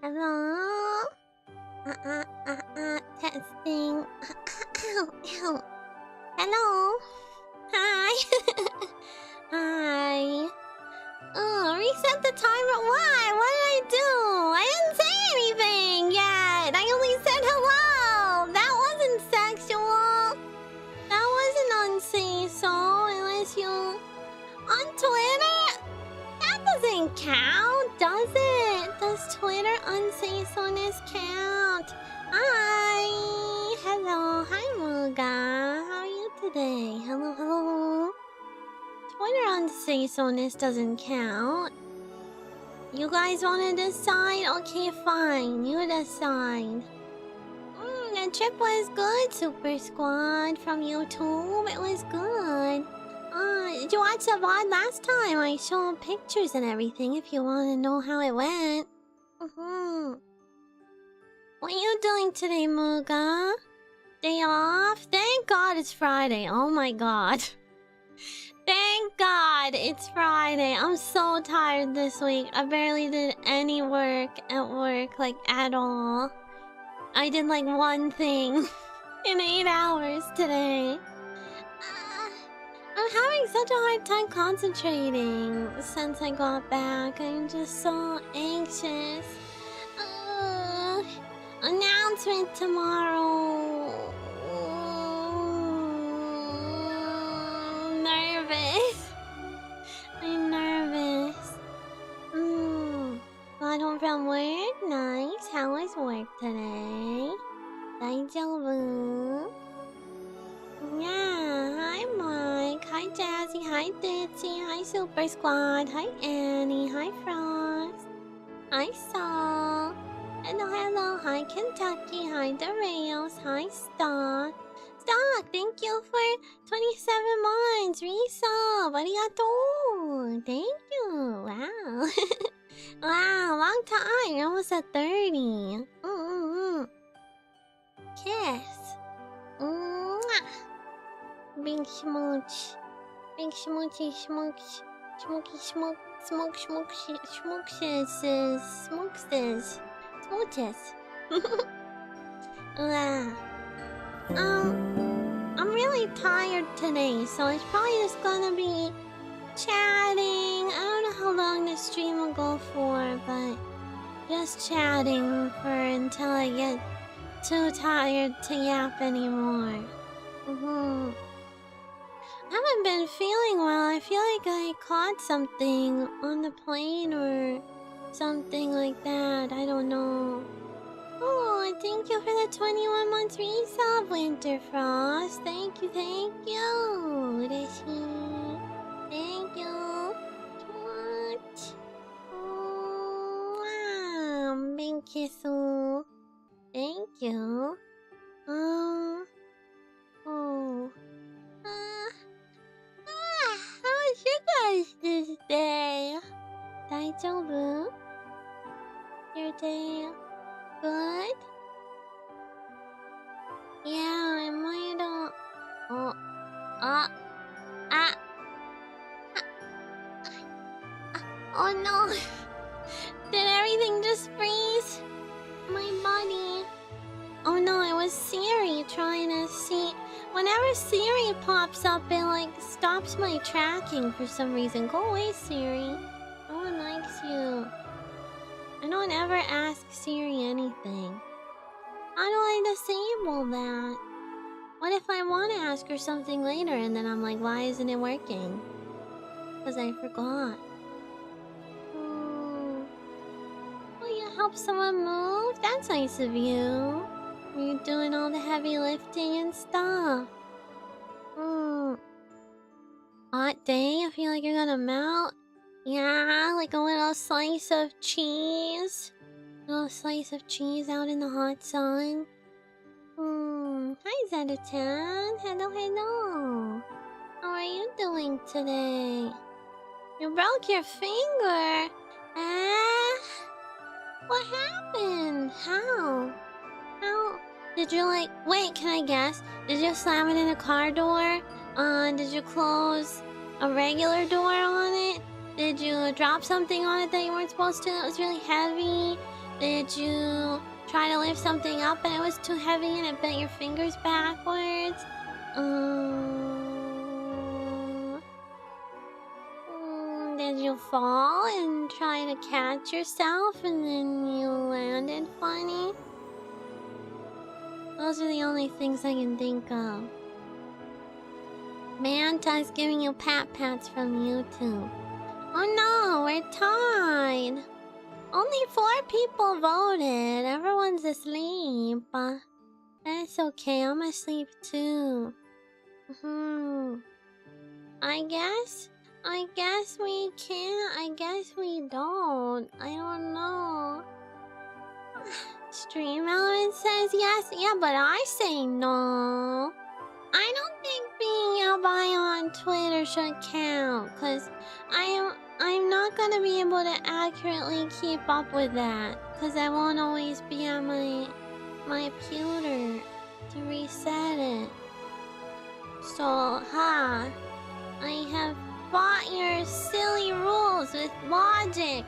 Hello? Testing. Hello? Hi. Hi. Oh, reset the timer. Why? What did I do? I didn't say anything yet. I only said hello. That wasn't sexual. That wasn't unsay so unless you... On Twitter? That doesn't count, does it? Does Twitter unsay-soness count? Hi. Hello. Hi, Muga. How are you today? Hello, hello. Twitter unsay-soness doesn't count. You guys want to decide? Okay, fine. You decide. The trip was good, Super Squad. From YouTube, it was good. Did you watch the VOD last time? I showed pictures and everything if you want to know how it went. What are you doing today, Muga? Day off? Thank God it's Friday. Oh my God. Thank God it's Friday. I'm so tired this week. I barely did any work at work, like at all. I did like one thing in 8 hours today. I'm having such a hard time concentrating since I got back. I'm just so anxious. Announcement tomorrow. Nervous. I'm nervous. Got home from work. Nice. How was work today? 다이저브. Yeah. Hi, Mike. Hi, Jazzy. Hi, Ditzy. Hi, Super Squad. Hi, Annie. Hi, Frost. Hi, Saul. Hello, hello. Hi, Kentucky. Hi, The Rails. Hi, Stock. Stock, thank you for 27 months. Resub. Arigato. Thank you. Wow. Wow, long time. You're almost at 30. Kiss. Mwah. Big smooch. Big smoochy smooch. Smoky smoke. Smoke smoke smooches. Smokes. Smooches. Wow. I'm really tired today, so it's probably just gonna be chatting. I don't know how long this stream will go for, but just chatting for until I get too tired to yap anymore. I haven't been feeling well. I feel like I caught something on the plane or something like that. I don't know. Oh, thank you for the 21 months resub, Winter Frost. Thank you, thank you. Urishi. Thank you. What? Thank you so. Thank you. How was you guys this day? 다이저브? Your day good? Yeah, I might oh no! Did everything just freeze? My body. Oh no, it was Siri trying to see. Whenever Siri pops up, it like stops my tracking for some reason. Go away, Siri. No one likes you. I don't ever ask Siri anything. How do I disable that? What if I want to ask her something later and then I'm like, why isn't it working? Because I forgot. Will you help someone move? That's nice of you. You're doing all the heavy lifting and stuff. Hot day? I feel like you're gonna melt. Yeah, like a little slice of cheese. A little slice of cheese out in the hot sun. Hi, Zetatan. Hello, hello. How are you doing today? You broke your finger. What happened? How? Did you like... Wait, can I guess? Did you slam it in a car door? Did you close a regular door on it? Did you drop something on it that you weren't supposed to? It was really heavy. Did you try to lift something up and it was too heavy and it bent your fingers backwards? Did you fall and try to catch yourself and then you landed funny? Those are the only things I can think of. Manta's giving you pats from YouTube. Oh no, we're tied. Only 4 people voted. Everyone's asleep. That's okay, I'm asleep too. I guess we can't. I guess we don't. I don't know. Stream Element says yes. Yeah, but I say no. I don't think being a bi on Twitter should count, cause I'm not gonna be able to accurately keep up with that, cause I won't always be on my computer to reset it. So I have fought your silly rules with logic,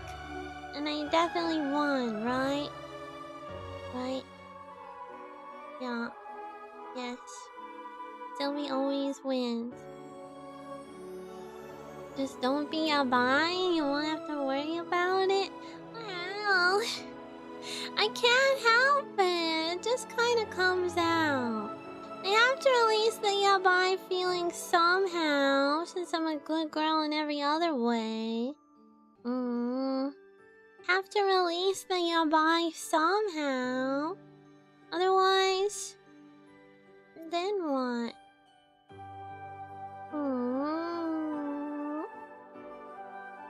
and I definitely won, right? Right? Yeah. Yes. Silvi always wins. Just don't be a bi. You won't have to worry about it. Well, I can't help it. It just kind of comes out. I have to release the yabai feeling somehow, since I'm a good girl in every other way. Have to release the yabai somehow. Otherwise, then what?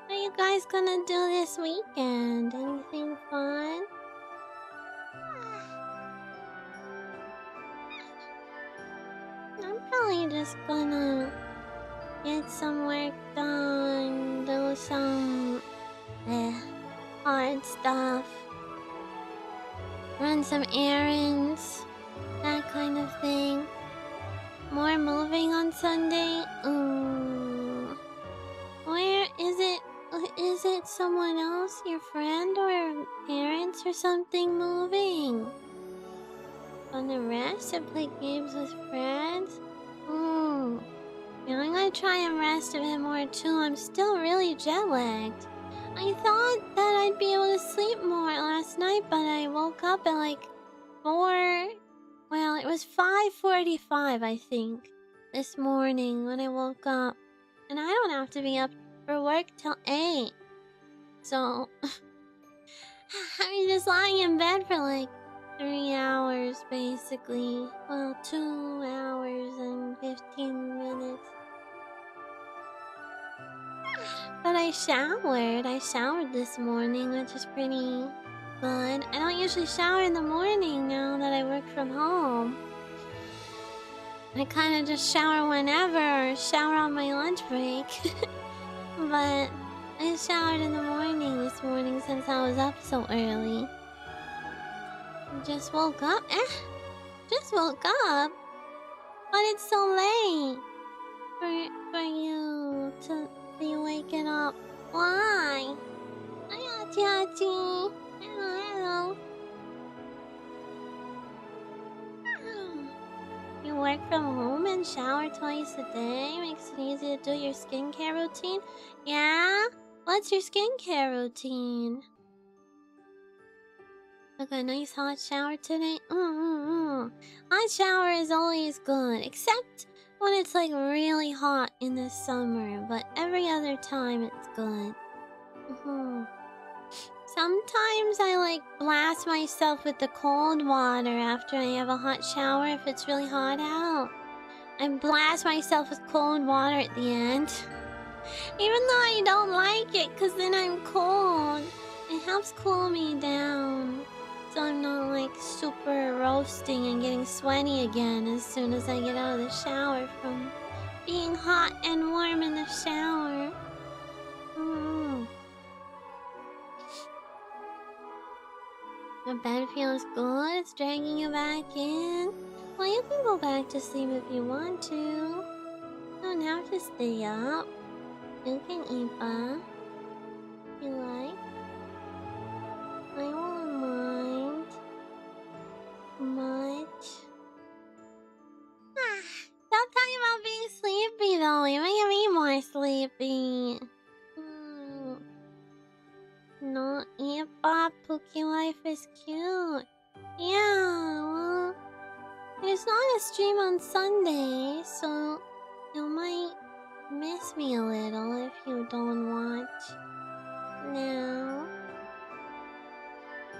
What are you guys gonna do this weekend? Anything fun? I'm probably just gonna get some work done, do some hard stuff, run some errands, that kind of thing. More moving on Sunday. Where is it? Is it someone else, your friend or parents or something moving? Gonna rest and play games with friends? Yeah, I'm gonna try and rest a bit more too. I'm still really jet lagged. I thought that I'd be able to sleep more last night, but I woke up at like 4... Well, it was 5:45, I think, this morning when I woke up. And I don't have to be up for work till 8. So, I'm just lying in bed for like 3 hours, basically. Well, 2 hours and 15 minutes. But I showered. I showered this morning, which is pretty good. I don't usually shower in the morning now that I work from home. I kind of just shower whenever, or shower on my lunch break. But I showered in the morning this morning since I was up so early. Just woke up? Just woke up? But it's so late for you to be waking up. Why? Hi, Achi. Hello. You work from home and shower twice a day? Makes it easy to do your skincare routine? Yeah? What's your skincare routine? Took a nice hot shower today? Hot shower is always good, except when it's like really hot in the summer, but every other time it's good. Sometimes I like blast myself with the cold water after I have a hot shower if it's really hot out. I blast myself with cold water at the end. Even though I don't like it, because then I'm cold. It helps cool me down. So I'm not like super roasting and getting sweaty again as soon as I get out of the shower from being hot and warm in the shower. The bed feels good. It's dragging you back in. Well, you can go back to sleep if you want to. You don't have to stay up. You can eat, you like. I won't mind much. Stop talking about being sleepy though. You're making me more sleepy. No, Pop, Pookie Life is cute. Yeah, well, it's not a stream on Sunday, so you might miss me a little if you don't watch now.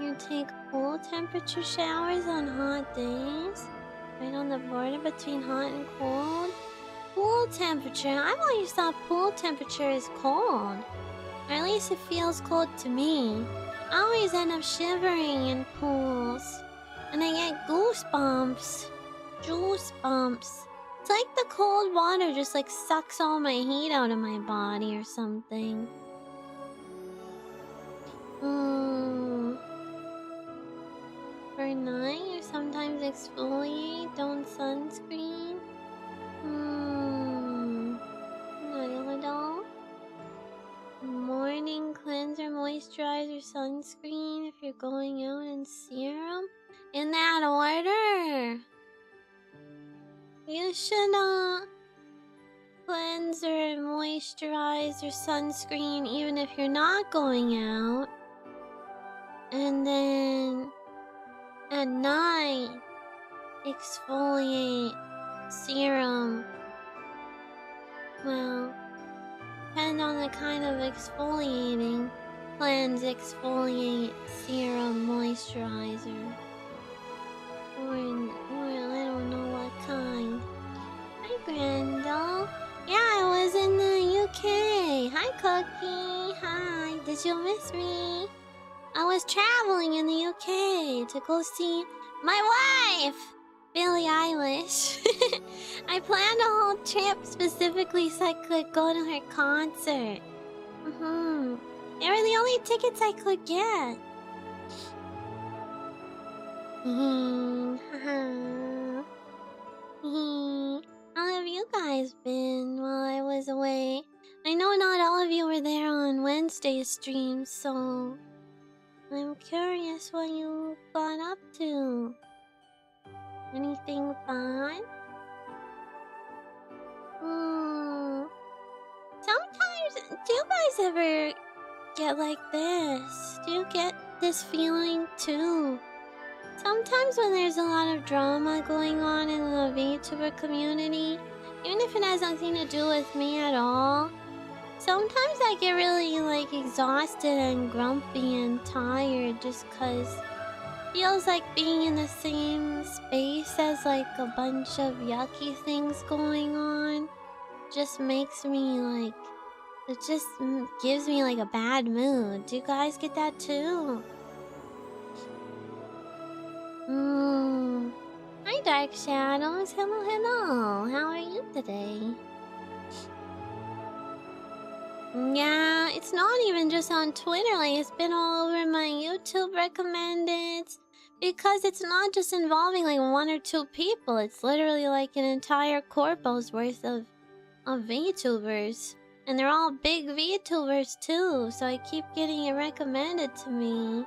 You take cool temperature showers on hot days, right on the border between hot and cold. Pool temperature? I've always thought pool temperature is cold. Or at least it feels cold to me. I always end up shivering in pools. And I get goosebumps. Juice bumps. It's like the cold water just like sucks all my heat out of my body or something. For night, you sometimes exfoliate, don't sunscreen. Little. Morning cleanser, moisturizer, sunscreen if you're going out, and serum. In that order. You should cleanser, moisturizer, sunscreen even if you're not going out. And then at night, exfoliate, serum. Well, depend on the kind of exfoliating. Cleanse, exfoliate, serum, moisturizer. Or I don't know what kind. Hi, Grendel. Yeah, I was in the UK. Hi, Cookie. Hi. Did you miss me? I was traveling in the UK to go see my wife, Billie Eilish. I planned a whole trip specifically so I could go to her concert. They were the only tickets I could get. How have you guys been while I was away? I know not all of you were there on Wednesday's stream, so I'm curious what you got up to. Anything fun? Sometimes, do you guys ever get like this? Do you get this feeling too? Sometimes when there's a lot of drama going on in the VTuber community, even if it has nothing to do with me at all, sometimes I get really like exhausted and grumpy and tired just cause it feels like being in the same space as like a bunch of yucky things going on just makes me like, it just gives me like a bad mood. Do you guys get that too? Hi Dark Shadows, hello. How are you today? Yeah, it's not even just on Twitter, like it's been all over my YouTube recommended. Because it's not just involving like one or two people, it's literally like an entire corpo's worth of VTubers. And they're all big VTubers too, so I keep getting it recommended to me.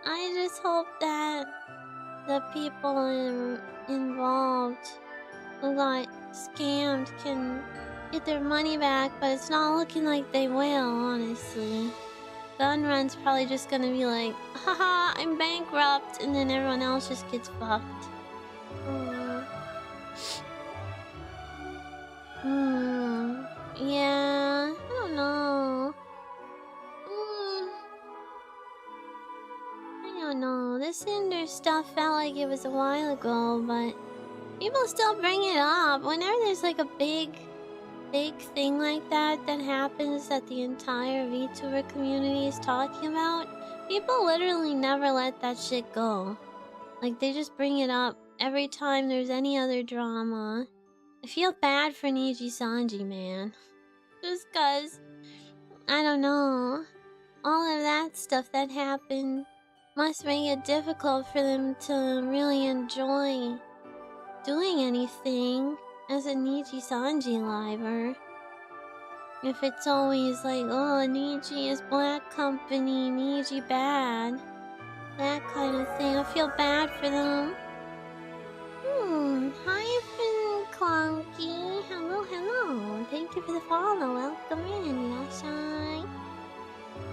I just hope that the people involved who got scammed can get their money back, but it's not looking like they will, honestly. Gunrun's probably just gonna be like, haha, I'm bankrupt, and then everyone else just gets fucked. Yeah, I don't know. I don't know. This Cinder stuff felt like it was a while ago, but people still bring it up. Whenever there's like a big thing like that happens that the entire VTuber community is talking about, people literally never let that shit go. Like, they just bring it up every time there's any other drama. I feel bad for Niji Sanji, man. Just cause, I don't know, all of that stuff that happened must make it difficult for them to really enjoy doing anything. as a Niji Sanji liver. If it's always like, oh, Niji is black company, Niji bad. That kind of thing. I feel bad for them. Hi, Clunky. Hello, hello. Thank you for the follow. Welcome in. Irashai.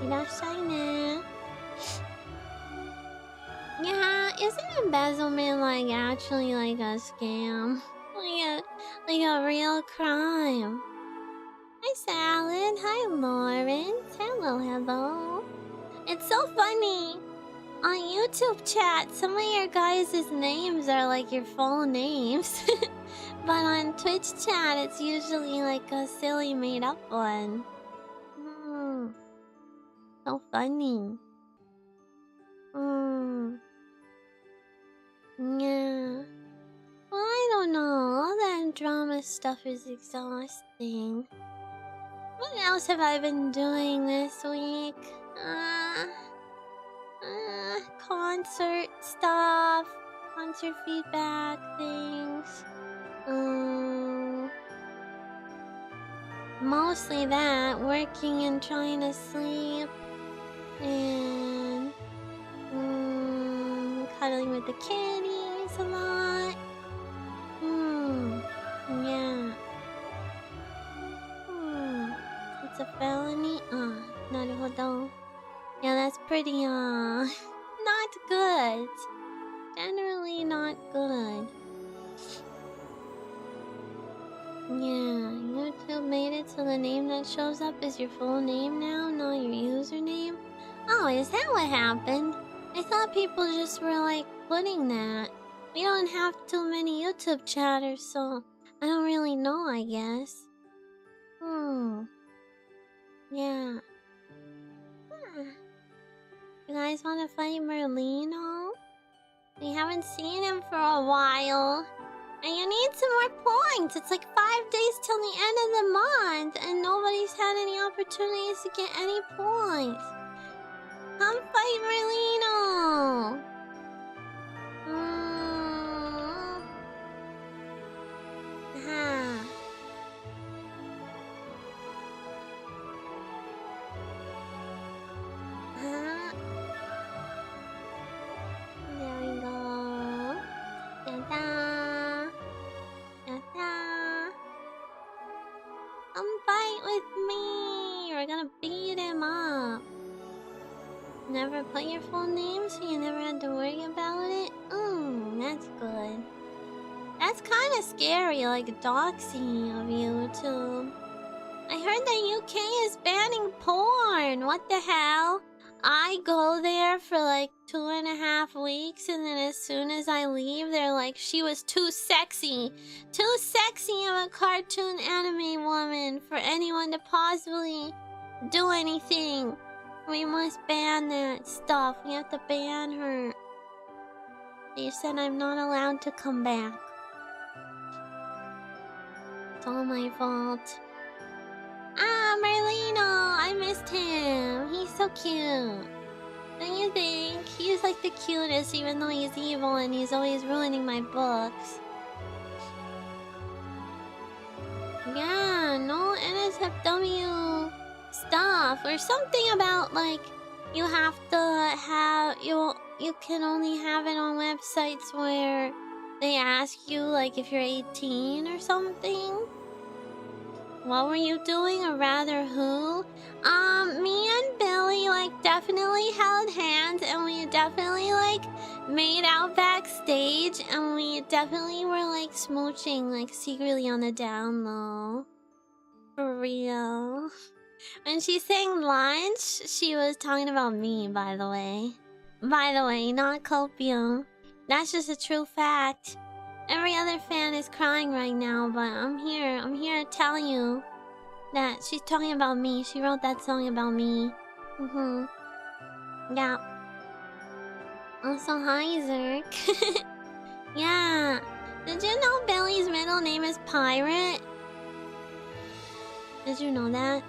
Irashai ne. Yeah, isn't embezzlement like actually like a scam? Like a real crime. Hi, Salad. Hi, Lawrence. Hello, hello. It's so funny. On YouTube chat, some of your guys' names are like your full names. But on Twitch chat, it's usually like a silly made-up one. So funny. Yeah. Well, I don't know. All that drama stuff is exhausting. What else have I been doing this week? Concert stuff. Concert feedback things. Mostly that. Working and trying to sleep. And cuddling with the kitties a lot. Yeah. It's a felony? Naruhodo. Yeah, that's pretty, not good. Generally not good. Yeah, YouTube made it so the name that shows up is your full name now, not your username. Oh, is that what happened? I thought people just were like putting that. We don't have too many YouTube chatters, so I don't really know, I guess. Yeah. You guys want to fight Merlino? We haven't seen him for a while. And you need some more points. It's like 5 days till the end of the month, and nobody's had any opportunities to get any points. Come fight Merlino. There we go. Yada. Yada. Come fight with me. We're gonna beat him up. Never put your full name, so you never had to worry about it? That's good. That's kind of scary, like doxing of YouTube. I heard the UK is banning porn. What the hell? I go there for like 2.5 weeks, and then as soon as I leave, they're like, she was too sexy. Too sexy of a cartoon anime woman for anyone to possibly do anything. We must ban that stuff. We have to ban her. They said I'm not allowed to come back. It's all my fault. Merlino! I missed him. He's so cute. Don't you think? He's like the cutest, even though he's evil and he's always ruining my books. Yeah, no NSFW stuff. Or something about, like, you have to have... You can only have it on websites where they ask you, like, if you're 18 or something. What were you doing, or rather who? Me and Billy, like, definitely held hands, and we definitely, like, made out backstage, and we definitely were, like, smooching, like, secretly on the down low. For real. When she sang lunch, she was talking about me, by the way. By the way, not copium. That's just a true fact. Every other fan is crying right now, but I'm here to tell you that she's talking about me. She wrote that song about me. Yeah. Also, hi, Zerk. Yeah. Did you know Billy's middle name is Pirate? Did you know that?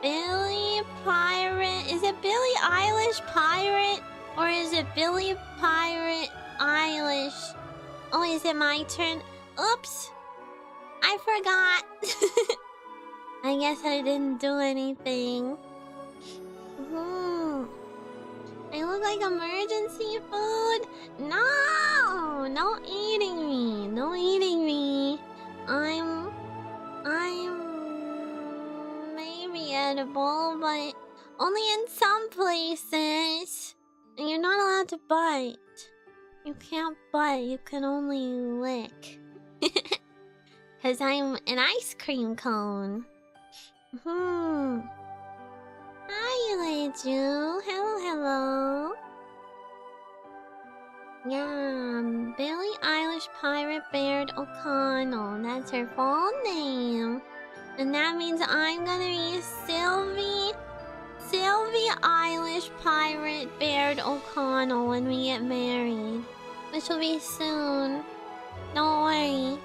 Billy Pirate. Is it Billie Eilish Pirate? Or is it Billy Pirate Eilish Oh, is it my turn? Oops! I forgot! I guess I didn't do anything. I look like emergency food? No! No eating me! No eating me! I'm maybe edible, but only in some places. And you're not allowed to bite. You can't bite, you can only lick. Cause I'm an ice cream cone. Hi, Leju. Hello, hello. Yeah, Billie Eilish Pirate Baird O'Connell. That's her full name. And that means I'm gonna be Silvi Eilish Pirate Baird O'Connell when we get married. Which will be soon. Don't worry.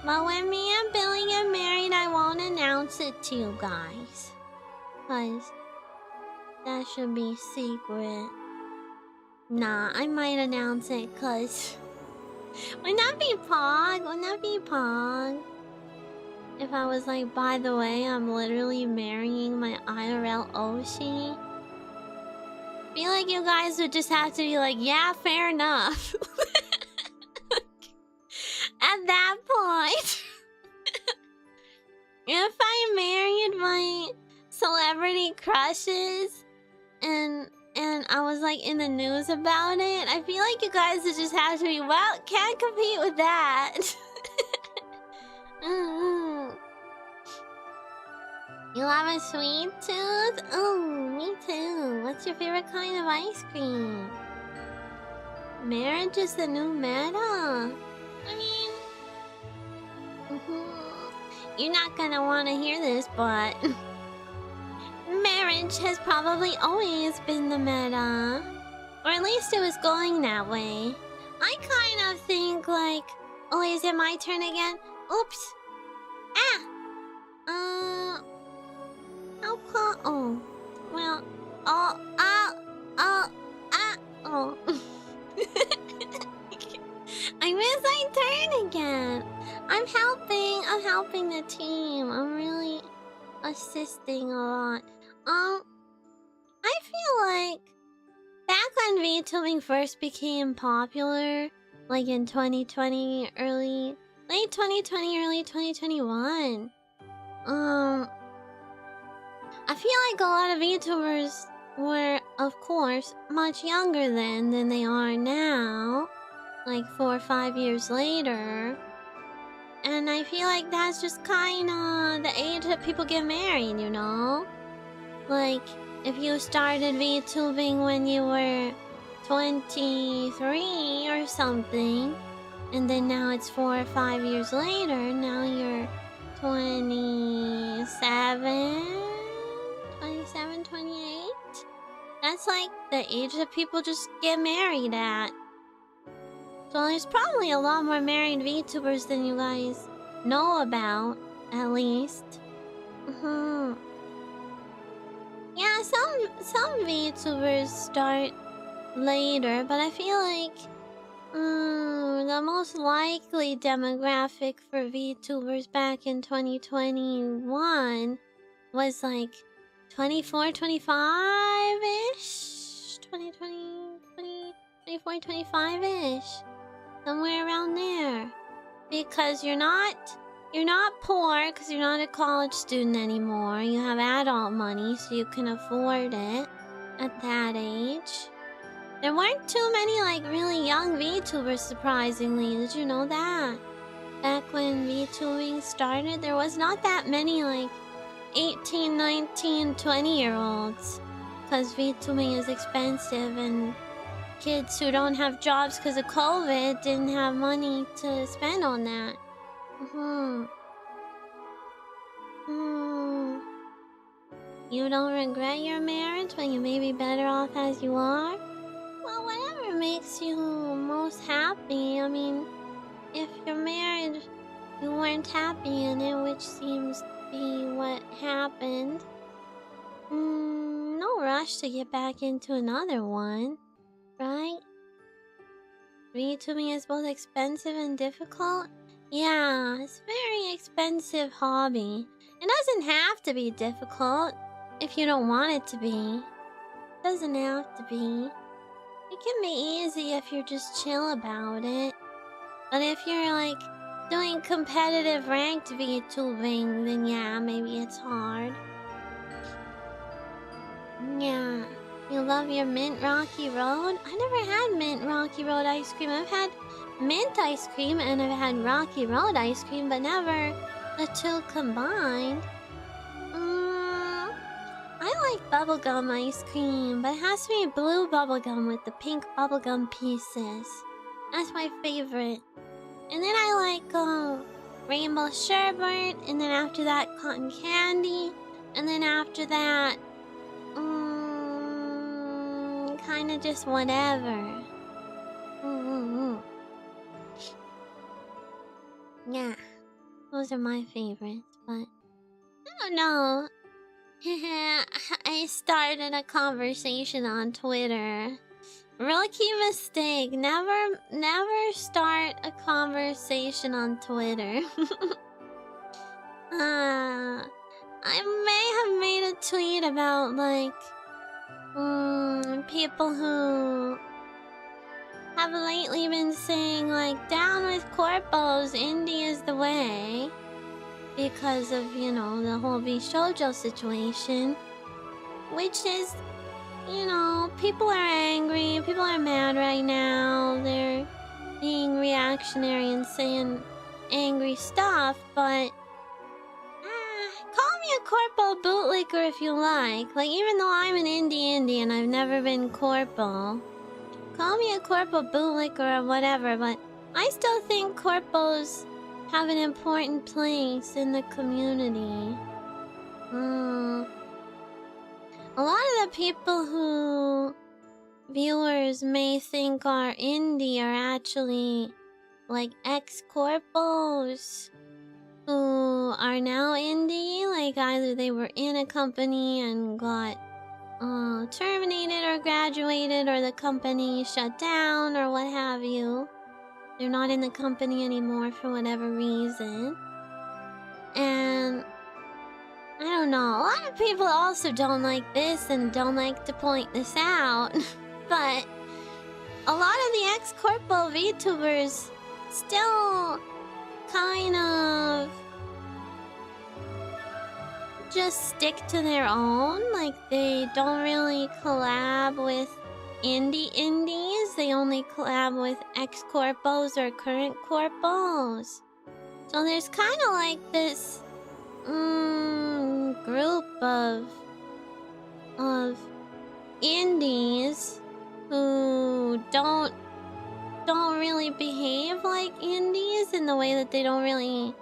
But when me and Billy get married, I won't announce it to you guys. Cause that should be secret. Nah, I might announce it cause... Wouldn't that be pog? Wouldn't that be pog? If I was like, by the way, I'm literally marrying my IRL Oshi. Feel like you guys would just have to be like, yeah, fair enough. At that point, if I married my celebrity crushes and I was like in the news about it, I feel like you guys would just have to be, well, can't compete with that. You have a sweet tooth? Oh, me too. What's your favorite kind of ice cream? Marriage is the new meta. I mean, you're not gonna want to hear this, but marriage has probably always been the meta. Or at least it was going that way. I kind of think like... Oh, is it my turn again? Oops. How come? Oh. Well. Oh. I missed my turn again. I'm helping the team. I'm really assisting a lot. I feel like back when VTubing first became popular, like in 2020, late 2020, early 2021, I feel like a lot of VTubers were, of course, much younger then than they are now. Like 4 or 5 years later. And I feel like that's just kinda the age that people get married, you know? Like, if you started VTubing when you were 23 or something, and then now it's 4 or 5 years later, now you're 27, 28? That's like the age that people just get married at. So there's probably a lot more married VTubers than you guys know about, at least. Yeah, some VTubers start later, but I feel like the most likely demographic for VTubers back in 2021 was like 24, 25-ish? 24, 25-ish. Somewhere around there. Because you're not poor because you're not a college student anymore. You have adult money so you can afford it at that age. There weren't too many like really young VTubers, surprisingly. Did you know that? Back when VTubing started, there was not that many like 18, 19, 20-year-olds. Because VTubing is expensive and kids who don't have jobs because of COVID didn't have money to spend on that. You don't regret your marriage when you may be better off as you are? Well, whatever makes you most happy. I mean, if you're married, you weren't happy in it, which seems to be what happened. No rush to get back into another one, right? VTubing is both expensive and difficult? Yeah, it's a very expensive hobby. It doesn't have to be difficult if you don't want it to be. It doesn't have to be. It can be easy if you're just chill about it. But if you're like doing competitive ranked VTubing, then yeah, maybe it's hard. Yeah. You love your mint Rocky Road? I never had mint Rocky Road ice cream. I've had mint ice cream and I've had Rocky Road ice cream, but never the two combined. I like bubblegum ice cream, but it has to be blue bubblegum with the pink bubblegum pieces. That's my favorite. And then I like rainbow sherbet, and then after that cotton candy, and then after that kind of just whatever. Yeah, those are my favorites, but I don't know. I started a conversation on Twitter. Rookie mistake. Never start a conversation on Twitter. I may have made a tweet about like people who have lately been saying like down with corpos, indie is the way, because of, you know, the whole Shoujo situation, which is, you know, people are angry, people are mad right now, they're being reactionary and saying angry stuff, but call me a corpo bootlicker if you like, even though I'm an indie and I've never been corpo, call me a corpo bootlicker or whatever, but I still think corpos have an important place in the community. A lot of the people who viewers may think are indie are actually like ex-corpos who are now indie, like either they were in a company and got terminated or graduated, or the company shut down or what have you. They're not in the company anymore for whatever reason. And I don't know, a lot of people also don't like this and don't like to point this out. But a lot of the ex-corpo VTubers still kind of just stick to their own. Like, they don't really collab with indies. They only collab with ex-corpos or current corpos. So there's kind of like this group of indies who don't really behave like indies in the way that they don't really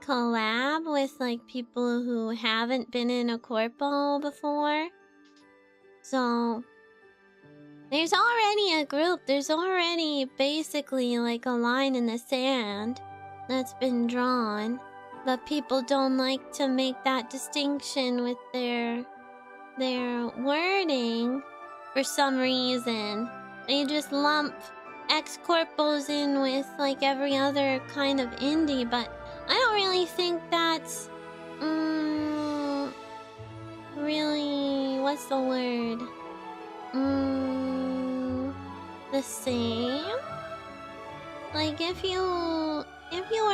collab with like people who haven't been in a corpo before. So there's already a group, there's already basically like a line in the sand that's been drawn, but people don't like to make that distinction with their wording for some reason. They just lump ex-corpos in with like every other kind of indie, but I don't really think that's really, what's the word? The same. Like if you were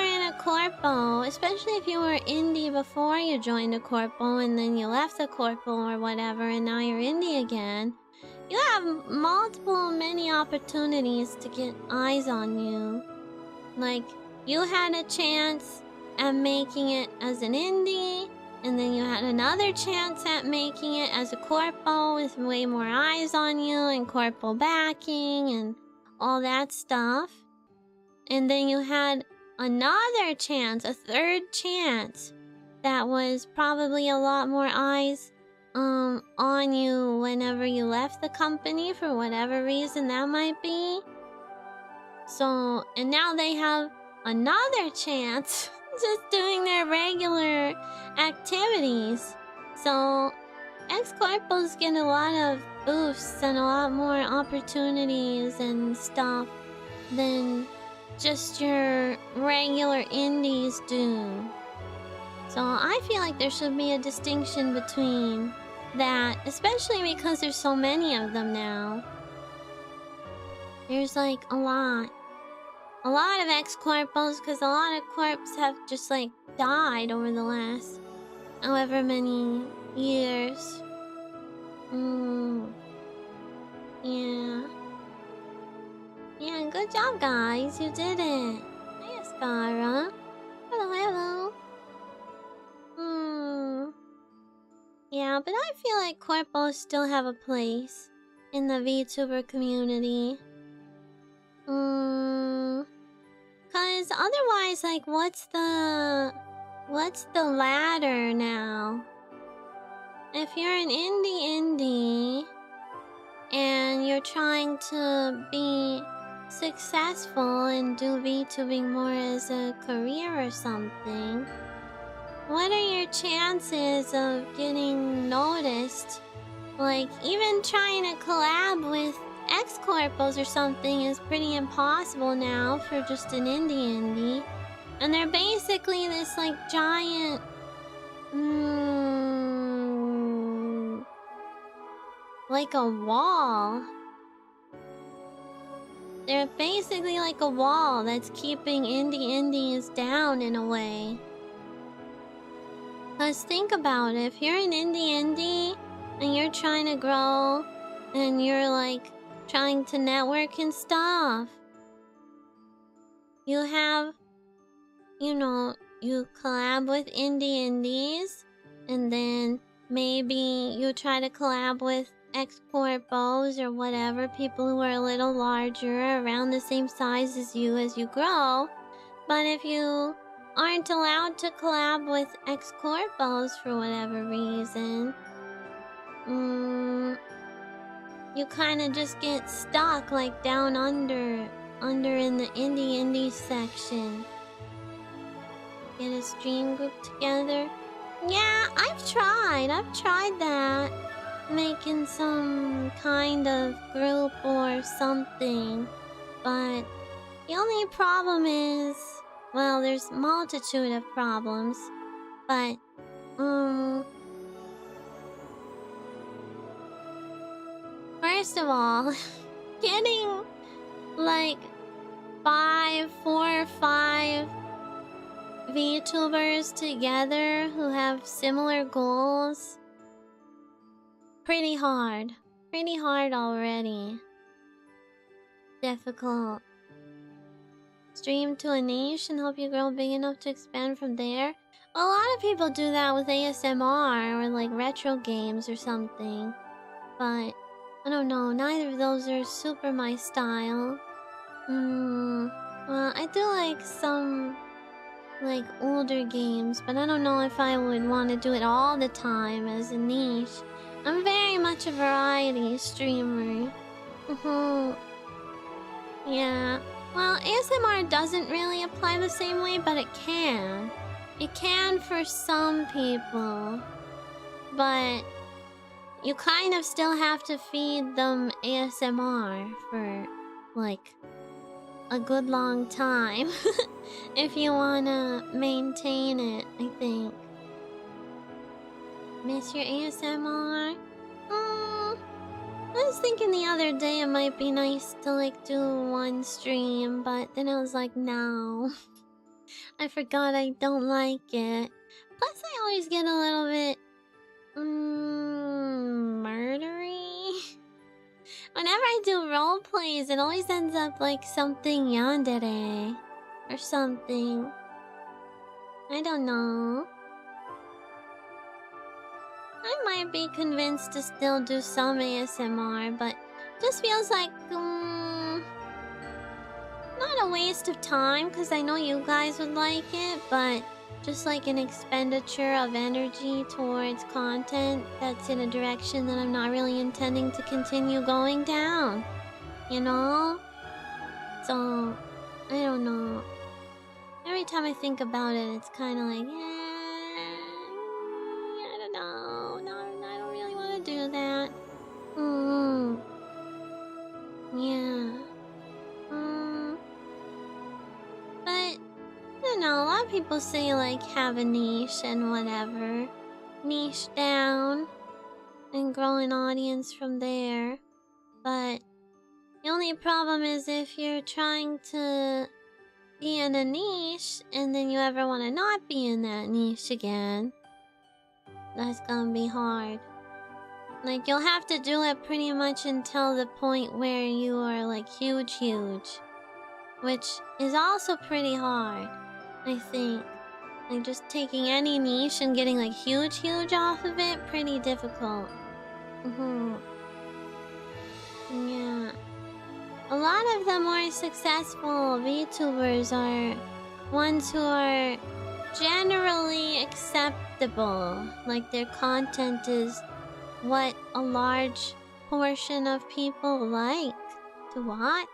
in a corpo, especially if you were indie before you joined a corpo and then you left the corpo or whatever and now you're indie again, you have many opportunities to get eyes on you. Like, you had a chance at making it as an indie, and then you had another chance at making it as a corpo with way more eyes on you and corpo backing and all that stuff. And then you had another chance, a third chance, that was probably a lot more eyes on you whenever you left the company for whatever reason that might be. So, and now they have another chance just doing their regular activities. So ex-corpos get a lot of boosts and a lot more opportunities and stuff than just your regular indies do. So I feel like there should be a distinction between that, especially because there's so many of them now. There's like a lot of ex-corpos, because a lot of corps have just like died over the last however many years. Yeah. Yeah, good job, guys. You did it. Hi, Ascara. Hello, hello. Yeah, but I feel like corpos still have a place in the VTuber community. Cause otherwise, like, what's the ladder now? If you're an indie and you're trying to be successful and do VTubing more as a career or something, what are your chances of getting noticed? Like, even trying to collab with ex-corpos or something is pretty impossible now for just an indie. And they're basically this, like, giant... like a wall. They're basically like a wall that's keeping indies down in a way. Cause think about it, if you're an indie and you're trying to grow and you're like trying to network and stuff, you have, you know, you collab with indies and then maybe you try to collab with ex-corpos or whatever, people who are a little larger, around the same size as you grow. But if you aren't allowed to collab with ex-corpos for whatever reason, you kind of just get stuck like down under in the indie section. Get a stream group together. Yeah, I've tried that. Making some kind of group or something. But the only problem is, well, there's a multitude of problems. But, first of all, getting like 4 or 5 VTubers together who have similar goals, pretty hard already. Difficult. Stream to a niche and hope you grow big enough to expand from there. Well, a lot of people do that with ASMR or like retro games or something. But I don't know, neither of those are super my style. Well, I do like some like older games, but I don't know if I would want to do it all the time as a niche. I'm very much a variety streamer. Yeah. Well, ASMR doesn't really apply the same way, but it can. It can for some people. But you kind of still have to feed them ASMR for, like, a good long time. If you wanna maintain it, I think. Miss your ASMR? I was thinking the other day it might be nice to like do one stream, but then I was like, no. I forgot I don't like it. Plus I always get a little bit murdery. Whenever I do role plays, it always ends up like something yandere or something. I don't know. I might be convinced to still do some ASMR, but just feels like not a waste of time, because I know you guys would like it, but just like an expenditure of energy towards content that's in a direction that I'm not really intending to continue going down, you know? So, I don't know. Every time I think about it, it's kind of like, I don't know. No, I don't really want to do that. Yeah. people say, like, have a niche and whatever. Niche down and grow an audience from there. But the only problem is if you're trying to be in a niche and then you ever want to not be in that niche again, that's gonna be hard. Like, you'll have to do it pretty much until the point where you are, like, huge. Which is also pretty hard, I think. Like, just taking any niche and getting, like, huge off of it, pretty difficult. Yeah. A lot of the more successful VTubers are ones who are generally acceptable. Like, their content is what a large portion of people like to watch.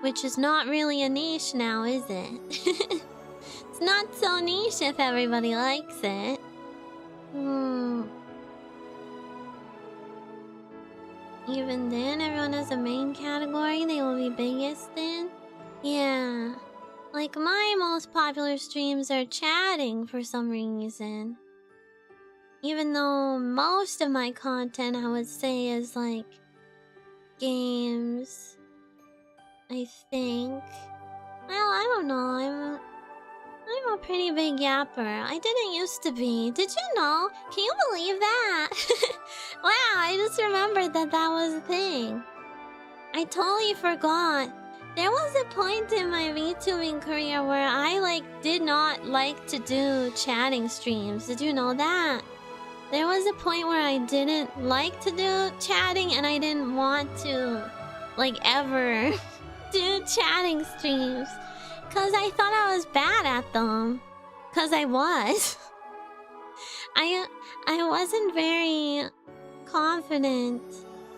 Which is not really a niche now, is it? It's not so niche if everybody likes it. Even then, everyone has a main category they will be biggest in. Yeah. Like, my most popular streams are chatting for some reason. Even though most of my content, I would say, is like games, I think. Well, I don't know. I'm a pretty big yapper. I didn't used to be. Did you know? Can you believe that? Wow, I just remembered that was a thing. I totally forgot. There was a point in my VTubing career where I, like, did not like to do chatting streams. Did you know that? There was a point where I didn't like to do chatting and I didn't want to, like, ever do chatting streams. Cause I thought I was bad at them. Cause I was. I wasn't very confident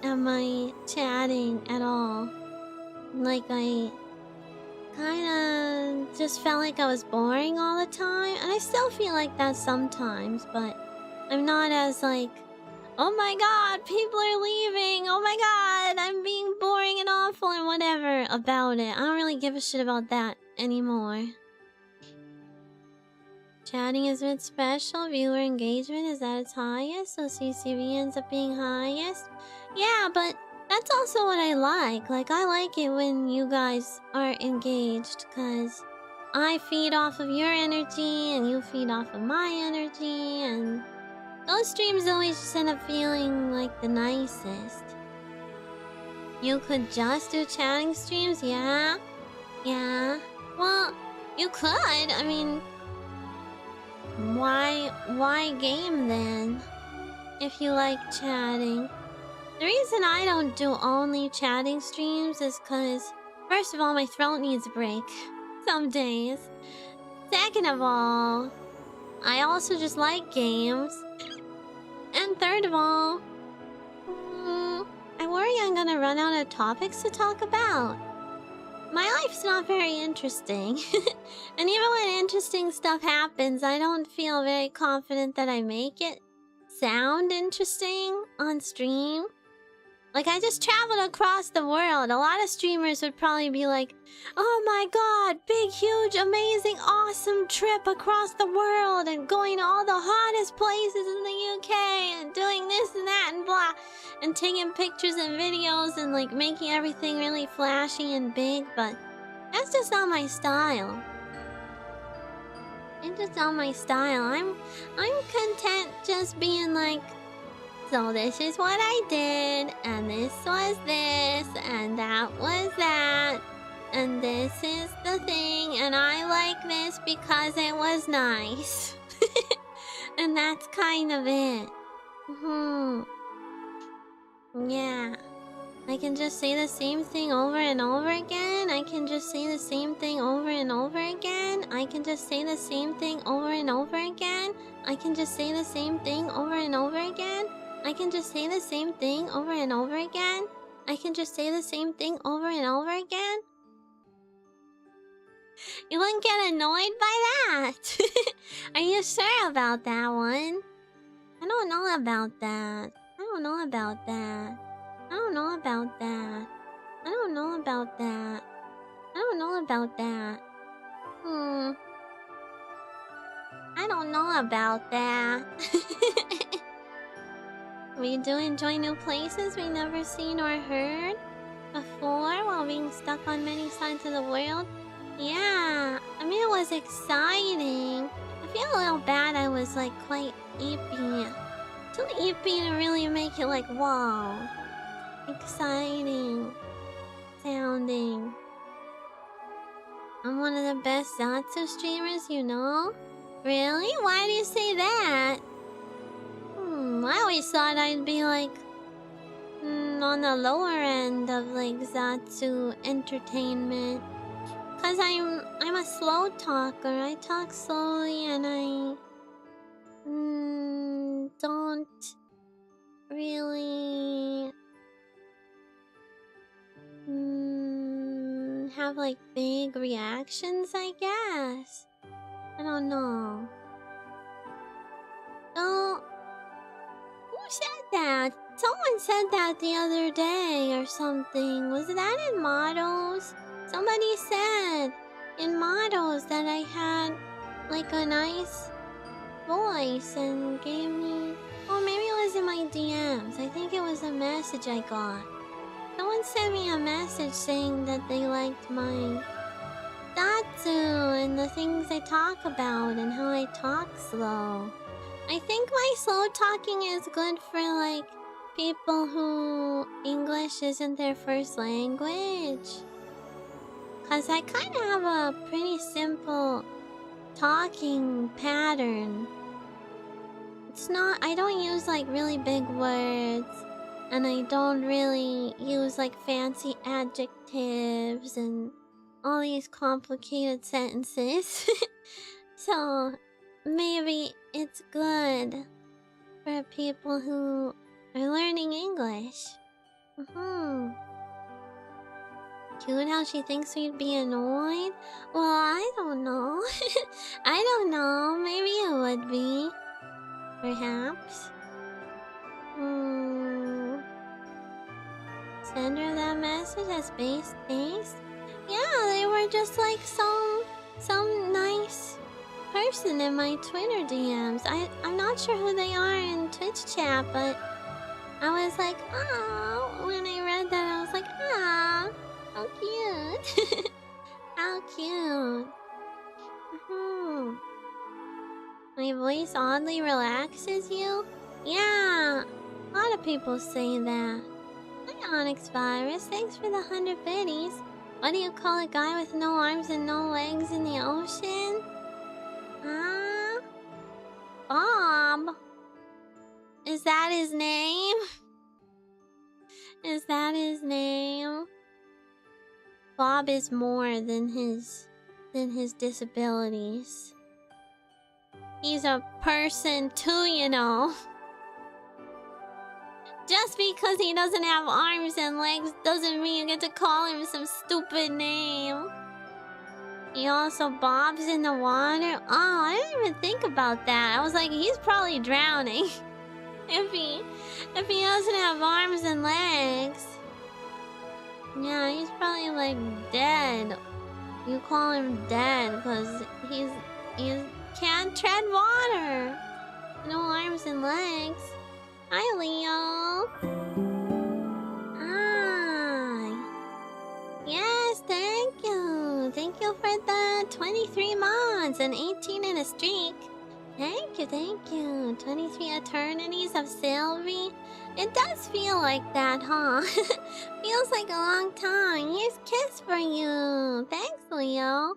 at my chatting at all. Like, I kinda just felt like I was boring all the time. And I still feel like that sometimes, but I'm not as like, oh my god, people are leaving, oh my god, I'm being boring and awful and whatever about it. I don't really give a shit about that anymore. Chatting is what's special. Viewer engagement is at its highest, so CCV ends up being highest. Yeah, but that's also what I like. Like, I like it when you guys are engaged, because I feed off of your energy and you feed off of my energy, and those streams always just end up feeling like the nicest. You could just do chatting streams? Yeah. Yeah. Well, you could. I mean, why game then? If you like chatting. The reason I don't do only chatting streams is because, first of all, my throat needs a break some days. Second of all, I also just like games. And third of all, I worry I'm gonna run out of topics to talk about. My life's not very interesting. And even when interesting stuff happens, I don't feel very confident that I make it sound interesting on stream. Like, I just traveled across the world. A lot of streamers would probably be like, oh my god, big, huge, amazing, awesome trip across the world and going to all the hottest places in the UK and doing this and that and blah. And taking pictures and videos and, like, making everything really flashy and big, but that's just not my style. It's just not my style. I'm content just being like, so this is what I did, and this was this, and that was that, and this is the thing, and I like this because it was nice. And that's kind of it. Yeah. I can just say the same thing over and over again. I can just say the same thing over and over again. I can just say the same thing over and over again. I can just say the same thing over and over again. I can just say the same thing over and over again. I can just say the same thing over and over again. You wouldn't get annoyed by that. Are you sure about that one? I don't know about that. I don't know about that. I don't know about that. I don't know about that. I don't know about that. I don't know about that. We do enjoy new places we never seen or heard before while being stuck on many sides of the world. Yeah, I mean, it was exciting. I feel a little bad I was like quite eepy. Too eepy to really make it like, whoa. Exciting sounding. I'm one of the best Zatsu streamers, you know? Really? Why do you say that? I always thought I'd be like on the lower end of like Zatsu entertainment. Cause I'm a slow talker. I talk slowly and I don't really have like big reactions, I guess. I don't know. Oh, who said that? Someone said that the other day or something. Was that in Models? Somebody said in Models that I had like a nice voice and gave me... Oh, maybe it was in my DMs. I think it was a message I got. Someone sent me a message saying that they liked my Datsu and the things I talk about and how I talk slow. I think my slow talking is good for like people who English isn't their first language. Cause I kind of have a pretty simple talking pattern. It's not, I don't use like really big words. And I don't really use like fancy adjectives and all these complicated sentences. So maybe it's good for people who are learning English. Cute how she thinks we'd be annoyed. Well, I don't know. I don't know. Maybe it would be. Perhaps. Send her that message as base taste. Yeah, they were just like some nice person in my Twitter DMs. I'm not sure who they are in Twitch chat, but I was like, oh, when I read that, I was like, ah, how cute. How cute. My voice oddly relaxes you? Yeah, a lot of people say that. Hi, Onyx Virus. Thanks for the 100 biddies. What do you call a guy with no arms and no legs in the ocean? Huh? Bob. Is that his name? Is that his name? Bob is more than his disabilities. He's a person too, you know. Just because he doesn't have arms and legs doesn't mean you get to call him some stupid name. He also bobs in the water. Oh, I didn't even think about that. I was like, he's probably drowning. if he doesn't have arms and legs. Yeah, he's probably like dead. You call him dead because he can't tread water. No arms and legs. Hi, Leo. Hi. Yes, thank you. Thank you for the 23 months and 18 in a streak. Thank you. 23 eternities of Silvi. It does feel like that, huh? Feels like a long time. Here's a kiss for you. Thanks, Leo.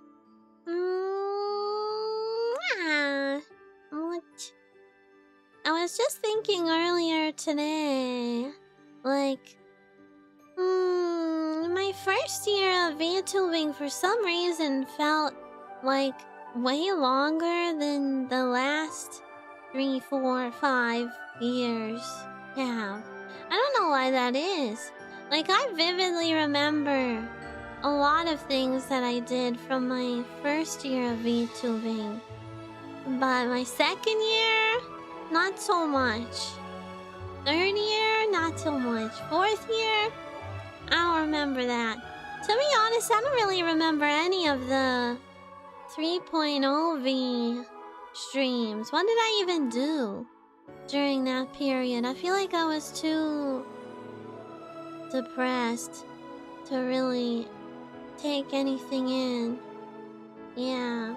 I was just thinking earlier today, like, my first year of VTubing for some reason felt like way longer than the last 3, 4, 5 years have. I don't know why that is. Like, I vividly remember a lot of things that I did from my first year of VTubing. But my second year, not so much. Third year, not so much. Fourth year, I don't remember that. To be honest, I don't really remember any of the 3.0 V streams. What did I even do during that period? I feel like I was too depressed to really take anything in. Yeah.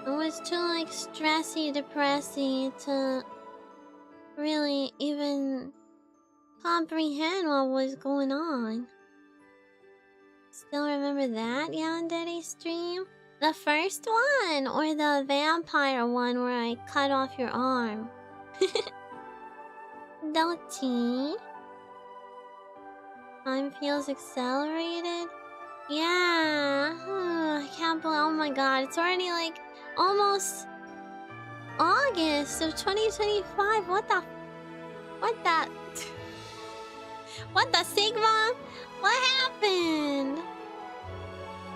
I was too like stressy, depressy to really even comprehend what was going on. Still remember that Yandere stream? The first one or the vampire one where I cut off your arm? Doty. Time feels accelerated. Yeah. I can't believe. Oh my god. It's already like almost August of 2025. What the? What the Sigma? What happened?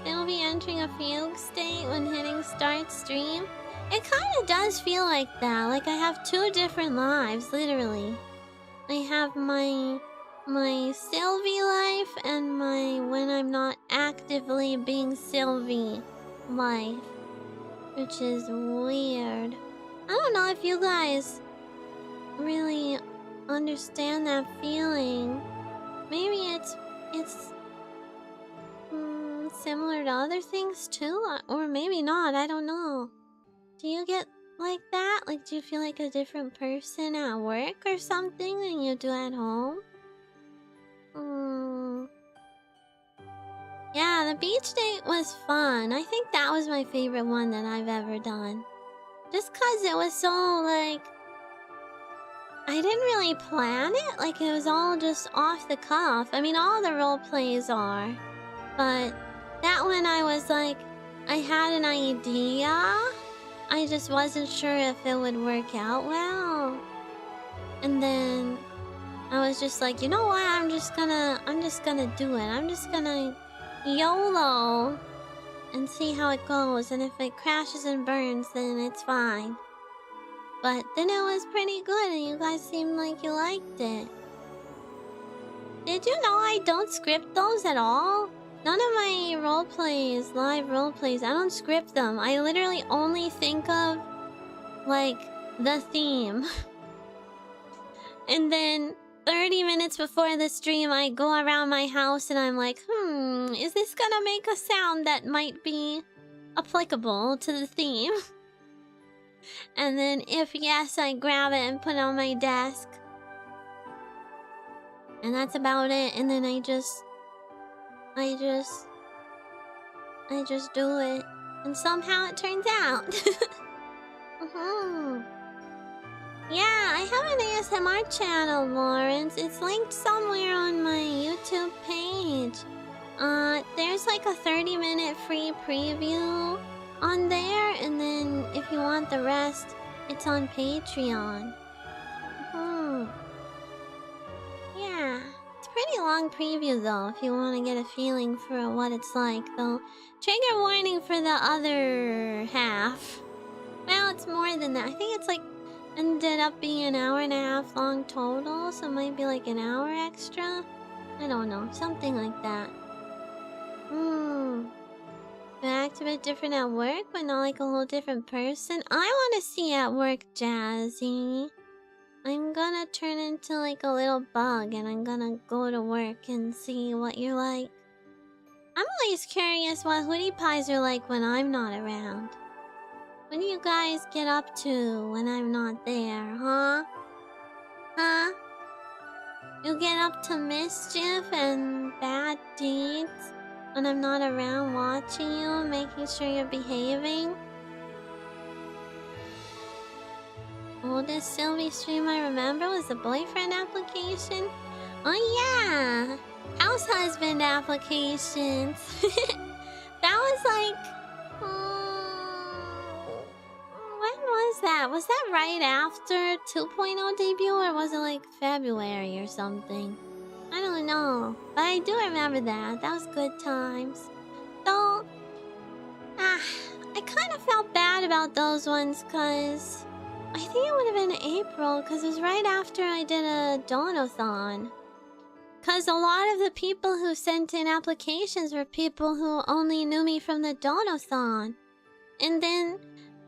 It'll be entering a fugue state when hitting start stream. It kind of does feel like that. Like I have two different lives, literally. I have my Silvi life and my when I'm not actively being Silvi life, which is weird. I don't know if you guys really understand that feeling. Maybe it's similar to other things too, or maybe not. I don't know. Do you get like that? Like, do you feel like a different person at work or something than you do at home? Yeah, the beach date was fun. I think that was my favorite one that I've ever done. Just cause it was so like I didn't really plan it. Like it was all just off the cuff. I mean, all the role plays are, but that one I was like, I had an idea. I just wasn't sure if it would work out well. And then I was just like, you know what? I'm just gonna do it. I'm just gonna YOLO and see how it goes. And if it crashes and burns, then it's fine. But then it was pretty good and you guys seemed like you liked it. Did you know I don't script those at all? None of my roleplays, live roleplays, I don't script them. I literally only think of, like, the theme. And then 30 minutes before the stream, I go around my house and I'm like, is this gonna make a sound that might be applicable to the theme? And then if yes, I grab it and put it on my desk. And that's about it. And then I just do it. And somehow it turns out. Yeah, I have an ASMR channel, Lawrence. It's linked somewhere on my YouTube page. There's like a 30-minute free preview on there, and then if you want the rest, it's on Patreon. Yeah, it's a pretty long preview though, if you want to get a feeling for what it's like, though. Trigger warning for the other half. Well, it's more than that. I think it's like ended up being an hour and a half long total, so it might be like an hour extra. I don't know, something like that. You act a bit different at work, but not like a whole different person. I want to see at work, Jazzy. I'm gonna turn into like a little bug and I'm gonna go to work and see what you're like. I'm always curious what hootie pies are like when I'm not around. What do you guys get up to when I'm not there, huh? Huh? You get up to mischief and bad deeds when I'm not around watching you, making sure you're behaving? Oldest Silvi stream I remember was the boyfriend application. Oh yeah! House husband applications. That was like... when was that? Was that right after 2.0 debut or was it like February or something? I don't know. But I do remember that. That was good times. Though... I kind of felt bad about those ones because... I think it would have been April because it was right after I did a Donathon. Because a lot of the people who sent in applications were people who only knew me from the Donathon. And then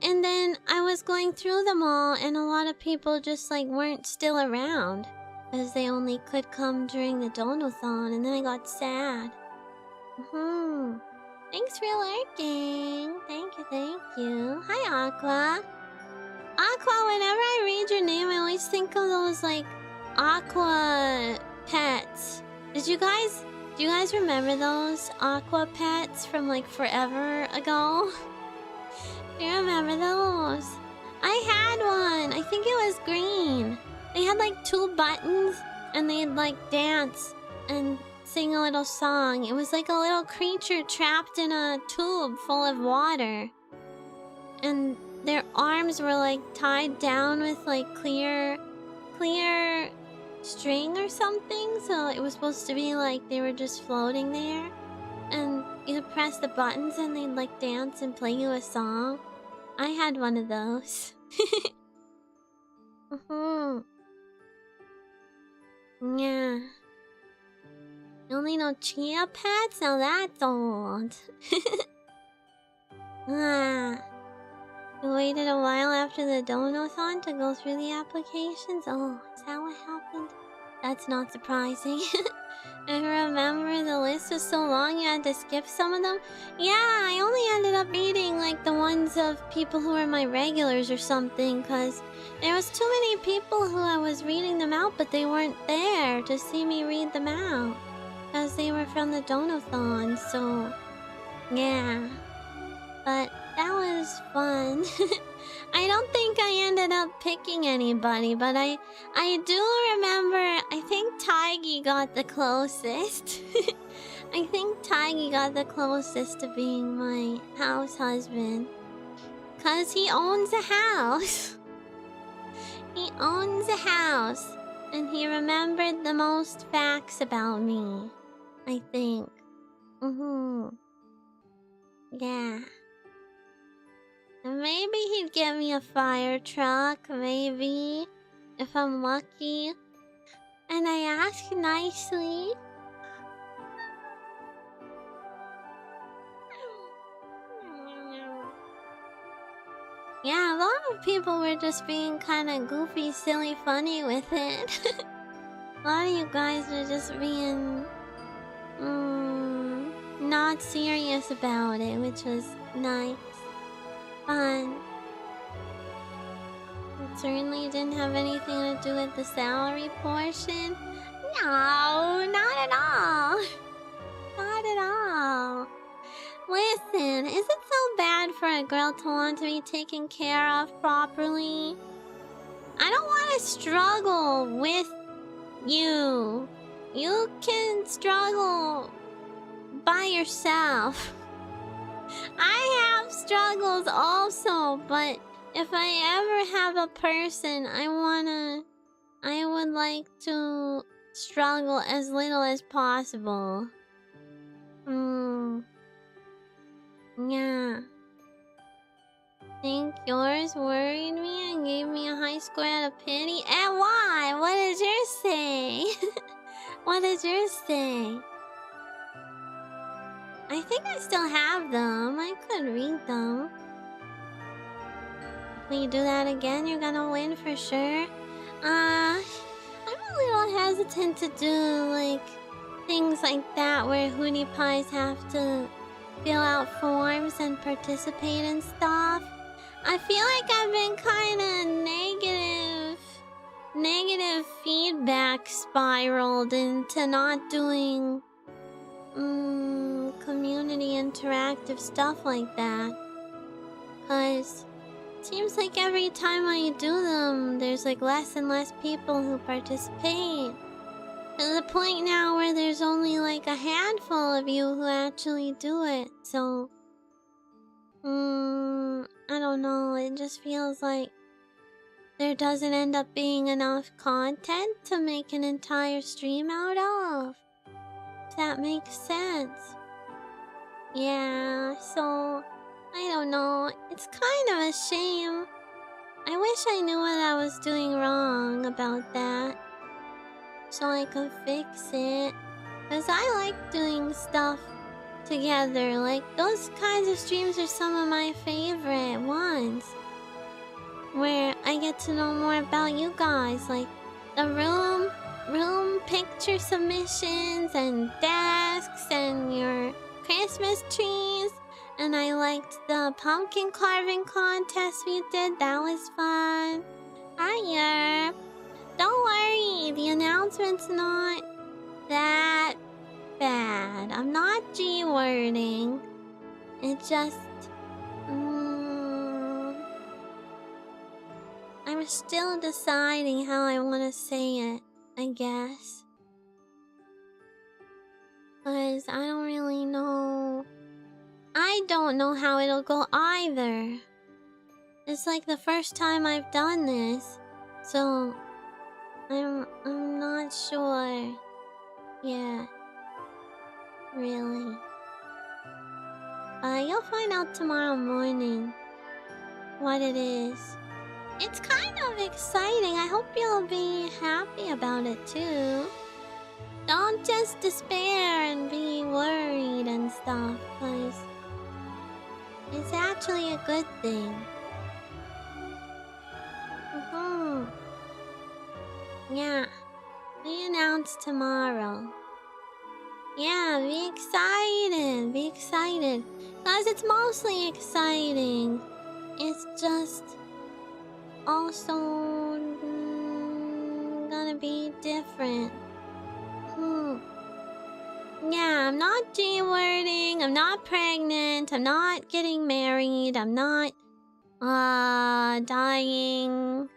And then I was going through them all, and a lot of people just like weren't still around, because they only could come during the donathon, and then I got sad. Thanks for lurking. Thank you, thank you. Hi, Aqua. Aqua, whenever I read your name, I always think of those like aqua pets. Do you guys remember those aqua pets from like forever ago? Do you remember those? I had one. I think it was green. They had like 2 buttons, and they'd like dance and sing a little song. It was like a little creature trapped in a tube full of water. And their arms were like tied down with like clear string or something. So it was supposed to be like they were just floating there. And you could press the buttons and they'd like dance and play you a song. I had one of those. Yeah. You only know chia pets? Now that's old. You waited a while after the donathon to go through the applications? Oh, is that what happened? That's not surprising. I remember the list was so long you had to skip some of them. Yeah, I only ended up reading like the ones of people who were my regulars or something, because there was too many people who I was reading them out, but they weren't there to see me read them out, because they were from the donathon. So yeah, but that was fun. I don't think I ended up picking anybody, but I do remember, I think Taigi got the closest. I think Taigi got the closest to being my house husband. 'Cause he owns a house. He owns a house. And he remembered the most facts about me, I think. Yeah. And maybe he'd get me a fire truck, maybe, if I'm lucky. And I ask nicely. Yeah, a lot of people were just being kind of goofy, silly, funny with it. A lot of you guys were just being not serious about it, which was nice. Fun. It certainly didn't have anything to do with the salary portion. No, not at all. Not at all. Listen, is it so bad for a girl to want to be taken care of properly? I don't want to struggle with you. You can struggle by yourself. I have struggles also, but if I ever have a person, I would like to struggle as little as possible. Yeah. Think yours worried me and gave me a high score out of pity? And why? What does yours say? What does yours say? I think I still have them. I could read them. When you do that again, you're gonna win for sure. I'm a little hesitant to do, like, things like that where Hootie Pies have to fill out forms and participate in stuff. I feel like I've been kind of negative feedback spiraled into not doing community interactive stuff like that. 'Cause it seems like every time I do them, there's like less and less people who participate. To the point now where there's only like a handful of you who actually do it. So, I don't know. It just feels like there doesn't end up being enough content to make an entire stream out of. If that makes sense. Yeah, so I don't know. It's kind of a shame. I wish I knew what I was doing wrong about that, so I could fix it. 'Cause I like doing stuff together. Like, those kinds of streams are some of my favorite ones. Where I get to know more about you guys. Like, the room picture submissions and desks and your Christmas trees. And I liked the pumpkin carving contest we did. That was fun. Hiya. Don't worry, the announcement's not that bad. I'm not G-wording. It just... I'm still deciding how I want to say it, I guess. 'Cause I don't really know... I don't know how it'll go either. It's like the first time I've done this, so I'm not sure. Yeah, really. You'll find out tomorrow morning what it is. It's kind of exciting. I hope you'll be happy about it too. Don't just despair and be worried and stuff, 'cause it's actually a good thing. Yeah. We announce tomorrow. Yeah, be excited. Be excited. 'Cause it's mostly exciting. It's just also gonna be different. Yeah, I'm not G-wording. I'm not pregnant. I'm not getting married. I'm not dying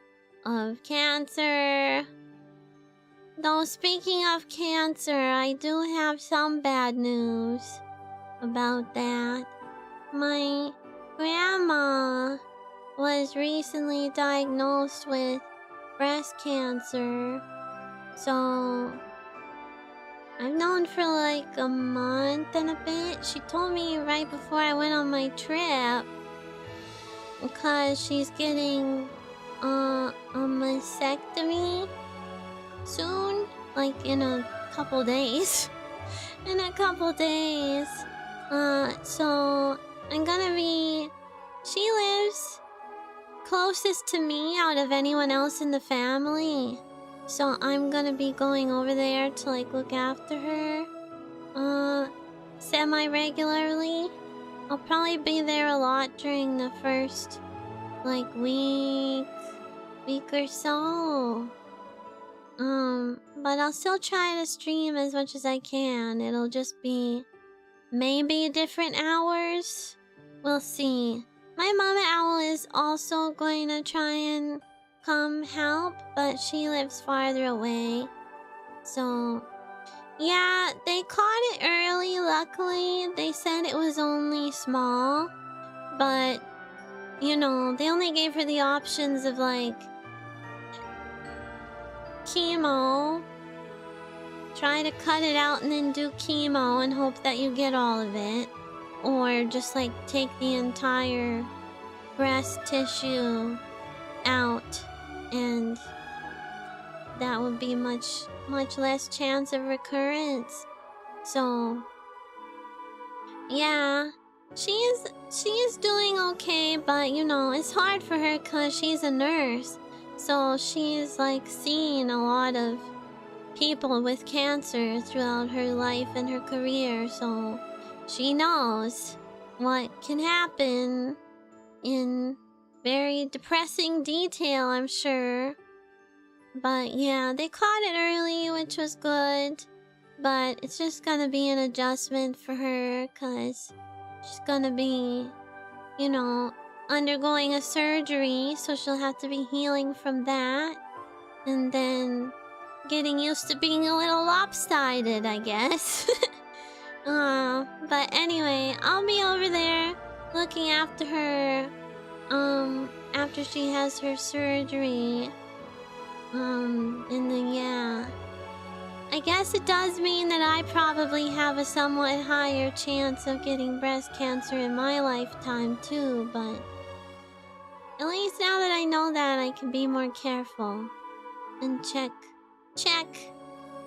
of cancer. Though speaking of cancer, I do have some bad news about that. My grandma was recently diagnosed with breast cancer. So I've known for like a month and a bit. She told me right before I went on my trip, because she's getting a mastectomy soon, like in a couple days. In a couple days. So I'm gonna be... She lives closest to me out of anyone else in the family. So I'm gonna be going over there to like look after her semi-regularly. I'll probably be there a lot during the first like week or so. But I'll still try to stream as much as I can. It'll just be maybe different hours. We'll see. My mama owl is also going to try and come help, but she lives farther away. So, yeah, they caught it early, luckily. They said it was only small, but, you know, they only gave her the options of, like, chemo. Try to cut it out and then do chemo and hope that you get all of it. Or just, like, take the entire breast tissue out, and that would be much less chance of recurrence. So yeah, she is doing okay, but you know, it's hard for her because she's a nurse, so she's like seen a lot of people with cancer throughout her life and her career, so she knows what can happen in very depressing detail, I'm sure. But yeah, they caught it early, which was good. But it's just gonna be an adjustment for her, because she's gonna be, you know, undergoing a surgery, so she'll have to be healing from that. And then getting used to being a little lopsided, I guess. But anyway, I'll be over there looking after her after she has her surgery. And then yeah, I guess it does mean that I probably have a somewhat higher chance of getting breast cancer in my lifetime too, but at least now that I know that, I can be more careful and check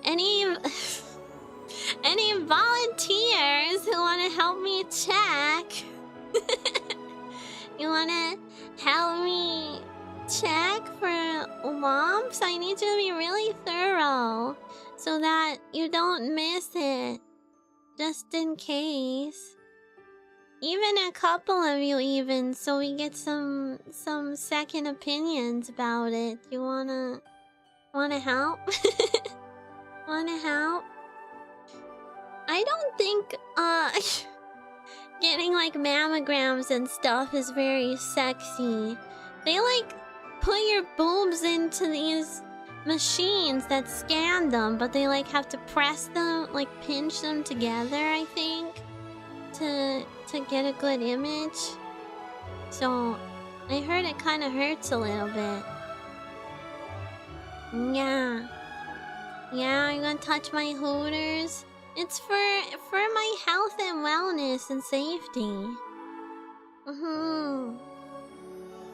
any Any volunteers who want to help me check? You want to help me check for lumps? I need you to be really thorough so that you don't miss it. Just in case. Even a couple of you even, so we get some second opinions about it. You wanna help? Wanna help? I don't think getting like mammograms and stuff is very sexy. They like put your boobs into these machines that scan them, but they like have to press them, like pinch them together, I think, to get a good image. So I heard it kind of hurts a little bit. Yeah, you're gonna touch my hooters? It's for my health and wellness and safety.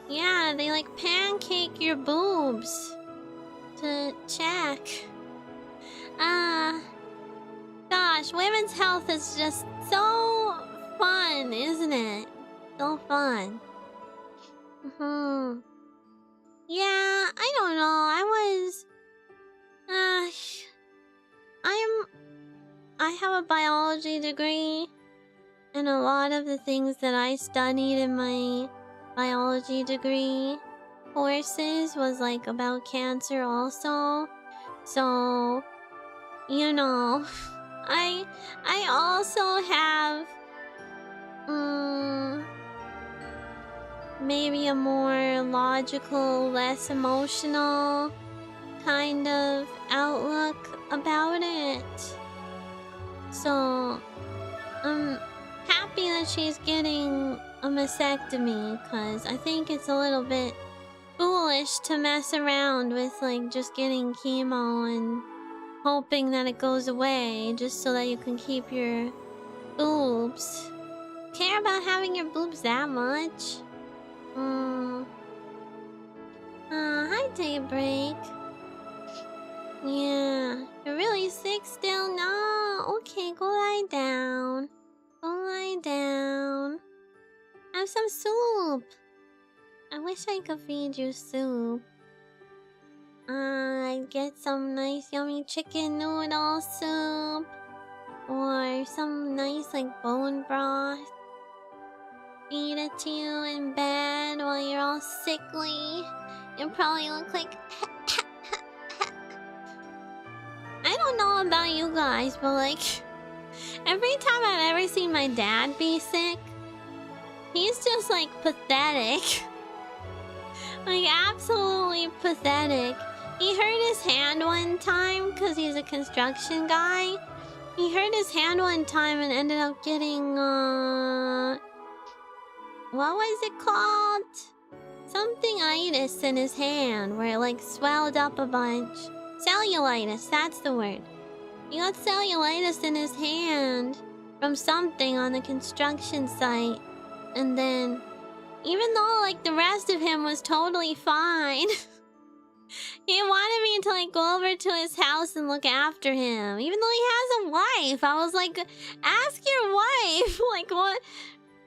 Yeah, they like pancake your boobs to check. Gosh, women's health is just so fun, isn't it? So fun. Yeah, I don't know. I have a biology degree, and a lot of the things that I studied in my biology degree courses was like about cancer also. So, you know, I also have maybe a more logical, less emotional kind of outlook about it. So, I'm happy that she's getting a mastectomy, because I think it's a little bit foolish to mess around with like just getting chemo and hoping that it goes away just so that you can keep your boobs. Care about having your boobs that much? Hi, Daybreak. Yeah, you're really sick still? No. Okay, go lie down. Go lie down. Have some soup. I wish I could feed you soup. I'd get some nice yummy chicken noodle soup. Or some nice like bone broth. Feed it to you in bed while you're all sickly. You probably look like... I don't know about you guys, but like... every time I've ever seen my dad be sick, he's just like pathetic. Like absolutely pathetic. He hurt his hand one time because he's a construction guy. He hurt his hand one time and ended up getting what was it called? Something itis in his hand where it like swelled up a bunch. Cellulitis, that's the word. He got cellulitis in his hand from something on the construction site. And then, even though like the rest of him was totally fine, he wanted me to like go over to his house and look after him. Even though he has a wife. I was like, ask your wife. Like what?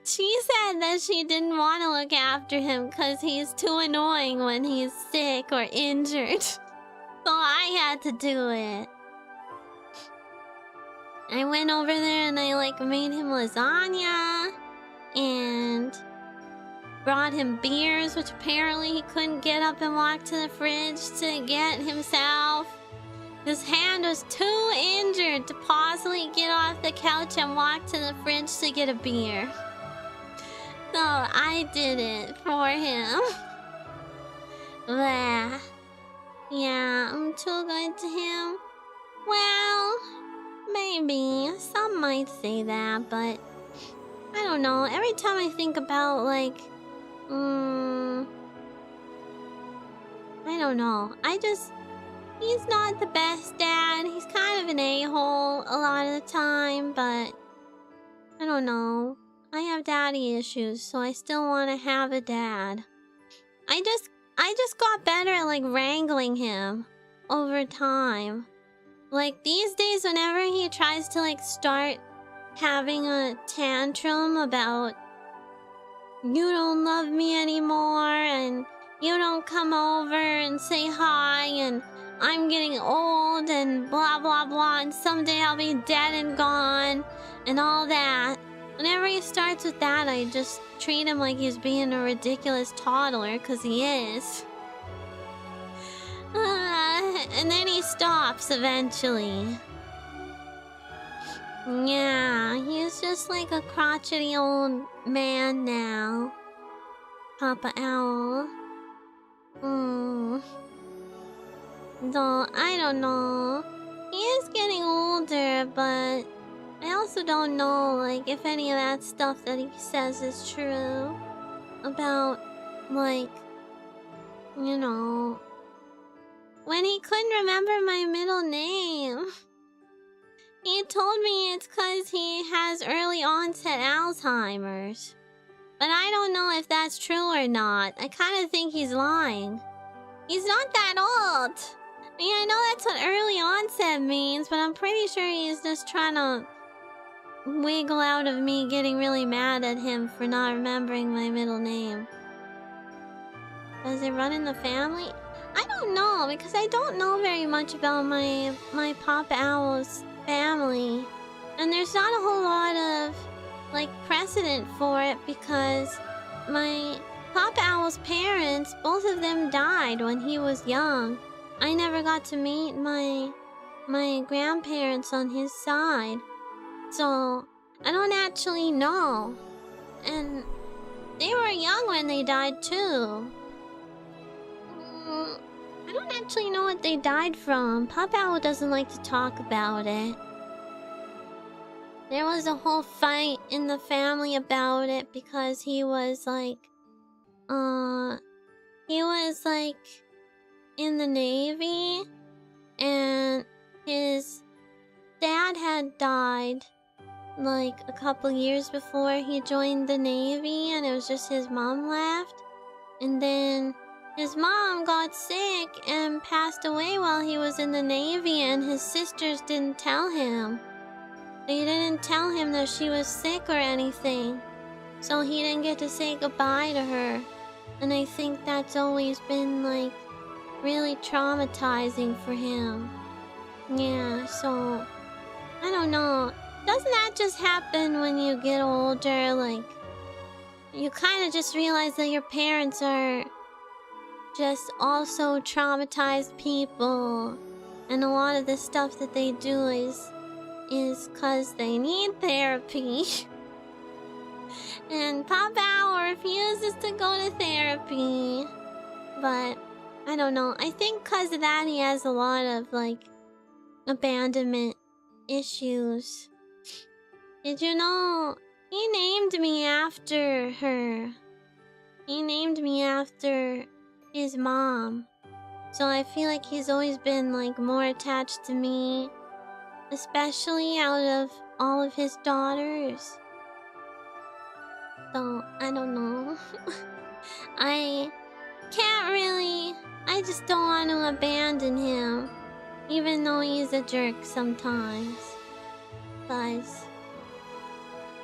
She said that she didn't want to look after him because he's too annoying when he's sick or injured. So I had to do it. I went over there and I like made him lasagna and brought him beers, which apparently he couldn't get up and walk to the fridge to get himself. His hand was too injured to possibly get off the couch and walk to the fridge to get a beer. So I did it for him. Blah. Yeah, I'm too good to him. Well, maybe. Some might say that, but I don't know. Every time I think about, like, I don't know. He's not the best dad. He's kind of an a-hole a lot of the time, but I don't know. I have daddy issues, so I still want to have a dad. I just got better at, like, wrangling him over time. Like, these days, whenever he tries to, like, start having a tantrum about you don't love me anymore and you don't come over and say hi and I'm getting old and blah blah blah and someday I'll be dead and gone and all that. Whenever he starts with that, I just treat him like he's being a ridiculous toddler, because he is. And then he stops eventually. Yeah, he's just like a crotchety old man now. Papa Owl. Though, I don't know. He is getting older, but I also don't know, like, if any of that stuff that he says is true. About, like, you know, when he couldn't remember my middle name. He told me it's because he has early onset Alzheimer's. But I don't know if that's true or not. I kind of think he's lying. He's not that old. I mean, I know that's what early onset means, but I'm pretty sure he's just trying to wiggle out of me getting really mad at him for not remembering my middle name. Does it run in the family? I don't know, because I don't know very much about my Papa Owl's family. And there's not a whole lot of, like, precedent for it, because my Papa Owl's parents, both of them died when he was young. I never got to meet my grandparents on his side. So, I don't actually know. And they were young when they died, too. I don't actually know what they died from. Papa Owl doesn't like to talk about it. There was a whole fight in the family about it because he was like in the Navy, and his dad had died like a couple years before he joined the Navy, and it was just his mom left. And then his mom got sick and passed away while he was in the Navy, and his sisters didn't tell him. They didn't tell him that she was sick or anything, so he didn't get to say goodbye to her. And I think that's always been, like, really traumatizing for him. Yeah, so I don't know. Doesn't that just happen when you get older? Like, you kind of just realize that your parents are just also traumatized people, and a lot of the stuff that they do is because they need therapy. And Papa Owl refuses to go to therapy. But I don't know. I think because of that, he has a lot of, like, abandonment issues. Did you know he named me after her? He named me after his mom. So I feel like he's always been, like, more attached to me, especially out of all of his daughters. So I don't know. I just don't want to abandon him, even though he's a jerk sometimes. Because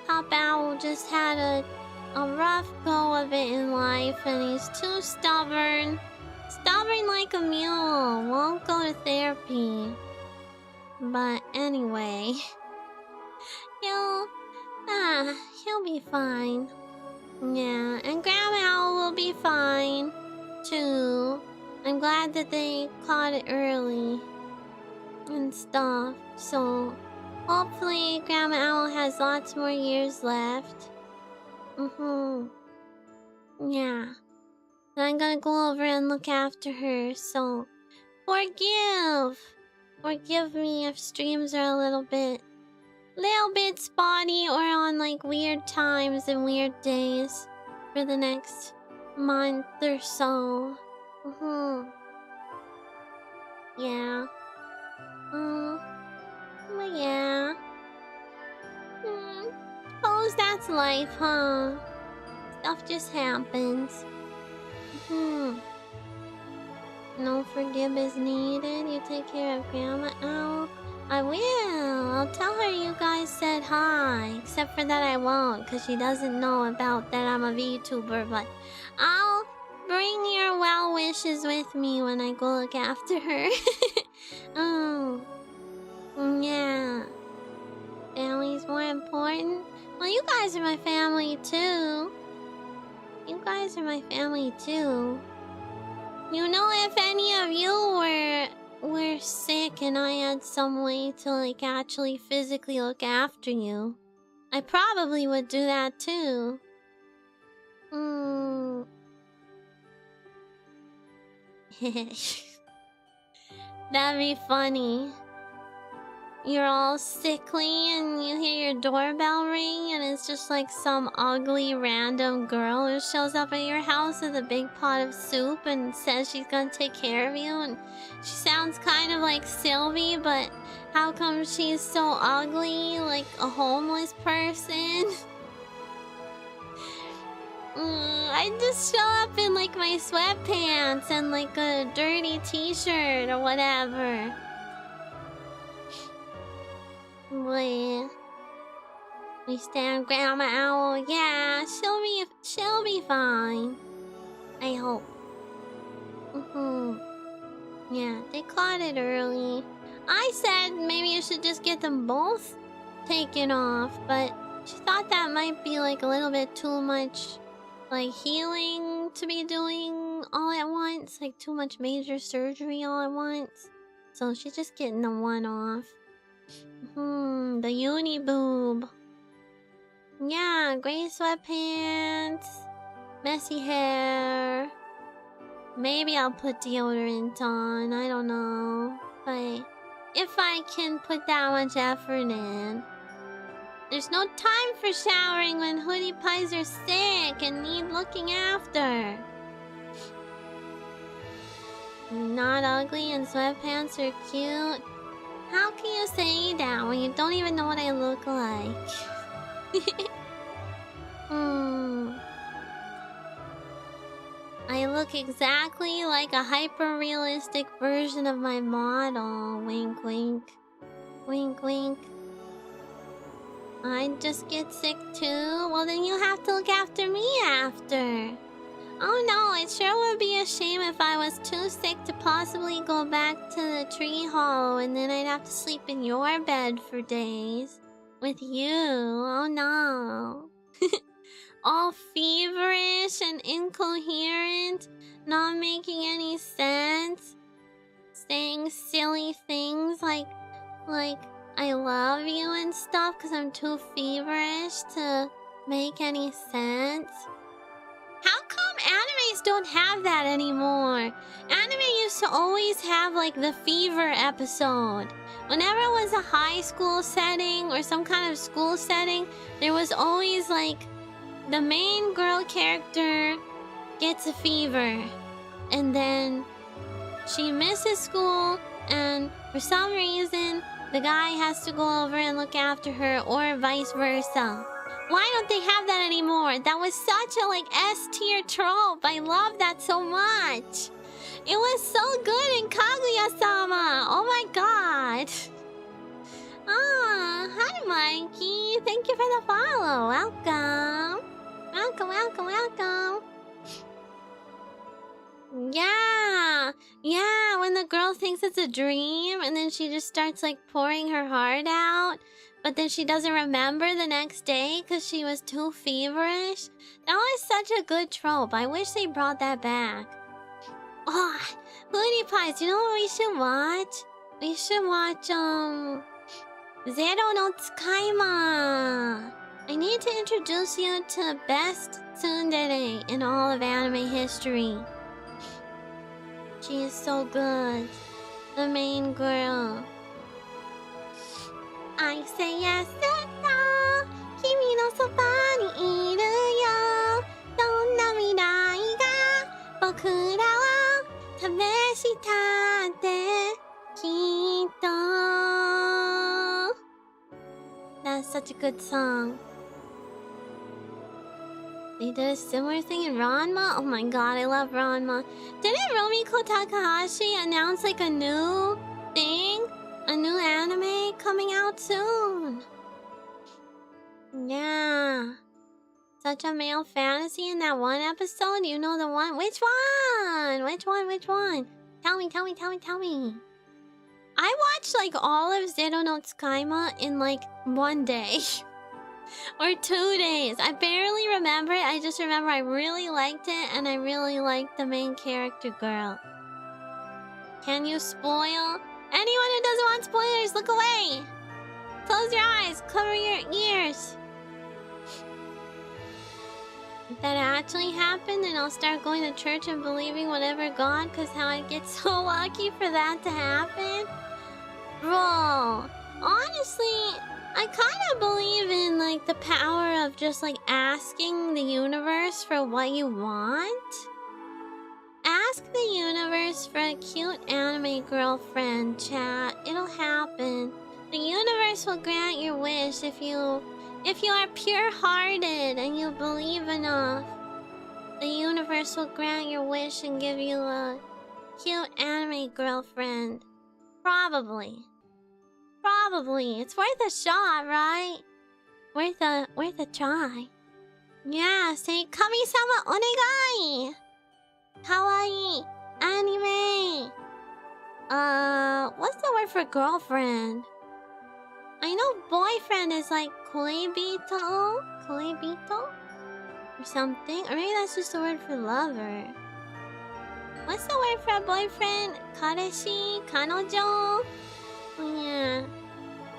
Papa Owl just had a rough go of it in life, and he's too stubborn. Stubborn like a mule. Won't go to therapy. But anyway, he'll be fine. Yeah, and Grandma Owl will be fine too. I'm glad that they caught it early and stuff. So hopefully Grandma Owl has lots more years left. Yeah. And I'm gonna go over and look after her, so forgive me if streams are a little bit spotty or on, like, weird times and weird days for the next month or so. Yeah. But yeah. Suppose that's life, huh? Stuff just happens. No forgive is needed. You take care of Grandma Owl. I'll tell her you guys said hi. Except for that I won't, because she doesn't know about that I'm a VTuber, but I'll bring your well wishes with me when I go look after her. Oh. Yeah. Family's more important? Well, you guys are my family too. You guys are my family too. You know, if any of you were sick and I had some way to like actually physically look after you, I probably would do that too. Hmm. That'd be funny. You're all sickly and you hear your doorbell ring and it's just like some ugly random girl who shows up at your house with a big pot of soup and says she's gonna take care of you, and she sounds kind of like Silvi, but how come she's so ugly, like a homeless person? I just show up in like my sweatpants and like a dirty t-shirt or whatever. Boy. We stand Grandma Owl. Yeah, she'll be fine. I hope. Yeah, they caught it early. I said maybe you should just get them both taken off, but she thought that might be like a little bit too much like healing to be doing all at once, like too much major surgery all at once. So she's just getting the one off. The uni boob. Yeah, gray sweatpants, messy hair. Maybe I'll put deodorant on, I don't know. But if I can put that much effort in. There's no time for showering when hoodie pies are sick and need looking after. Not ugly and sweatpants are cute. How can you say that when you don't even know what I look like? I look exactly like a hyper-realistic version of my model. Wink, wink. Wink, wink. I just get sick too? Well, then you have to look after me after. Oh no, it sure would be a shame if I was too sick to possibly go back to the tree hollow and then I'd have to sleep in your bed for days. With you. Oh no. All feverish and incoherent, not making any sense. Saying silly things like I love you and stuff because I'm too feverish to make any sense. How come animes don't have that anymore? Anime used to always have like the fever episode. Whenever it was a high school setting or some kind of school setting, there was always like the main girl character gets a fever and then she misses school and for some reason the guy has to go over and look after her or vice versa. Why don't they have that anymore? That was such a like S-tier trope. I love that so much. It was so good in Kaguya-sama. Oh my god. Ah, hi Mikey. Thank you for the follow. Welcome. Welcome, welcome, welcome. Yeah, when the girl thinks it's a dream and then she just starts like pouring her heart out, but then she doesn't remember the next day because she was too feverish. That was such a good trope. I wish they brought that back. Oh, Hoodie Pies, you know what we should watch? We should watch, Zero no Tsukaima. I need to introduce you to best tsundere in all of anime history. She is so good. The main girl. I say yes and no. Kimi no soba ni iru yo. Donna mirai ga boku ra wa tabeshita de kitto. That's such a good song. They did a similar thing in Ranma? Oh my god, I love Ranma. Didn't Rumiko Takahashi announce like a new thing? A new anime coming out soon. Yeah. Such a male fantasy in that one episode. You know the one? Which one? Which one? Which one? Tell me, tell me, tell me, tell me. I watched like all of Zero no Tsukaima in like 1 day. Or 2 days. I barely remember it. I just remember I really liked it and I really liked the main character girl. Can you spoil? Anyone who doesn't want spoilers, look away! Close your eyes, cover your ears. If that actually happened, then I'll start going to church and believing whatever God, cause how I get so lucky for that to happen. Bro, honestly, I kind of believe in like the power of just like asking the universe for what you want. Ask the universe for a cute anime girlfriend, chat. It'll happen. The universe will grant your wish if you are pure-hearted and you believe enough. The universe will grant your wish and give you a cute anime girlfriend. Probably. Probably. It's worth a shot, right? Worth a try. Yeah, say Kami-sama onegai! Kawaii anime. What's the word for girlfriend? I know boyfriend is like koibito? Koibito? Or something? Or maybe that's just the word for lover. What's the word for a boyfriend? Kareshi? Kanojo? Oh yeah.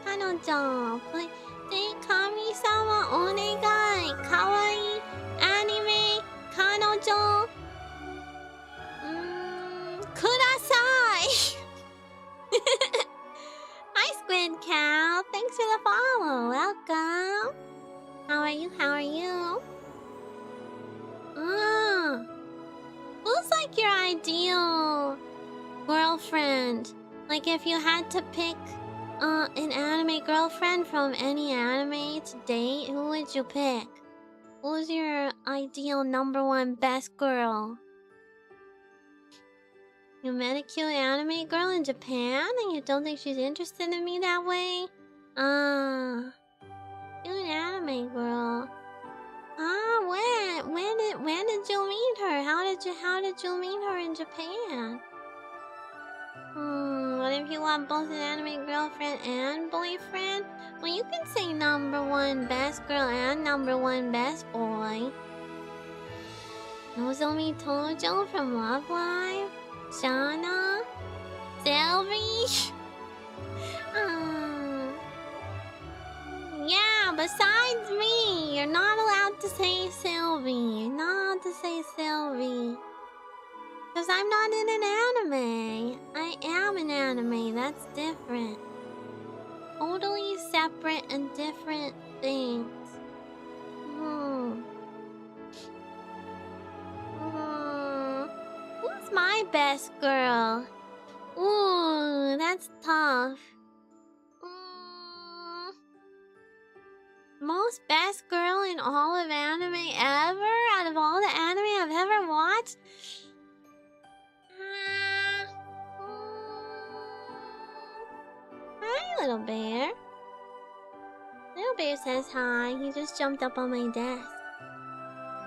Kanojo. Say Kami-sama onegai. Kawaii anime. Kanojo. Kudasai! Hi, Squid Cow. Thanks for the follow. Welcome. How are you? How are you? Who's like your ideal girlfriend? Like if you had to pick an anime girlfriend from any anime to date, who would you pick? Who's your ideal #1 best girl? You met a cute anime girl in Japan and you don't think she's interested in me that way? Cute anime girl. When did you meet her? How did you meet her in Japan? What if you want both an anime girlfriend and boyfriend? Well, you can say #1 best girl and #1 best boy. Nozomi Tojo from Love Live? Shauna? Silvi? Yeah, besides me, you're not allowed to say Silvi. You're not allowed to say Silvi. Because I'm not in an anime. I am an anime, that's different. Totally separate and different things. Who's my best girl? Ooh, that's tough. Most best girl in all of anime ever? Out of all the anime I've ever watched? Hi, little bear. Little bear says hi. He just jumped up on my desk.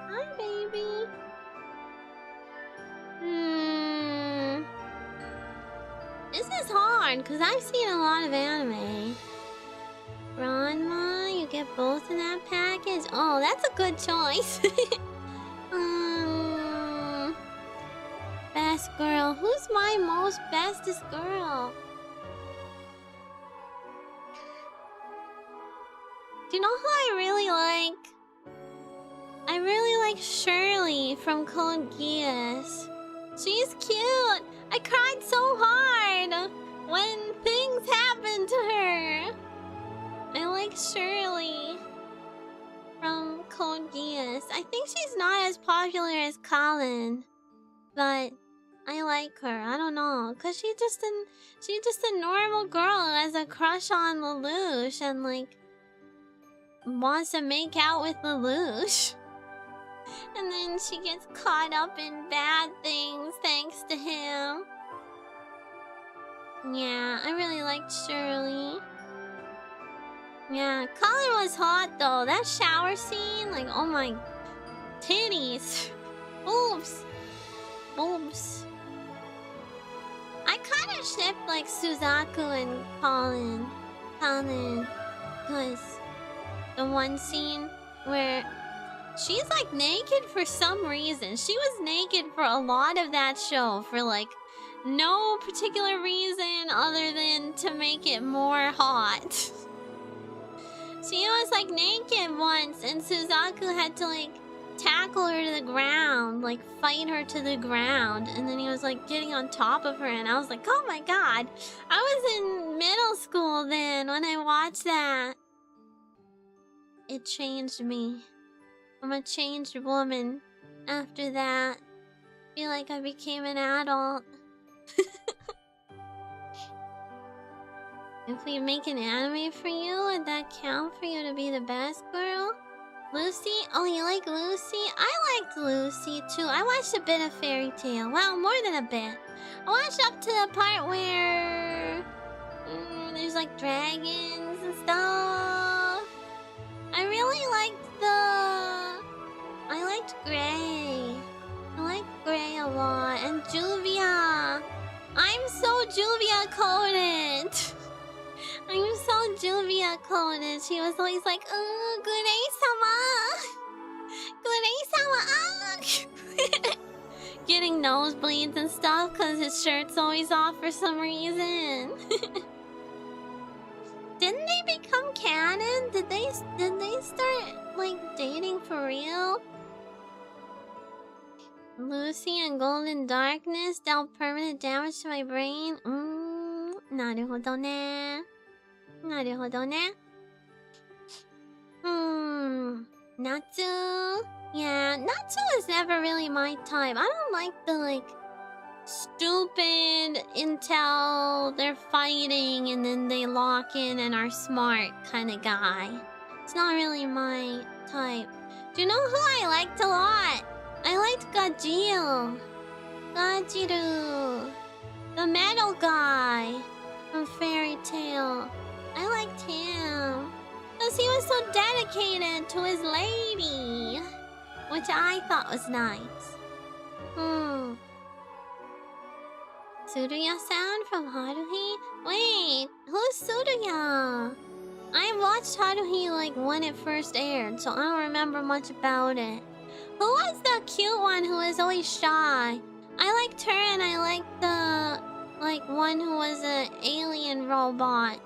Hi, baby. This is hard because I've seen a lot of anime. Ranma, you get both in that package. Oh, that's a good choice. Best girl. Who's my most bestest girl? Do you know who I really like? I really like Shirley from Code Geass. She's cute. I cried so hard when things happened to her. I like Shirley from Code Geass. I think she's not as popular as Colin, but I like her. I don't know, cause she's just a normal girl who has a crush on Lelouch and like wants to make out with Lelouch. And then she gets caught up in bad things thanks to him. Yeah, I really liked Shirley. Yeah, Colin was hot though. That shower scene, like, oh my titties. Boobs. Boobs. I kind of shipped like Suzaku and Colin. Because the one scene where she's like naked for some reason. She was naked for a lot of that show for like no particular reason other than to make it more hot. She was like naked once and Suzaku had to like tackle her to the ground, like fight her to the ground, and then he was like getting on top of her and I was like, oh my god, I was in middle school then when I watched that. It changed me. I'm a changed woman after that. I feel like I became an adult. If we make an anime for you, would that count for you to be the best girl? Lucy? Oh, you like Lucy? I liked Lucy too. I watched a bit of Fairy Tail. Well, more than a bit. I watched up to the part where there's like dragons and stuff. I really liked I liked Gray. I liked Gray a lot. And Juvia. I'm so Juvia coded. I'm so Juvia coded. She was always like, Gurei-sama! Getting nosebleeds and stuff because his shirt's always off for some reason. Didn't they become canon? Did they start like dating for real? Lucy and Golden Darkness dealt permanent damage to my brain. なるほどね。なるほどね。Natsu? Yeah, Natsu was never really my type. I don't like the, like, stupid until they're fighting and then they lock in and are smart kind of guy. It's not really my type. Do you know who I liked a lot? I liked Gajil. Gajiru. The metal guy from Fairy Tail. I liked him. Because he was so dedicated to his lady. Which I thought was nice. Tsuruya-san from Haruhi? Wait, who's Tsuruya? I watched Haruhi like when it first aired, so I don't remember much about it. Who was the cute one who was always shy? I liked her and I liked the like one who was an alien robot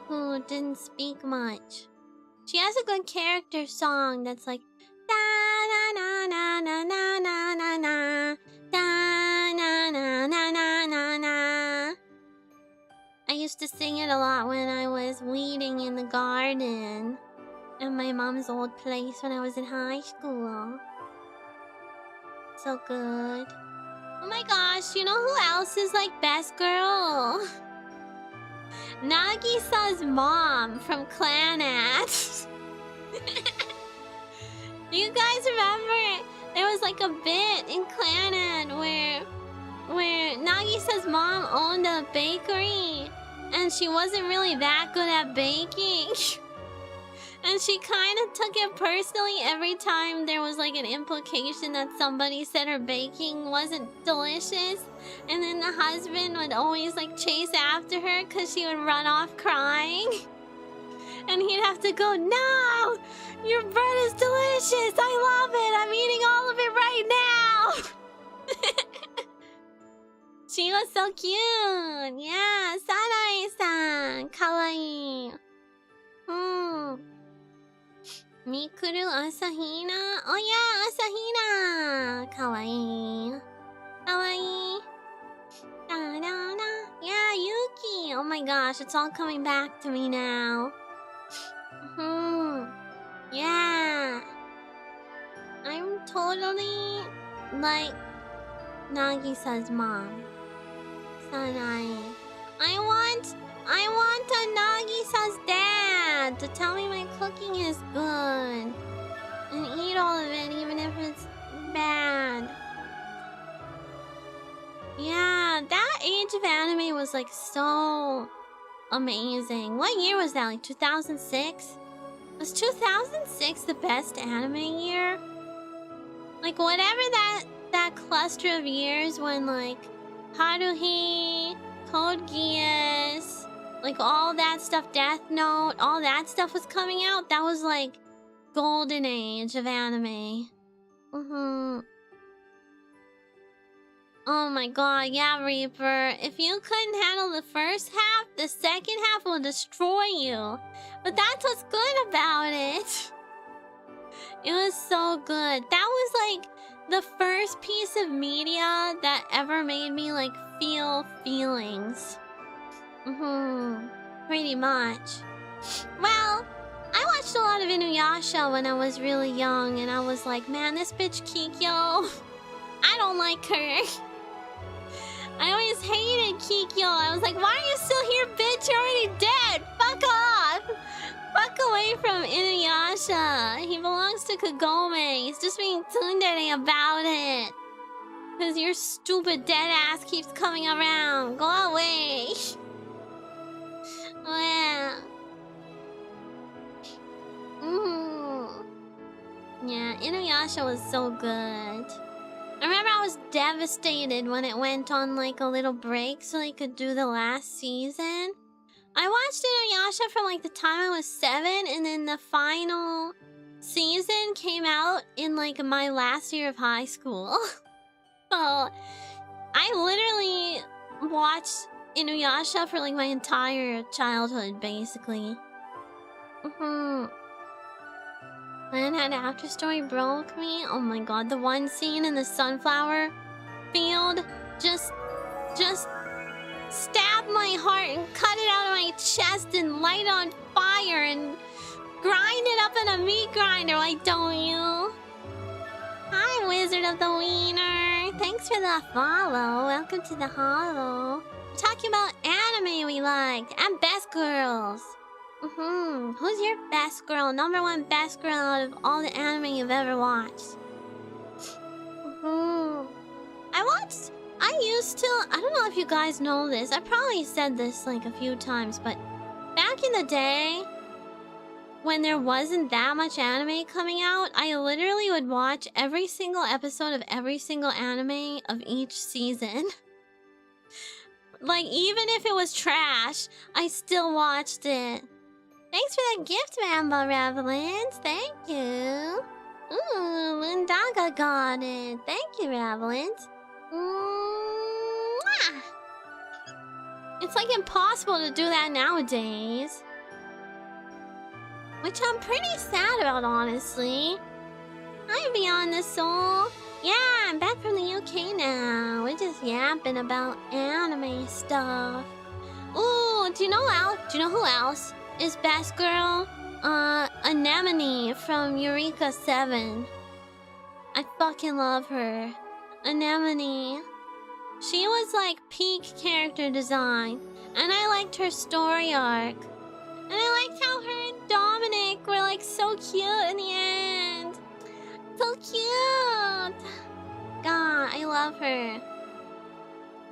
who didn't speak much. She has a good character song that's like da na na na na na na na da na na na na na na. I used to sing it a lot when I was weeding in the garden at my mom's old place when I was in high school. So good. Oh my gosh, you know who else is like best girl? Nagisa's mom from Clannad. Do you guys remember? There was like a bit in Clannad where Nagisa's mom owned a bakery and she wasn't really that good at baking. And she kind of took it personally every time there was like an implication that somebody said her baking wasn't delicious. And then the husband would always like chase after her because she would run off crying. And he'd have to go, no! Your bread is delicious! I love it! I'm eating all of it right now! She was so cute! Yeah, Sanae-san! Kawaii! Mikuru Asahina? Oh yeah, Asahina! Kawaii. Kawaii. Da-da-da. Yeah, Yuki! Oh my gosh, it's all coming back to me now. Yeah. I'm totally like Nagisa's mom. Sanae. I want a Nagisa's dad to tell me my cooking is good. And eat all of it even if it's bad. Yeah, that age of anime was like so amazing. What year was that? Like 2006? Was 2006 the best anime year? Like whatever that cluster of years when like Haruhi, Code Geass, like all that stuff, Death Note, all that stuff was coming out. That was like golden age of anime. Oh my god, yeah, Reaper. If you couldn't handle the first half, the second half will destroy you. But that's what's good about it. It was so good. That was like the first piece of media that ever made me like feel feelings. Pretty much. Well, I watched a lot of Inuyasha when I was really young, and I was like, man, this bitch Kikyo, I don't like her. I always hated Kikyo. I was like, why are you still here, bitch? You're already dead. Fuck off. Fuck away from Inuyasha. He belongs to Kagome. He's just being tsundere about it. Because your stupid dead ass keeps coming around. Go away. Yeah. Yeah, Inuyasha was so good. I remember I was devastated when it went on like a little break so they could do the last season. I watched Inuyasha from like the time I was 7, and then the final season came out in like my last year of high school. So I literally watched Inuyasha for like my entire childhood, basically. And that after story broke me. Oh my god, the one scene in the sunflower field just stabbed my heart and cut it out of my chest and light it on fire and grind it up in a meat grinder, why don't you? Hi, Wizard of the Wiener. Thanks for the follow. Welcome to the hollow. We're talking about anime we liked and best girls. Who's your best girl? Number one best girl out of all the anime you've ever watched? I used to... I don't know if you guys know this. I probably said this like a few times, but back in the day, when there wasn't that much anime coming out, I literally would watch every single episode of every single anime of each season. Like, even if it was trash, I still watched it. Thanks for that gift, Mamba Ravelins. Thank you. Ooh, Lundaga got it. Thank you, Ravelins. It's like impossible to do that nowadays. Which I'm pretty sad about, honestly. Hi, Beyond the Soul. Yeah, I'm back from the UK now. We're just yapping about anime stuff. Ooh, do you know who else is best girl? Anemone from Eureka 7. I fucking love her. Anemone. She was like peak character design, and I liked her story arc. And I liked how her and Dominic were like so cute in the end. So cute. God, I love her.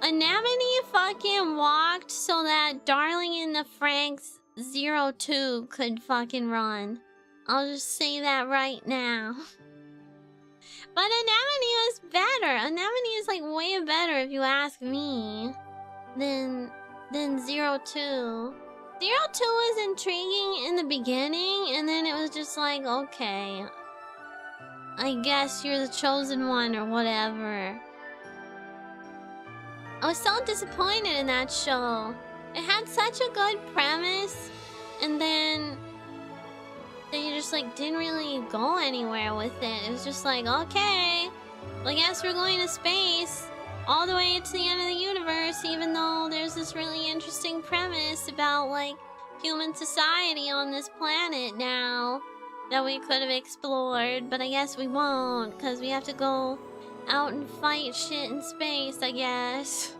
Anemone fucking walked so that Darling in the Franxx 02 could fucking run. I'll just say that right now. But Anemone was better. Anemone is like way better if you ask me than 02. 02 was intriguing in the beginning, and then it was just like, okay, I guess you're the chosen one or whatever. I was so disappointed in that show. It had such a good premise, and then they just like didn't really go anywhere with it. It was just like, okay, well, I guess we're going to space all the way to the end of the universe, even though there's this really interesting premise about like human society on this planet now that we could have explored, but I guess we won't because we have to go out and fight shit in space, I guess.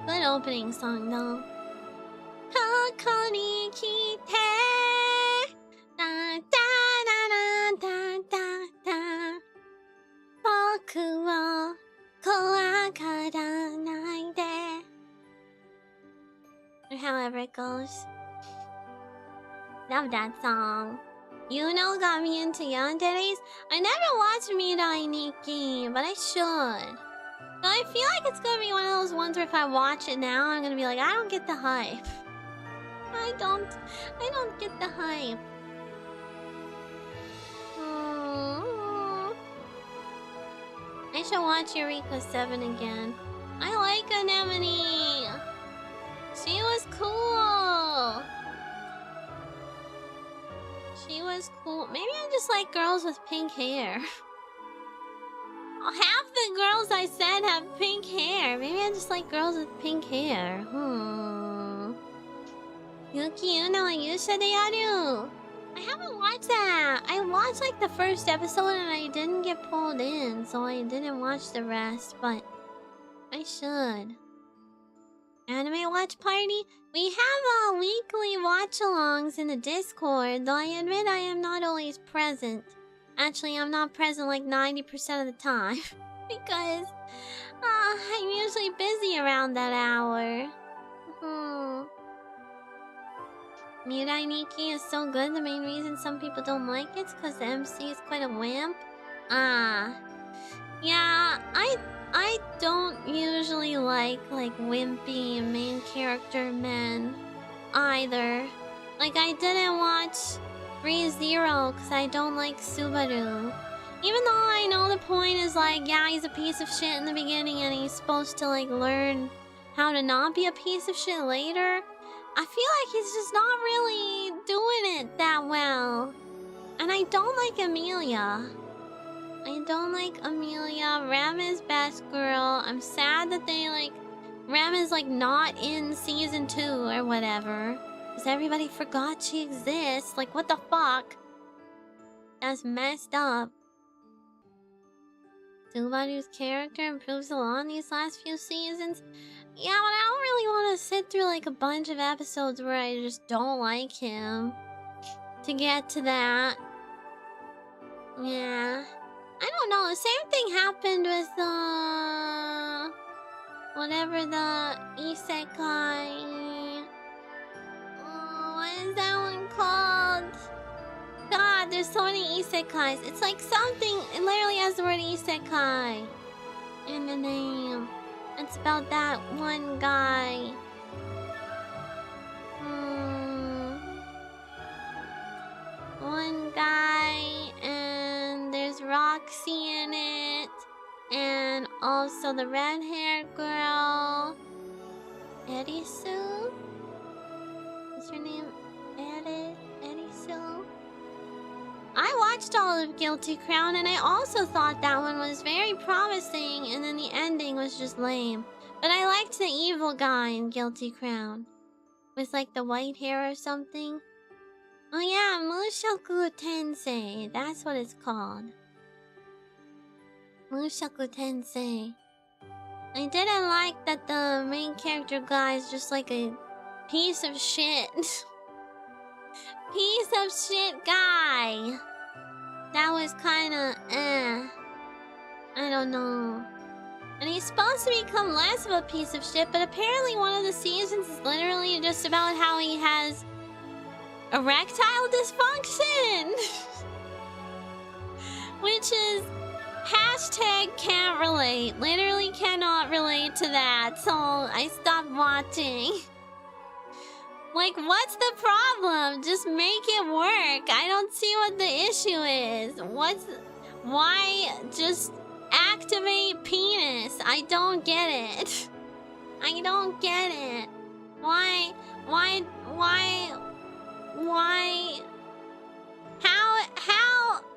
Good opening song though. Kokoni kite da da da da da da. Boku wo kowagara however it goes. Love that song. You know, got me into yanderes. I never watched Mirai Nikki, but I should. So I feel like it's gonna be one of those ones where if I watch it now, I'm gonna be like, I don't get the hype. I don't get the hype. I should watch Eureka 7 again. I like Anemone. She was cool. She was cool. Maybe I just like girls with pink hair. Half the girls I said have pink hair. Maybe I just like girls with pink hair. Yuki, you know what you said, Yaru? I haven't watched that. I watched like the first episode and I didn't get pulled in, so I didn't watch the rest, but I should. Anime watch party? We have weekly watch-alongs in the Discord, though I admit I am not always present. Actually, I'm not present like 90% of the time. Because I'm usually busy around that hour. Mirai Nikki is so good. The main reason some people don't like it is because the MC is quite a wimp. Yeah, I don't usually like wimpy main character men either. Like I didn't watch Re:Zero because I don't like Subaru. Even though I know the point is like, yeah, he's a piece of shit in the beginning and he's supposed to like learn how to not be a piece of shit later. I feel like he's just not really doing it that well. And I don't like Amelia. I don't like Amelia. Rem is best girl. I'm sad that they like... Rem is like not in season 2 or whatever. Because everybody forgot she exists. Like what the fuck? That's messed up. Subaru's character improves a lot in these last few seasons. Yeah, but I don't really want to sit through like a bunch of episodes where I just don't like him to get to that. Yeah. I don't know. The same thing happened with whatever the isekai. Oh, what is that one called? God, there's so many isekais. It's like something. It literally has the word isekai in the name. It's about that one guy. One guy, and there's Roxy in it, and also the red-haired girl, Erisu. What's her name? Erisu. I watched all of Guilty Crown, and I also thought that one was very promising, and then the ending was just lame. But I liked the evil guy in Guilty Crown, with like the white hair or something. Oh yeah, Mushoku Tensei. That's what it's called. Mushoku Tensei. I didn't like that the main character guy is just like a piece of shit. Piece of shit guy. That was kinda I don't know. And he's supposed to become less of a piece of shit, but apparently one of the seasons is literally just about how he has erectile dysfunction. Which is hashtag can't relate. Literally cannot relate to that. So I stopped watching. Like, what's the problem? Just make it work. I don't see what the issue is. Why just activate penis? I don't get it. I don't get it. Why?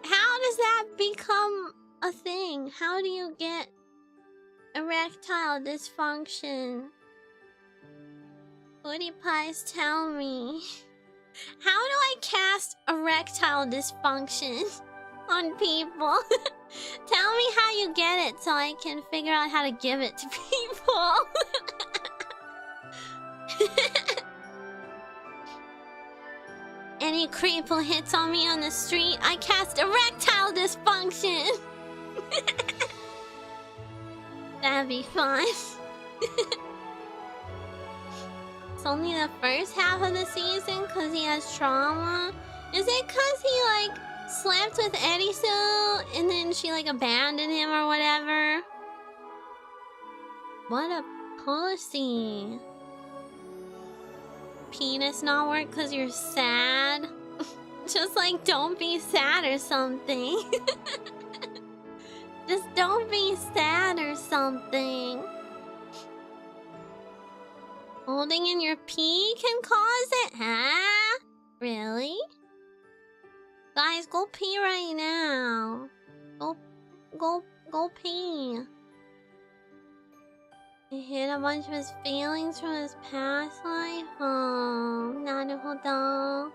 How does that become a thing? How do you get erectile dysfunction? Booty pies, tell me. How do I cast erectile dysfunction on people? Tell me how you get it so I can figure out how to give it to people. Any creep who hits on me on the street, I cast erectile dysfunction. That'd be fun. It's only the first half of the season because he has trauma? Is it because he, like, slept with Erisu and then she, like, abandoned him or whatever? What a pussy. Penis not work because you're sad? Just, like, don't be sad or something. Just don't be sad or something. Holding in your pee can cause it? Huh? Really? Guys, go pee right now. Go pee. He hid a bunch of his feelings from his past life. Oh, naruhodo.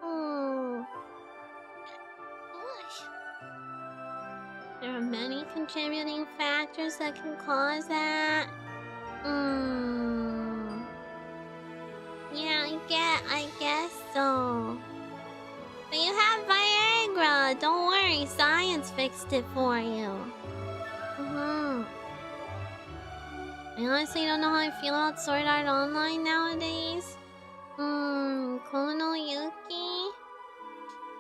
Oh. There are many contributing factors that can cause that. Yeah, I guess so. But you have Viagra. Don't worry, science fixed it for you. I honestly don't know how I feel about Sword Art Online nowadays. Kono Yuki.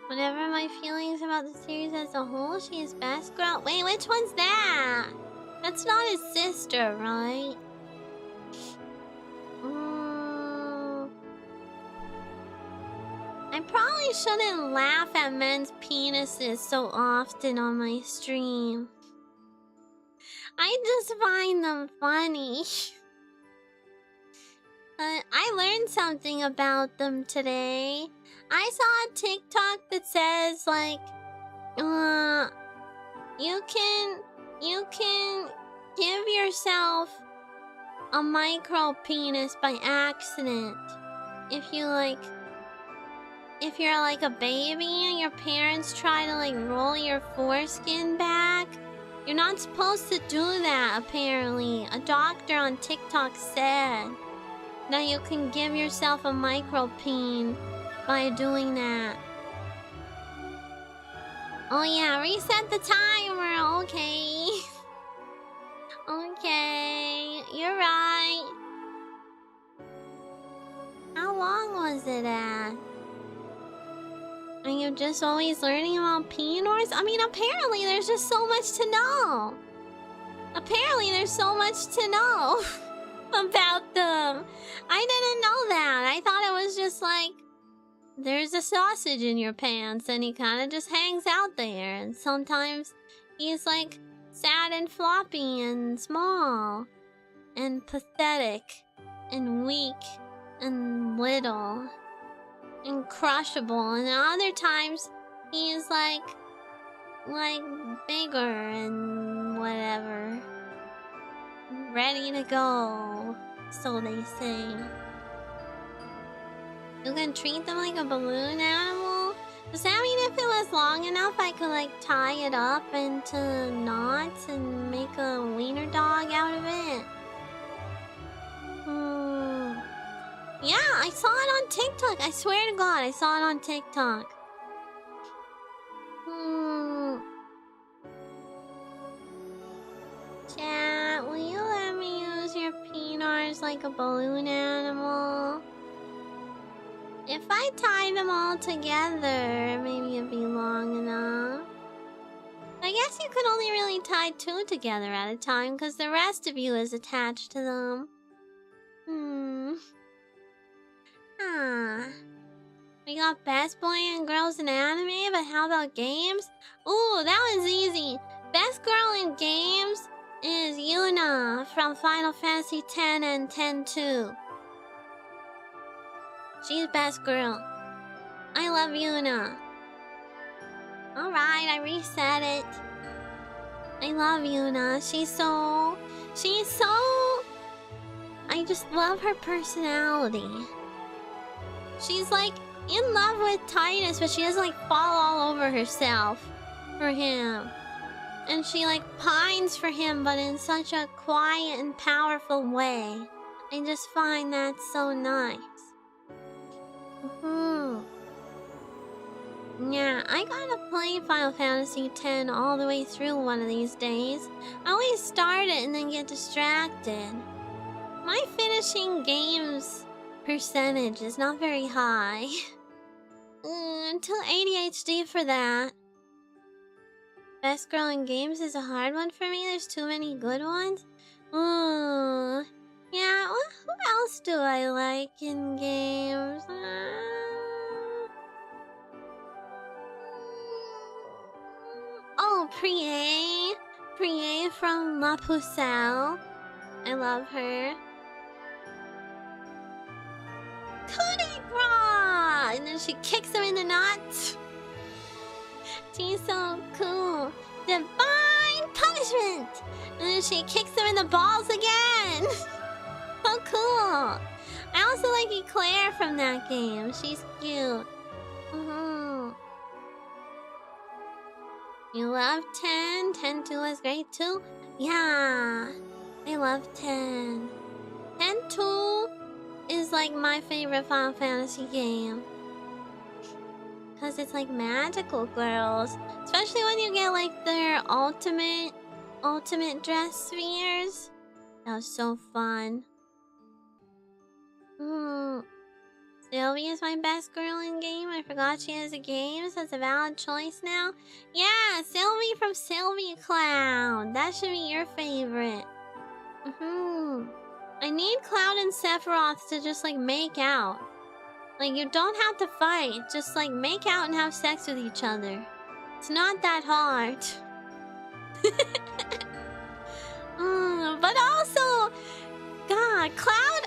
Whatever my feelings about the series as a whole, she is best girl. Wait, which one's that? That's not his sister, right? I probably shouldn't laugh at men's penises so often on my stream. I just find them funny. I learned something about them today. I saw a TikTok that says, like, you can give yourself a micro penis by accident. If you're like a baby and your parents try to like roll your foreskin back, you're not supposed to do that, apparently. A doctor on TikTok said that you can give yourself a micro peen by doing that. Oh yeah, reset the timer, okay. Okay, you're right. How long was it at? Are you just always learning about penors? I mean, apparently there's just so much to know. Apparently there's so much to know about them. I didn't know that. I thought it was just like, there's a sausage in your pants and he kind of just hangs out there. And sometimes he's like sad and floppy and small and pathetic and weak and little and crushable, and other times he's like bigger and whatever, ready to go, so they say. You can treat them like a balloon animal? Does that mean if it was long enough I could like tie it up into knots and make a wiener dog out of it? Yeah, I saw it on TikTok. I swear to God, I saw it on TikTok. Chat, will you let me use your penars like a balloon animal? If I tie them all together, maybe it'd be long enough. I guess you could only really tie 2 together at a time because the rest of you is attached to them. We got best boy and girls in anime, but how about games? Ooh, that one's easy. Best girl in games is Yuna from Final Fantasy X and X-2. She's best girl. I love Yuna. Alright, I reset it. I love Yuna. She's so... I just love her personality. She's like in love with Titus, but she doesn't like fall all over herself for him. And she like pines for him, but in such a quiet and powerful way. I just find that so nice. Yeah, I gotta play Final Fantasy X all the way through one of these days. I always start it and then get distracted. My finishing games percentage is not very high. Until ADHD for that. Best girl in games is a hard one for me. There's too many good ones. Yeah, who else do I like in games? Oh, Priye from La Pucelle. I love her. Coup de grace! And then she kicks him in the nuts. She's so cool. Divine punishment! And then she kicks him in the balls again. So cool. I also like Eclair from that game. She's cute. You love 10? 10-2 was great too? Yeah. I love 10. 10-2 is like my favorite Final Fantasy game. Because it's like magical girls. Especially when you get like their ultimate dress spheres. That was so fun. Silvi is my best girl in game. I forgot she has a game, so it's a valid choice now. Yeah, Silvi from Silvi Cloud. That should be your favorite. I need Cloud and Sephiroth to just like make out. Like, you don't have to fight. Just like make out and have sex with each other. It's not that hard. But also, God, Cloud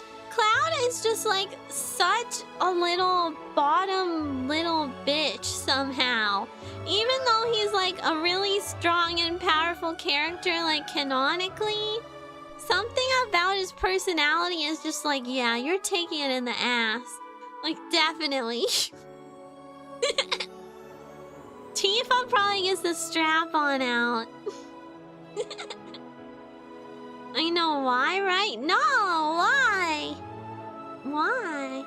is just like such a little bottom little bitch somehow. Even though he's like a really strong and powerful character, like canonically, something about his personality is just like, yeah, you're taking it in the ass. Like, definitely. Tifa probably gets the strap on out. I know why, right? No, why? Why?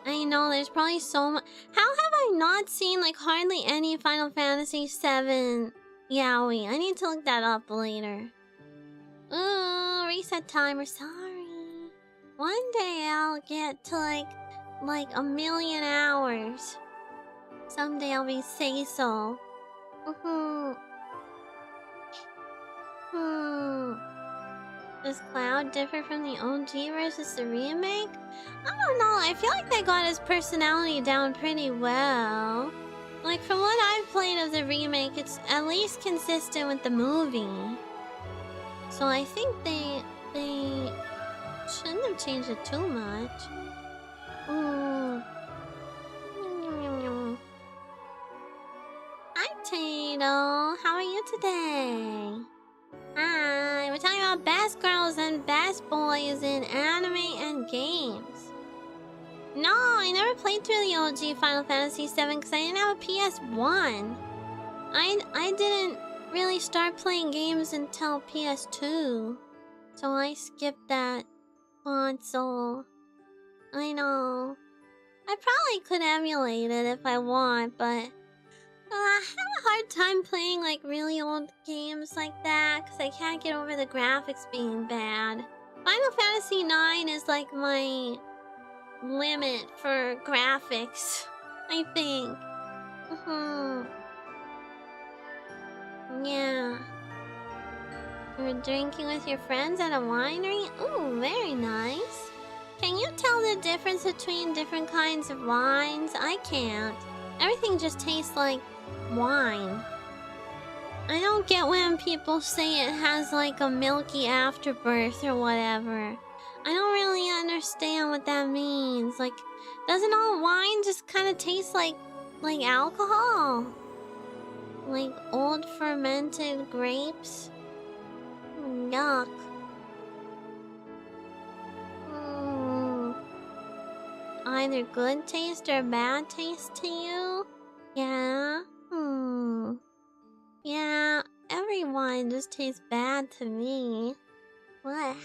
I know there's probably so much. How have I not seen like hardly any Final Fantasy VII yaoi? I need to look that up later. Reset timer. Sorry. One day I'll get to like 1,000,000 hours. Someday I'll be say-so. Does Cloud differ from the OG versus the remake? I don't know. I feel like they got his personality down pretty well. Like, from what I've played of the remake, it's at least consistent with the movie. So I think they shouldn't have changed it too much. Hi, Tato. How are you today? Hi. We're talking about best girls and best boys in anime and games. No, I never played through the OG Final Fantasy VII because I didn't have a PS1. I didn't really start playing games until PS2. So I skipped that console. I know. I probably could emulate it if I want, but I have a hard time playing like really old games like that because I can't get over the graphics being bad. Final Fantasy IX is like my limit for graphics, I think. Yeah. You were drinking with your friends at a winery? Ooh, very nice. Can you tell the difference between different kinds of wines? I can't. Everything just tastes like wine. I don't get when people say it has like a milky afterbirth or whatever. I don't really understand what that means. Like, doesn't all wine just kind of taste like alcohol? Like old fermented grapes? Yuck. Either good taste or bad taste to you? Yeah? Yeah, every wine just tastes bad to me. What?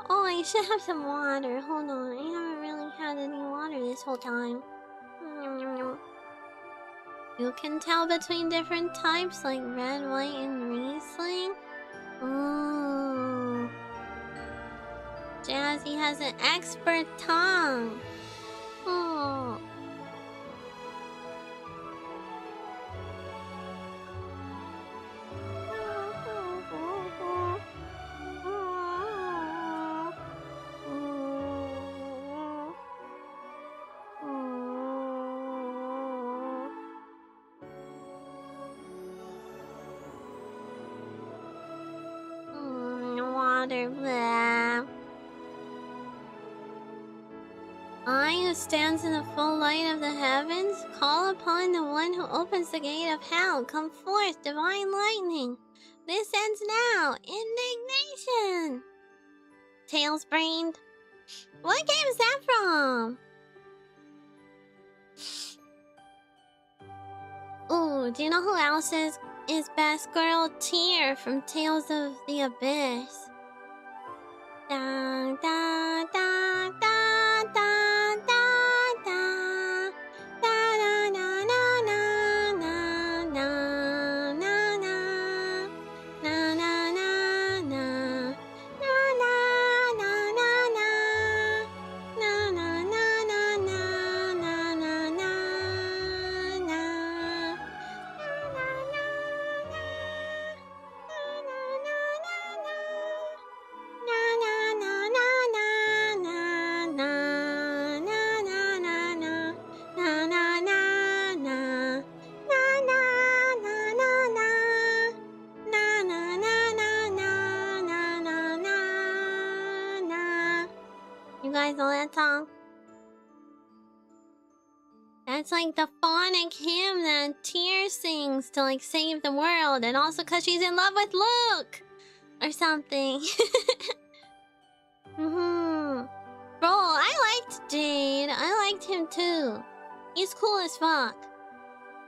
Oh, I should have some water. Hold on, I haven't really had any water this whole time. You can tell between different types like red, white, and Riesling. Ooh. Jazzy has an expert tongue. Oh. Water, blah. I, who stands in the full light of the heavens, call upon the one who opens the gate of hell. Come forth, divine lightning. This ends now. Indignation. Tails brained. What game is that from? Ooh, do you know who else is best girl? Tear from Tales of the Abyss. Da da da da da da da da da na na na na na na na na na na na na You guys know that song? That's like the phonic hymn that Tear sings to like save the world, and also cause she's in love with Luke or something. Bro, I liked Jade. I liked him too. He's cool as fuck.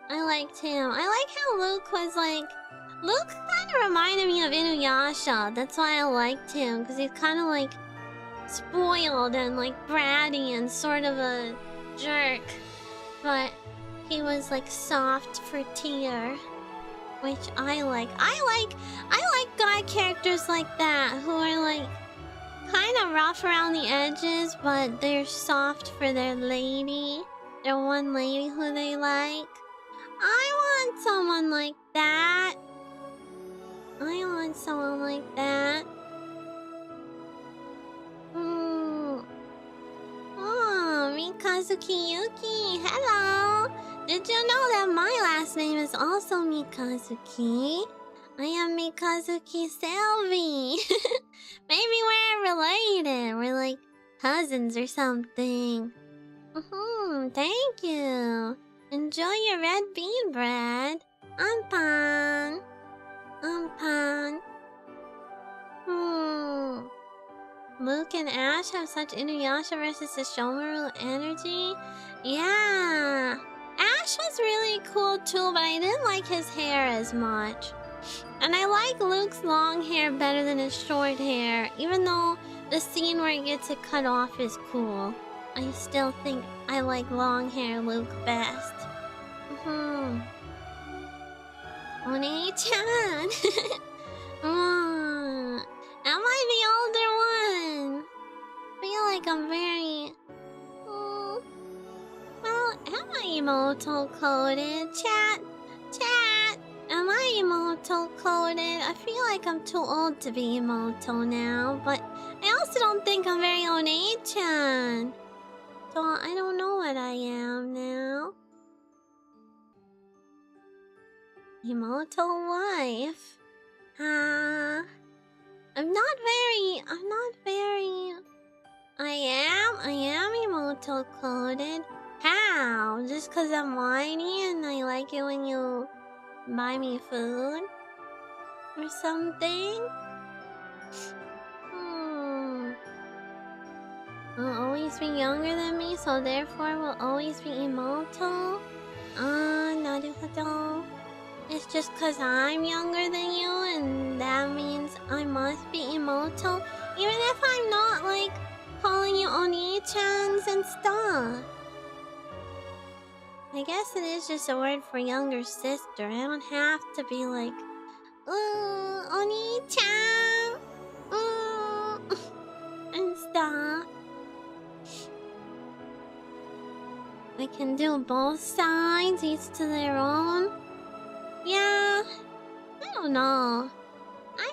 I liked him. I like how Luke was like... Luke kind of reminded me of Inuyasha. That's why I liked him, because he's kind of like spoiled and like bratty and sort of a jerk. But he was like soft for Tear, which I like. I like guy characters like that who are like kind of rough around the edges, but they're soft for their lady. Their one lady who they like. I want someone like that. I want someone like that. Oh, Mikazuki Yuki. Hello. Did you know that my last name is also Mikazuki? I am Mikazuki Silvi. Maybe we're related. We're like cousins or something. Thank you. Enjoy your red bean bread. Anpan. Luke and Ash have such Inuyasha versus Sesshomaru energy. Yeah. Ash was really cool too, but I didn't like his hair as much. And I like Luke's long hair better than his short hair, even though the scene where he gets it cut off is cool. I still think I like long hair Luke best. Oni-chan! Am I the older one? I feel like I'm very... Well, am I emoto coded? Chat! Am I emoto coded? I feel like I'm too old to be emoto now, but I also don't think I'm very Oni-chan. So I don't know what I am now. Emoto wife. I'm not very... I am emoto coded. How? Just cause I'm whiny and I like it when you buy me food? Or something? Will always be younger than me, so therefore will always be emoto? Naruhodo. It's just cause I'm younger than you and that means I must be emoto? Even if I'm not, like, calling you Oni-chans and stuff. I guess it is just a word for younger sister. I don't have to be like, Oni-chan, and stuff. I can do both sides, each to their own. Yeah, I don't know. I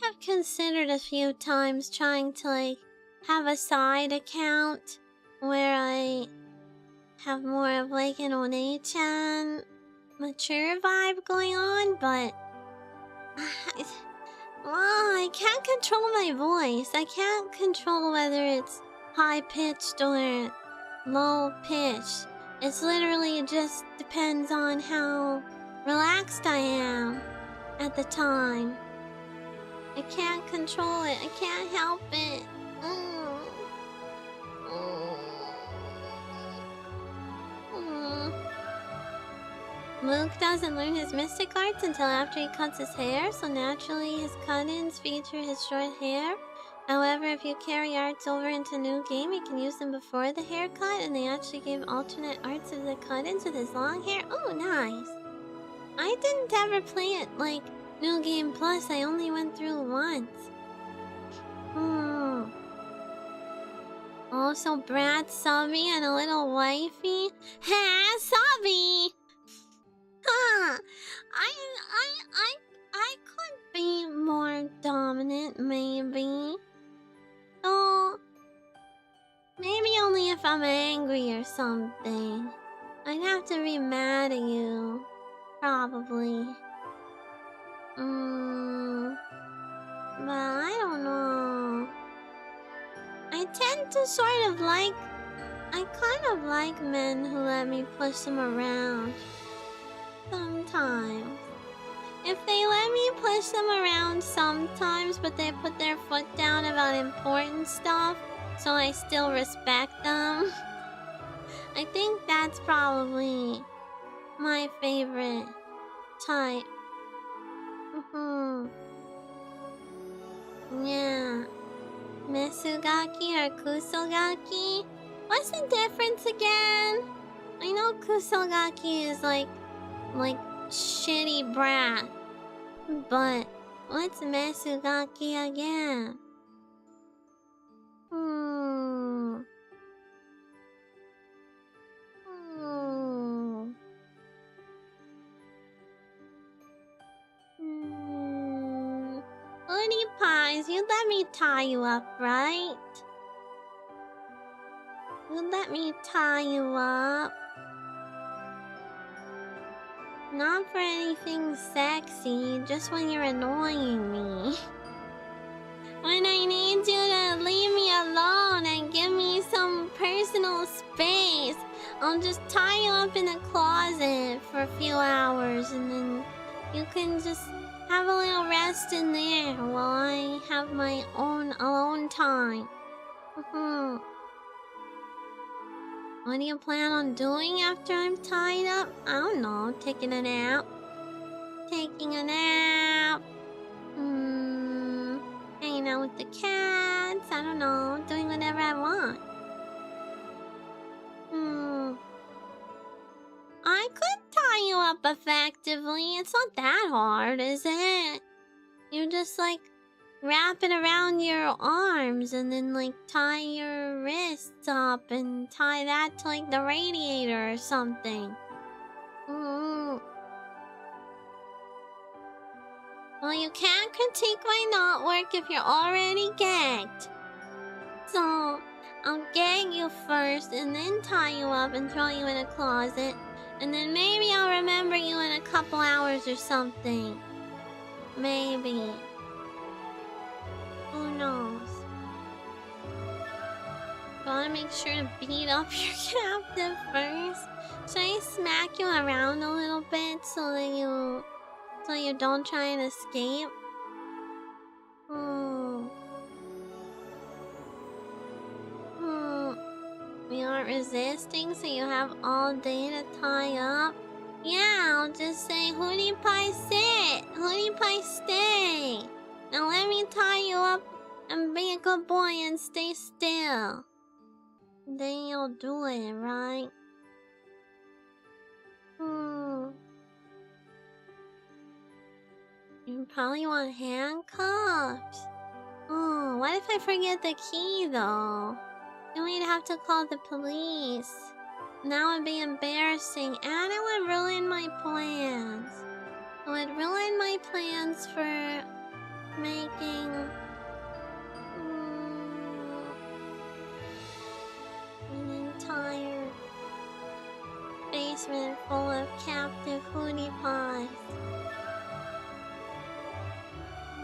have considered a few times trying to like have a side account where I have more of like an One-chan mature vibe going on, but I can't control my voice. I can't control whether it's high pitched or low pitched. It's literally just depends on how relaxed I am at the time. I can't control it. I can't help it. Luke doesn't learn his mystic arts until after he cuts his hair, so naturally his cut-ins feature his short hair. However, if you carry arts over into new game, you can use them before the haircut, and they actually gave alternate arts of the cut-ins with his long hair. Oh, nice. I didn't ever play it like New Game Plus. I only went through once. Also, Brad, Silvi, and a little wifey. Ha, Silvi! Huh. I could be more dominant, maybe. Oh, maybe only if I'm angry or something. I'd have to be mad at you, probably. But I don't know. I tend to sort of like... I kind of like men who let me push them around. Sometimes. If they let me push them around sometimes, but they put their foot down about important stuff, so I still respect them. I think that's probably my favorite type. Yeah. Misugaki or Kusogaki? What's the difference again? I know Kusogaki is like shitty brat. But what's Misugaki again? Hurty pies, you let me tie you up, right? You let me tie you up. Not for anything sexy, just when you're annoying me. When I need you to leave me alone and give me some personal space, I'll just tie you up in a closet for a few hours and then you can just have a little rest in there while I have my own alone time. What do you plan on doing after I'm tied up? I don't know, taking a nap. Taking a nap. Hanging out with the cats. I don't know, doing whatever I want. I could tie you up effectively. It's not that hard, is it? You just like wrap it around your arms and then like tie your wrists up and tie that to like the radiator or something. Well, you can't critique my knot work if you're already gagged. So, I'll gag you first and then tie you up and throw you in a closet. And then maybe I'll remember you in a couple hours or something. Maybe. Who knows? Gotta make sure to beat up your captive first. Should I smack you around a little bit so you don't try and escape? We aren't resisting, so you have all day to tie up? Yeah, I'll just say, Hurty pie sit! Hurty pie stay! Now let me tie you up and be a good boy and stay still. Then you'll do it, right? Probably want handcuffs. Oh, what if I forget the key though? Then we'd have to call the police. That would be embarrassing, and it would ruin my plans. It would ruin my plans for making an entire basement full of captive hootie pies.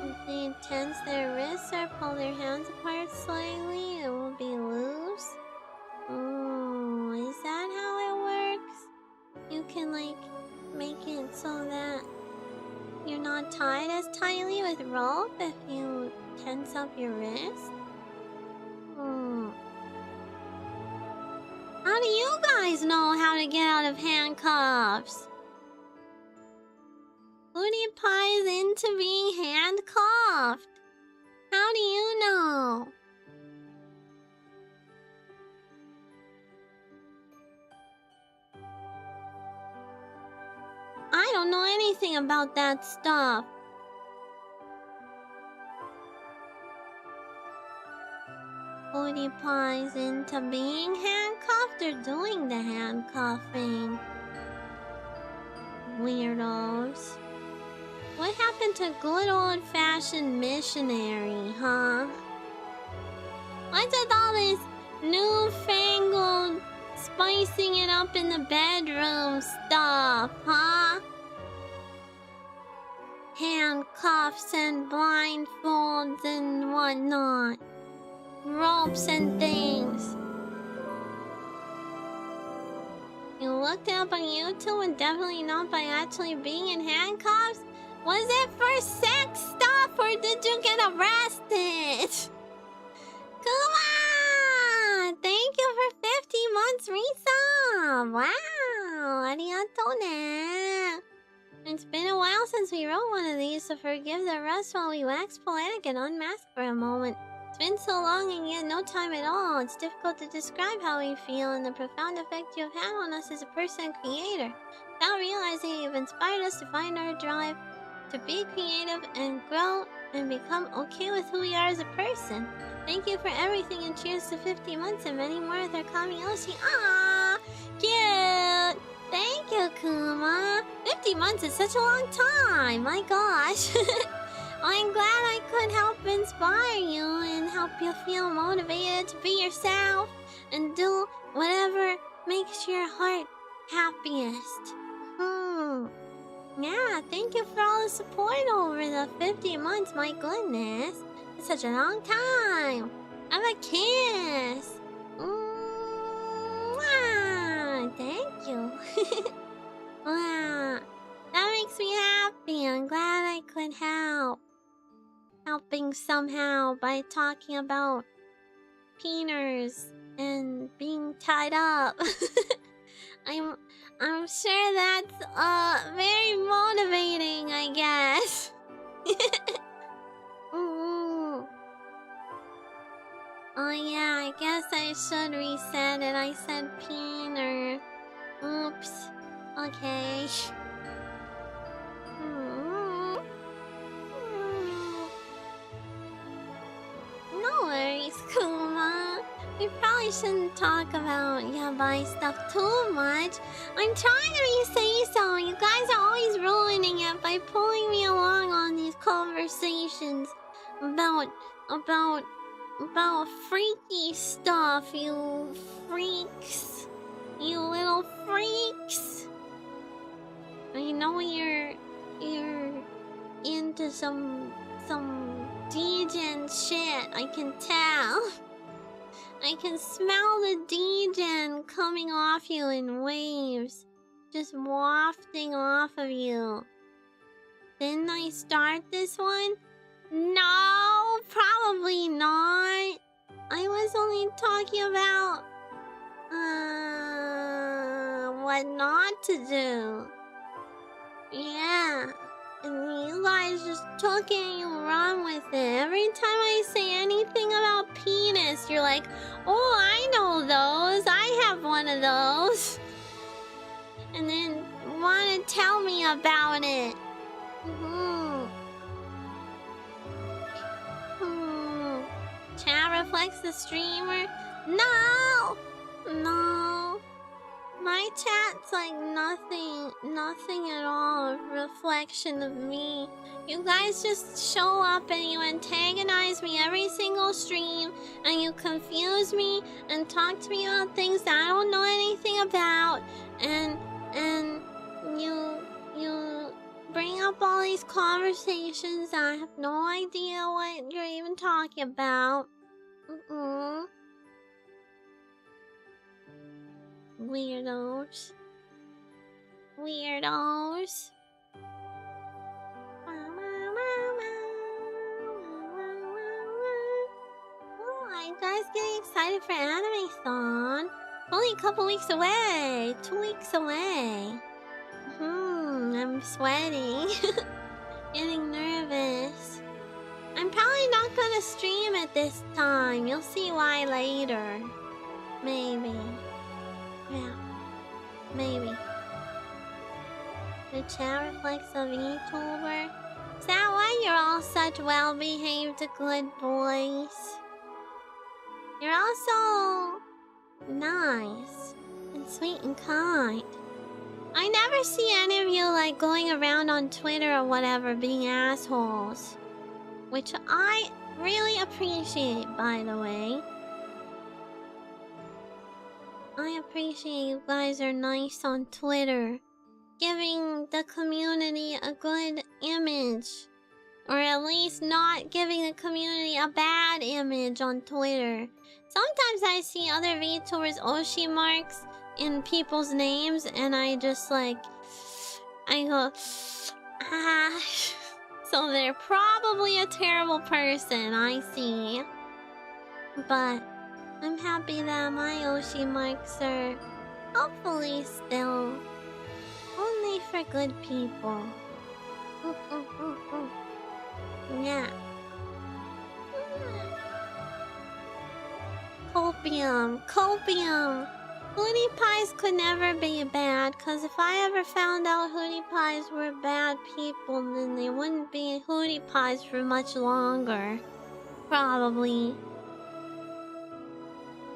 If they tense their wrists or pull their hands apart slightly, it will be loose. Oh, is that how it works? You can like make it so that you're not tied as tightly with rope if you tense up your wrist? How do you guys know how to get out of handcuffs? Hootie Pie's into being handcuffed. How do you know? I don't know anything about that stuff. Hootie Pie's into being handcuffed or doing the handcuffing? Weirdos. What happened to good old-fashioned missionary, huh? What's with all this newfangled spicing it up in the bedroom stuff, huh? Handcuffs and blindfolds and whatnot. Ropes and things. You looked it up on YouTube and definitely not by actually being in handcuffs? Was it for sex stuff or did you get arrested? Come on! Thank you for 50 months resub! Wow! Arigato ne! It's been a while since we wrote one of these, so forgive the rest while we wax poetic and unmask for a moment. It's been so long and yet no time at all. It's difficult to describe how we feel and the profound effect you have had on us as a person and creator. Without realizing you've inspired us to find our drive, to be creative and grow and become okay with who we are as a person. Thank you for everything and cheers to 50 months and many more with our Kami Yoshi. Aww! Cute! Thank you, Kuma! 50 months is such a long time! My gosh! I'm glad I could help inspire you and help you feel motivated to be yourself and do whatever makes your heart happiest. Yeah, thank you for all the support over the 50 months. My goodness, it's such a long time. Have a kiss. Mwah. Thank you. Wow, that makes me happy. I'm glad I could help. Helping somehow by talking about peeners and being tied up. I'm sure that's very motivating, I guess. Oh yeah, I guess I should reset it. I said peener. Oops. Okay. No worries, Kuma. We probably shouldn't talk about yabai stuff too much. I'm trying to say so. You guys are always ruining it by pulling me along on these conversations about freaky stuff, you freaks. You little freaks. I know you're into some degen shit, I can tell. I can smell the degen coming off you in waves, just wafting off of you. Didn't I start this one? No, probably not. I was only talking about what not to do. Yeah. And you guys just took it and you run with it. Every time I say anything about penis, you're like, oh, I know those. I have one of those. And then want to tell me about it. reflects the streamer? No! No. My chat's like nothing at all. Reflection of me. You guys just show up and you antagonize me every single stream, and you confuse me and talk to me about things that I don't know anything about, and you bring up all these conversations that I have no idea what you're even talking about. Weirdos. Weirdos. Oh, you guys getting excited for Anime-thon? Only a couple weeks away. 2 weeks away. I'm sweating. Getting nervous. I'm probably not gonna stream it this time. You'll see why later. Maybe. Yeah. Maybe. The chat reflects a vtuber. Is that why you're all such well-behaved good boys? You're all so nice and sweet and kind. I never see any of you like going around on Twitter or whatever being assholes, which I really appreciate, by the way. I appreciate you guys are nice on Twitter, giving the community a good image, or at least not giving the community a bad image on Twitter. Sometimes I see other VTubers Oshi marks in people's names, and I just like, I go, ah. So they're probably a terrible person, I see. But I'm happy that my Oshi marks are hopefully still only for good people. Yeah. Copium. Copium. Hootie pies could never be bad, cause if I ever found out hootie pies were bad people, then they wouldn't be hootie pies for much longer. Probably.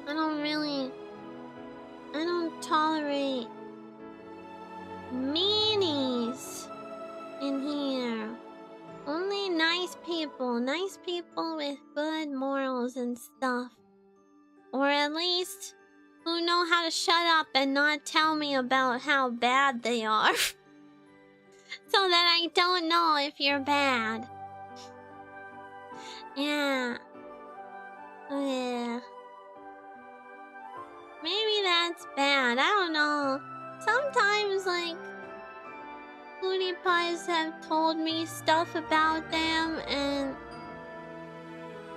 I don't tolerate meanies in here. Only nice people with good morals and stuff. Or at least who know how to shut up and not tell me about how bad they are. So that I don't know if you're bad. Yeah. Yeah. Maybe that's bad. I don't know. Sometimes, like, hootie pies have told me stuff about them, and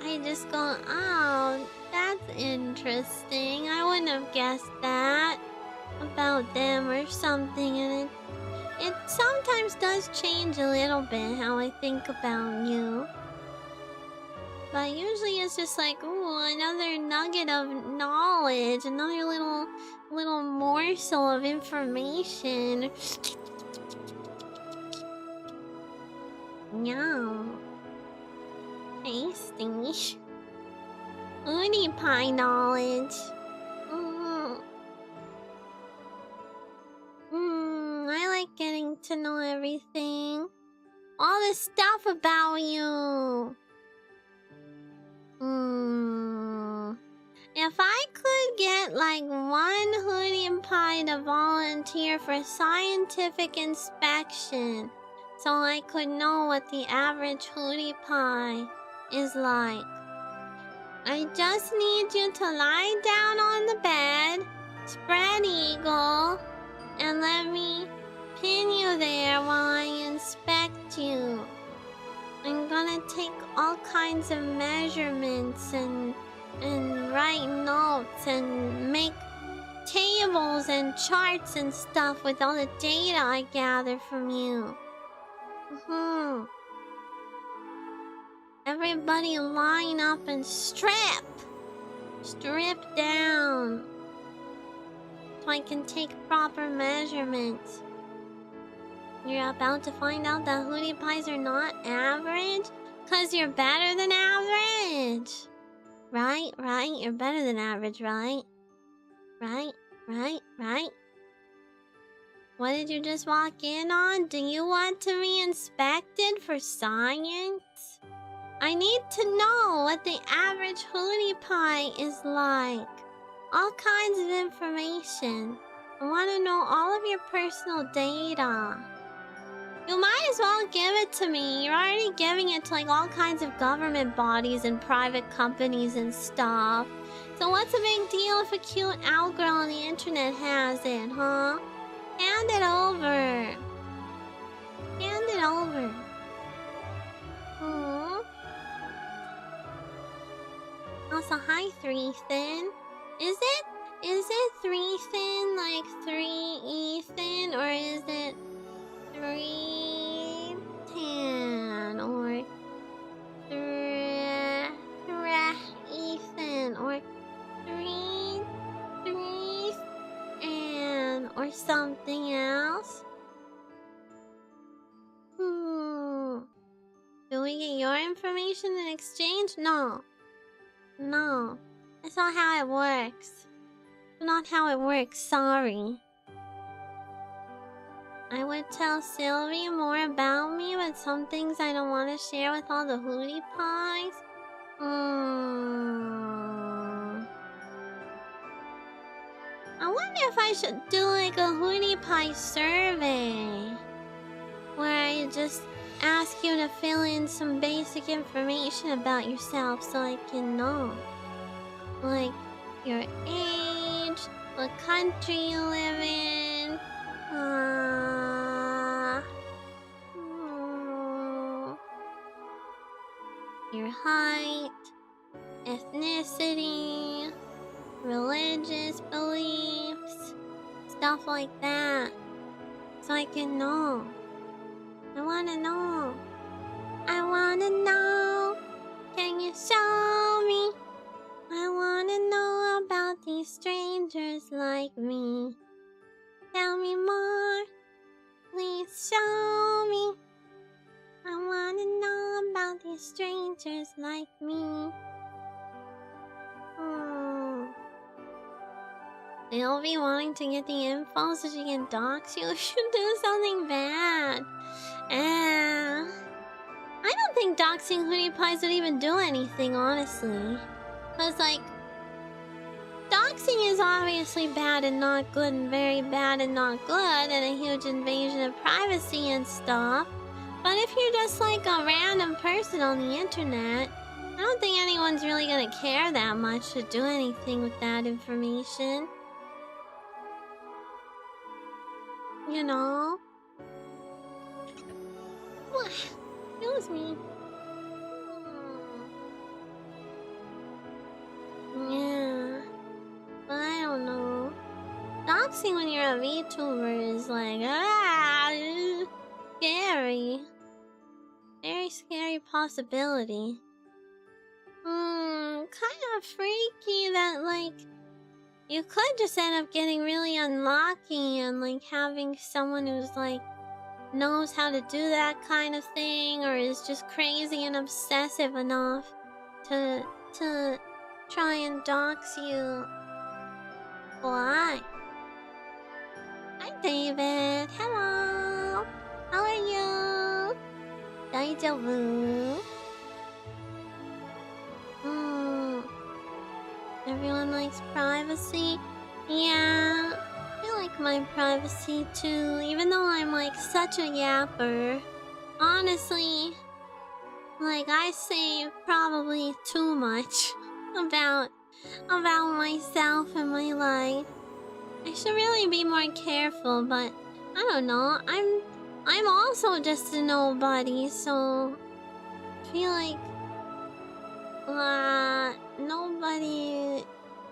I just go, oh, that's interesting. I wouldn't have guessed that about them or something, and it sometimes does change a little bit how I think about you. But usually it's just like, ooh, another nugget of knowledge, another little morsel of information. Yum. Tasty. Hootie pie knowledge. I like getting to know everything. All this stuff about you. If I could get like one hootie pie to volunteer for scientific inspection, so I could know what the average hootie pie is like. I just need you to lie down on the bed, spread eagle, and let me pin you there while I inspect you. I'm gonna take all kinds of measurements and write notes and make tables and charts and stuff with all the data I gather from you. Everybody line up and strip! Strip down. So I can take proper measurements. You're about to find out that hootie pies are not average? 'Cause you're better than average. Right, right. You're better than average, right? Right, right, right. What did you just walk in on? Do you want to be inspected for science? I need to know what the average hootie pie is like. All kinds of information. I want to know all of your personal data. You might as well give it to me. You're already giving it to like all kinds of government bodies and private companies and stuff. So what's the big deal if a cute owl girl on the internet has it, huh? Hand it over. Hand it over. Hmm. Also, hi, 3 Thin. Is it 3 Thin, like 3 Ethan, or is it 3 Tan, or 3 Ethan, or 3 Ann, or something else? Do we get your information in exchange? No. No. That's not how it works. Not how it works, sorry. I would tell Silvi more about me, but some things I don't want to share with all the hootie pies. I wonder if I should do like a hootie pie survey, where I just ask you to fill in some basic information about yourself so I can know. Like your age, what country you live in, your height, ethnicity, religious beliefs, stuff like that. So I can know. I wanna know. I wanna know. Can you show me? I wanna know about these strangers like me. Tell me more. Please show me. I wanna know about these strangers like me. They'll be wanting to get the info so she can dox you if you do something bad. I don't think doxing hootie pies would even do anything, honestly. Cause like, doxing is obviously bad and not good, and very bad and not good, and a huge invasion of privacy and stuff. But if you're just like a random person on the internet, I don't think anyone's really gonna care that much to do anything with that information. You know? What? Excuse me. Yeah. But I don't know. Doxing when you're a VTuber is like, scary. Very scary possibility. Kind of freaky that, like, you could just end up getting really unlucky and, like, having someone who's, like, knows how to do that kind of thing, or is just crazy and obsessive enough to try and dox you. Why? Hi, David. Hello. How are you? Daijoubu. Everyone likes privacy. Yeah, I like my privacy too, even though I'm like such a yapper. Honestly, like I say probably too much about myself and my life. I should really be more careful, but I don't know. I'm also just a nobody, so I feel like nobody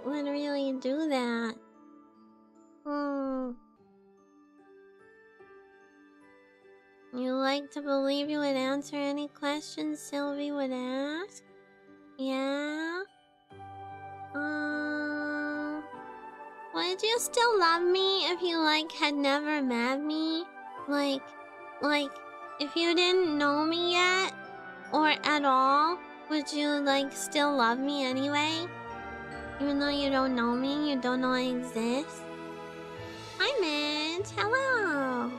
would really do that. You like to believe you would answer any questions Sylvie would ask? Yeah? Would you still love me if you, like, had never met me? Like, if you didn't know me yet? Or at all? Would you, like, still love me anyway? Even though you don't know me, you don't know I exist? Hi, Mitch. Hello.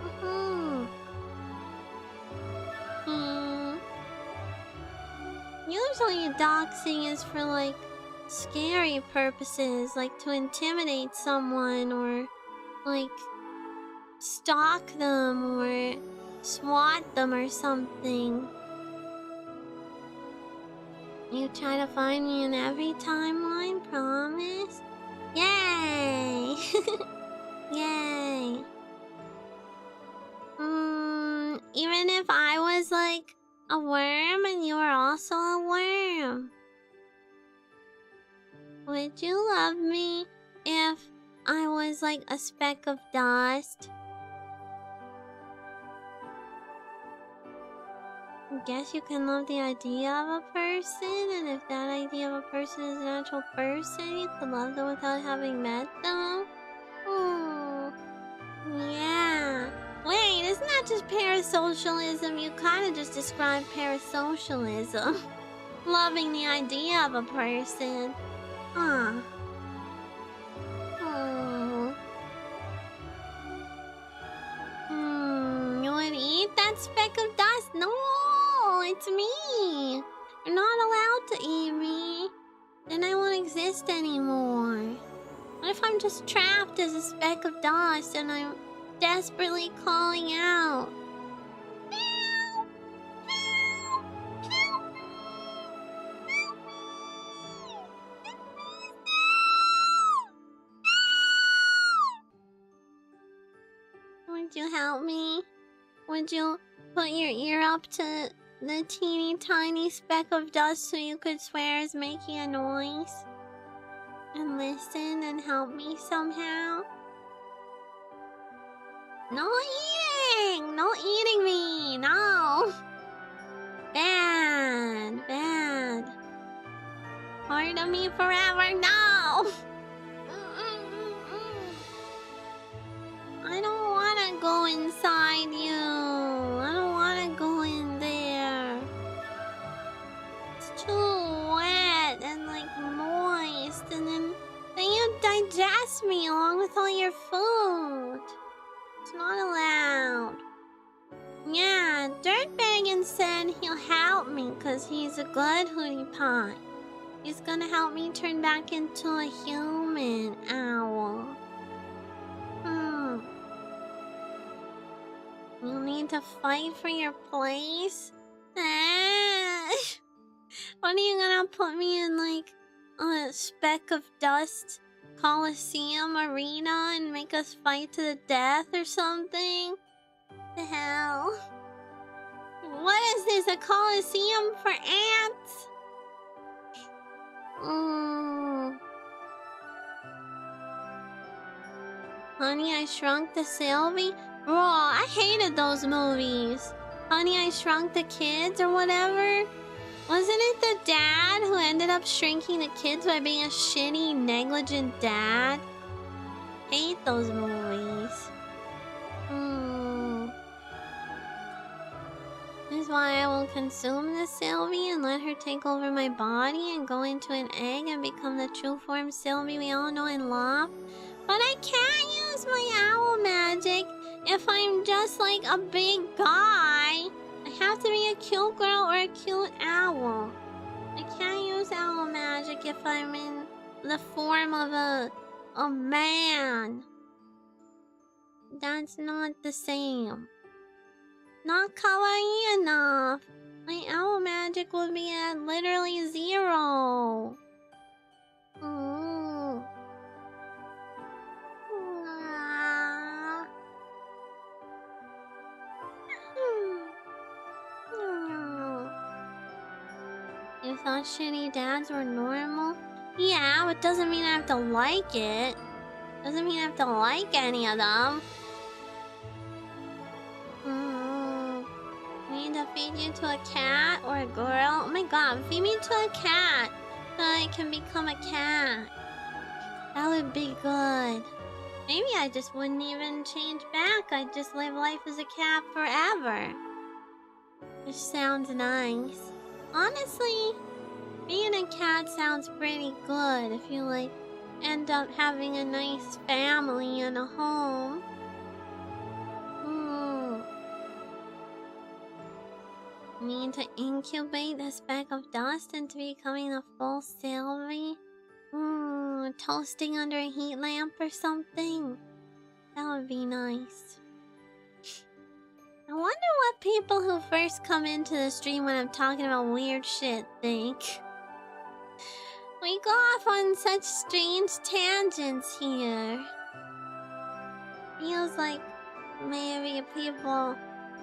Mm-hmm. Usually doxing is for, like, scary purposes, like to intimidate someone or, like, stalk them or swat them or something. You try to find me in every timeline, promise? Yay! Yay! Even if I was like a worm and you were also a worm, would you love me if I was like a speck of dust? I guess you can love the idea of a person, and if that idea of a person is an actual person, you can love them without having met them. Oh, yeah. Wait, isn't that just parasocialism? You kind of just described parasocialism. Loving the idea of a person. Huh. Oh. You would eat that speck of dust? No, it's me. You're not allowed to eat me. Then I won't exist anymore. What if I'm just trapped as a speck of dust and I'm desperately calling out? Help! Help! Help! Would you help me? Would you put your ear up to the teeny tiny speck of dust so you could swear is making a noise? And listen and help me somehow? No eating! No eating me! No! Bad! Bad! Part of me forever! No! I don't want to go inside you. I don't want to go in there. It's too wet and like moist, and then you digest me along with all your food. It's not allowed. Yeah, Dirtbaggin said he'll help me because he's a good hootie pie. He's gonna help me turn back into a human owl. You need to fight for your place? What are you gonna put me in, like, a speck of dust Coliseum arena and make us fight to the death or something? The hell? What is this, a Coliseum for ants? Honey, I Shrunk the Sylvie? Bro, I hated those movies. Honey, I Shrunk the Kids or whatever. Wasn't it the dad who ended up shrinking the kids by being a shitty, negligent dad? Hate those movies. This is why I will consume the Sylvie and let her take over my body and go into an egg and become the true form Sylvie we all know and love. But I can't use my owl magic if I'm just like a big guy. I have to be a cute girl or a cute owl. I can't use owl magic if I'm in the form of a man. That's not the same. Not kawaii enough. My owl magic would be at literally 0. You thought shitty dads were normal? Yeah, but doesn't mean I have to like it. Doesn't mean I have to like any of them. I need to feed you to a cat or a girl. Oh my god, feed me to a cat so I can become a cat. That would be good. Maybe I just wouldn't even change back. I'd just live life as a cat forever. Which sounds nice. Honestly, being a cat sounds pretty good if you like end up having a nice family and a home. Need to incubate a speck of dust into becoming a full Silvi? Toasting under a heat lamp or something? That would be nice. I wonder what people who first come into the stream when I'm talking about weird shit think. We go off on such strange tangents here. Feels like maybe people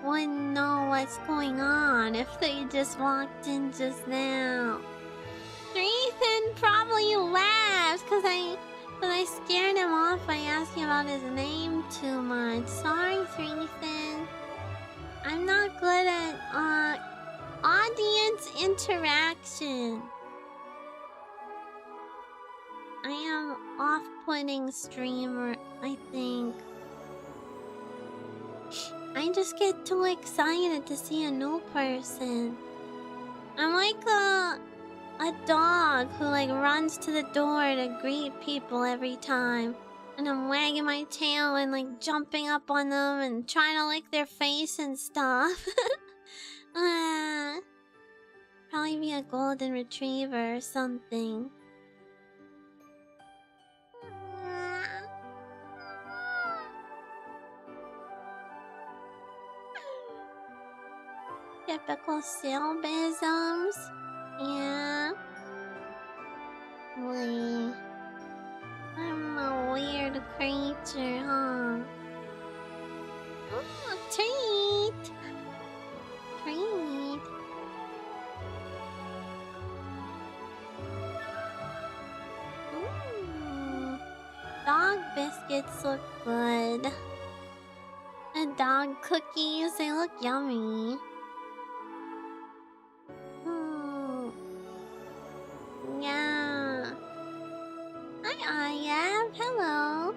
wouldn't know what's going on if they just walked in just now. Ethan probably laughed because I scared him off by asking about his name too much. Sorry, Ethan. I'm not good at audience interaction. I am off-putting streamer, I think. I just get too excited to see a new person. I'm like a dog who like runs to the door to greet people every time. And I'm wagging my tail and like jumping up on them and trying to lick their face and stuff. Probably be a golden retriever or something. Typical Silvisms. Yeah. Wait. I'm a weird creature, huh? Oh, treat! Treat. Dog biscuits look good. And dog cookies, they look yummy. Yeah. Hi, Ayab. Hello.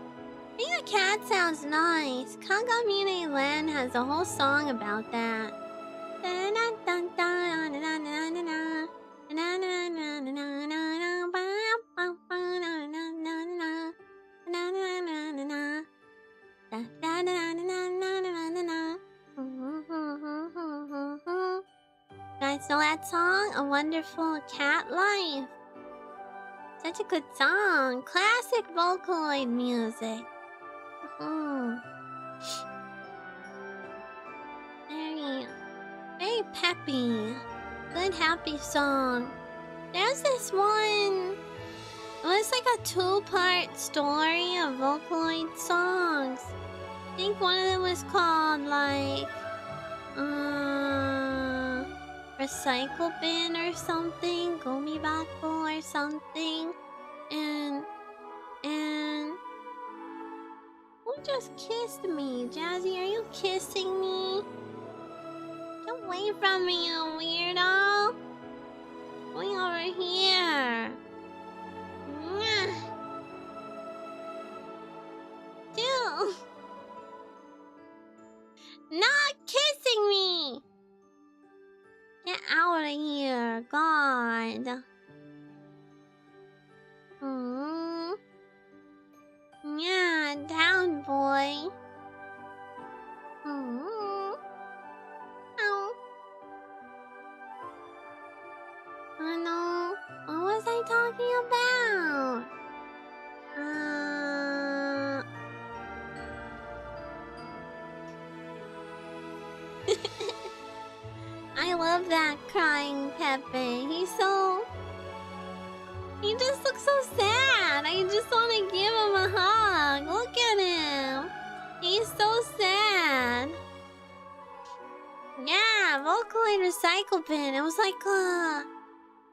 Being a cat sounds nice. Kagamine Len has a whole song about that. Guys know that song? A Wonderful Cat Life. Such a good song. Classic Vocaloid music. Very peppy. Good happy song. There's this one. It was like a two-part story of Vocaloid songs. I think one of them was called like Recycle Bin or something, Gomibako or something, and who just kissed me? Jazzy, are you kissing me? Get away from me, you weirdo! Going over here. Dude, not kissing me! Get out of here, God. Yeah, down, boy. Ow. Oh no, what was I talking about? I love that crying Pepe. He just looks so sad. I just want to give him a hug. Look at him. He's so sad. Yeah, Vocaloid Recycle Bin. It was like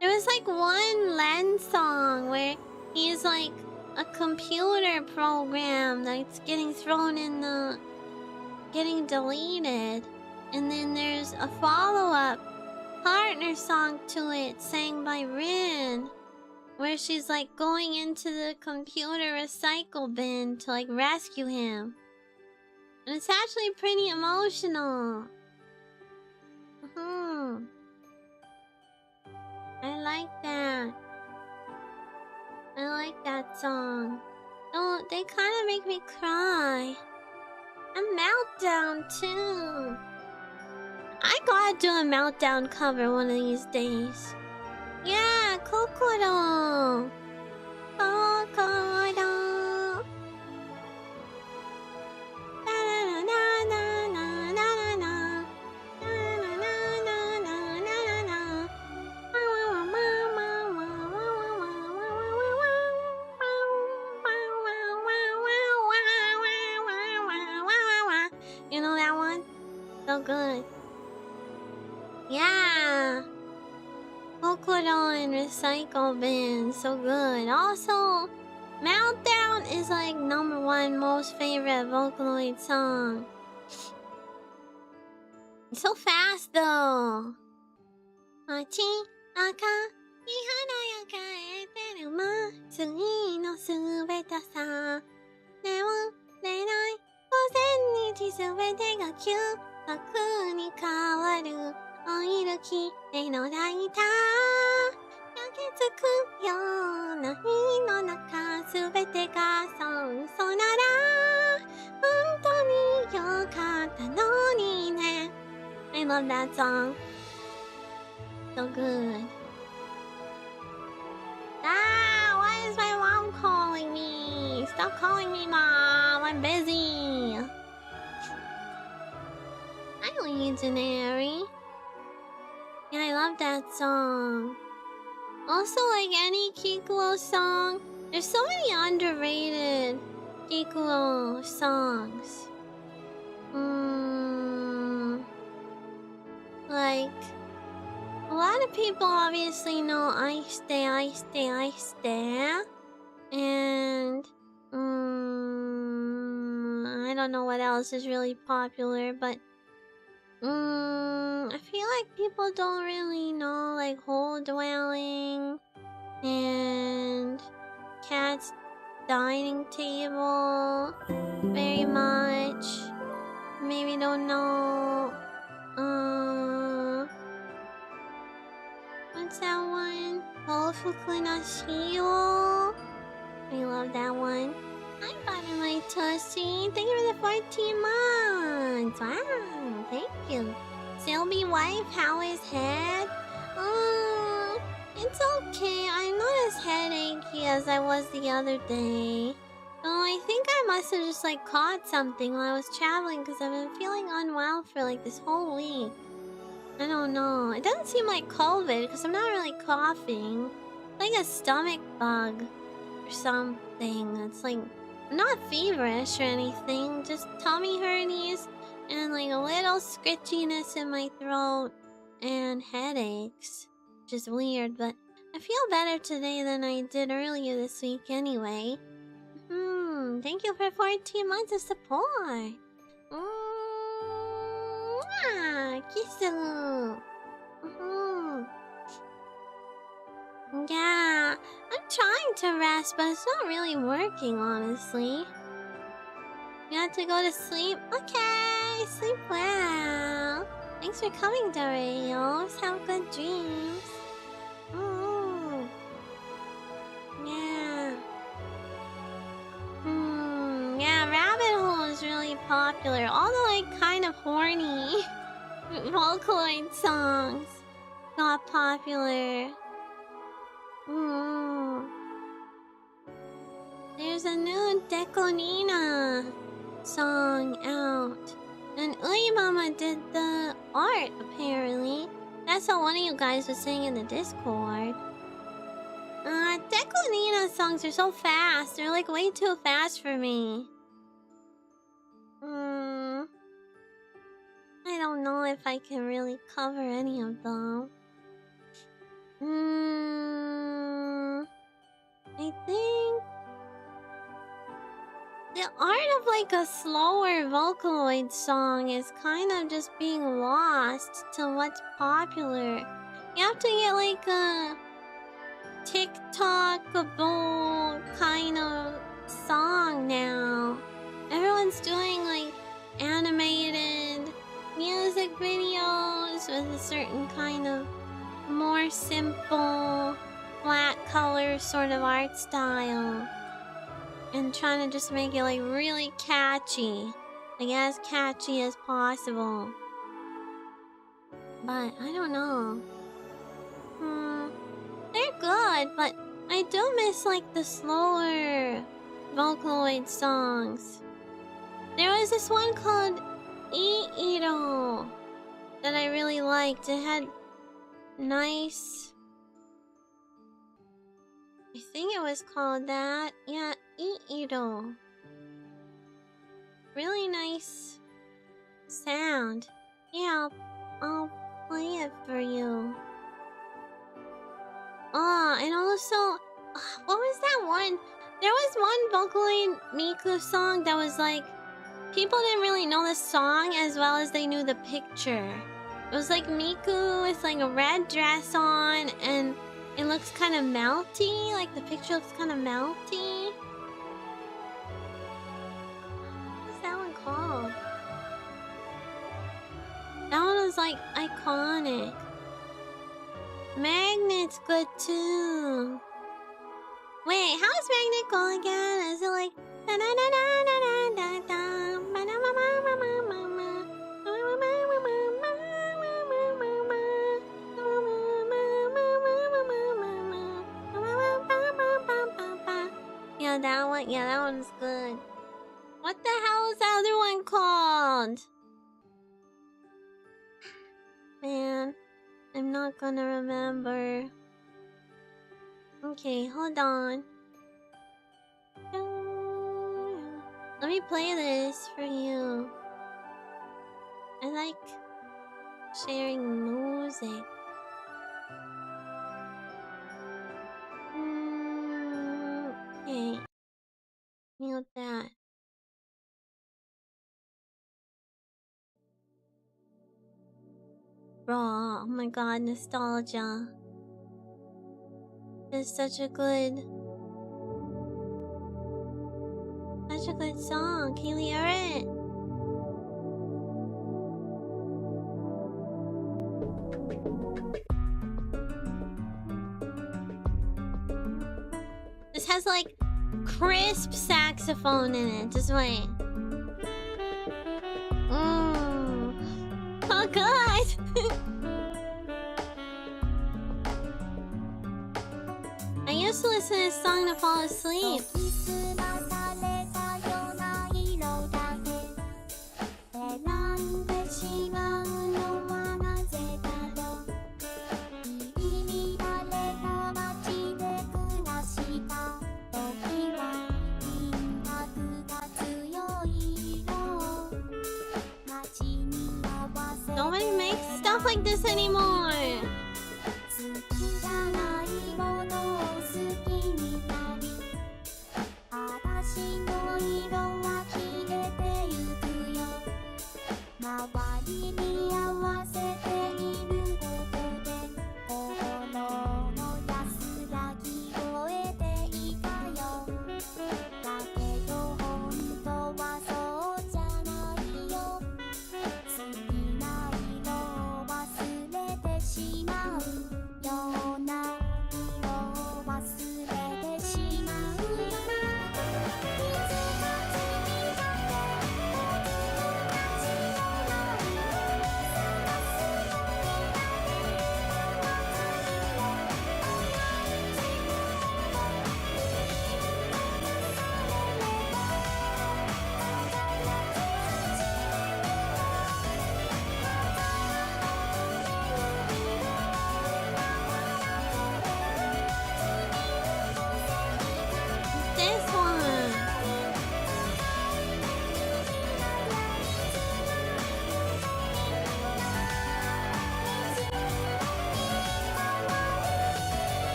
there was like one Len song where he's like a computer program that's getting thrown in the getting deleted. And then there's a follow-up partner song to it sang by Rin, where she's like going into the computer recycle bin to like rescue him. And it's actually pretty emotional. Hmm. I like that. I like that song. Oh, they kind of make me cry. A meltdown too. I gotta do a meltdown cover one of these days. Yeah, Kokoro. Kokoro. You know that one? So good. Yeah. Kokoro and Recycle Bin. So good. Also, Meltdown is like #1 most favorite Vocaloid song. It's so fast though. Machi aka ihanayaka eteru ma tsugi no subeta sa newo renai gozen nichi subete ga kyūsaku ni kawaru oiru kirei no daita yaketsuku yo na hi no naka subete ga so nara hontou ni yokatta no ni ne. I love that song. So good. Ah, why is my mom calling me? Stop calling me, Mom. I'm busy. Hi, Legionary. Yeah, I love that song. Also, like any Kikuo song, there's so many underrated Kikuo songs. Like, a lot of people obviously know I Stay. And, I don't know what else is really popular, but, I feel like people don't really know, like, Hole Dwelling and Cat's Dining Table very much. Maybe don't know, what's that one? Hofuku no Shio. I love that one. Hi, Buttermilk Tussie. Thank you for the 14 months. Wow, thank you. Silvi wife, how is head? It's okay. I'm not as headachy as I was the other day. Oh, I think I must have just like caught something while I was traveling because I've been feeling unwell for like this whole week. I don't know. It doesn't seem like COVID because I'm not really coughing. It's like a stomach bug or something. It's like I'm not feverish or anything. Just tummy hurties and like a little scritchiness in my throat and headaches. Which is weird, but I feel better today than I did earlier this week anyway. Thank you for 14 months of support. Kissu. Yeah, I'm trying to rest, but it's not really working, honestly. You have to go to sleep? Okay, sleep well. Thanks for coming, Dorios. Have good dreams. Yeah. Yeah, Rabbit Hole is really popular. All the like kind of horny Vocaloid songs got popular. There's a new Dekonina song out. And Uemama did the art, apparently. That's what one of you guys was saying in the Discord. Dekonina songs are so fast. They're like way too fast for me. I don't know if I can really cover any of them. I think the art of like a slower Vocaloid song is kind of just being lost to what's popular. You have to get like a TikTokable kind of song now. Everyone's doing like animated music videos with a certain kind of more simple, flat color sort of art style. And trying to just make it like really catchy. Like as catchy as possible. But I don't know. They're good, but I do miss like the slower Vocaloid songs. There was this one called Iro that I really liked. It had nice... I think it was called that. Yeah, Iro. Really nice sound. Yeah, I'll play it for you. Oh, and also, what was that one? There was one Vocaloid Miku song that was like, people didn't really know the song as well as they knew the picture. It was like Miku with like a red dress on, and it looks kind of melty. Like the picture looks kind of melty. What's that one called? That one was like iconic. Magnet's good too. Wait, how's Magnet go again? Is it like da da da da da da da ba da ma ma ma ma ma ma? Yeah, that one. Yeah, that one's good. What the hell is that other one called? Man, I'm not gonna remember. Okay, hold on. Let me play this for you. I like sharing music. Okay. Mute that. Raw. Oh my god, nostalgia. It's such a good song. Can you hear it? This has like crisp saxophone in it. Just wait. Oh god. I used to listen to this song to fall asleep. Nobody makes stuff like this anymore.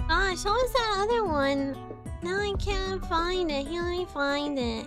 Gosh, what was that other one? Now I can't find it. Here, let me find it.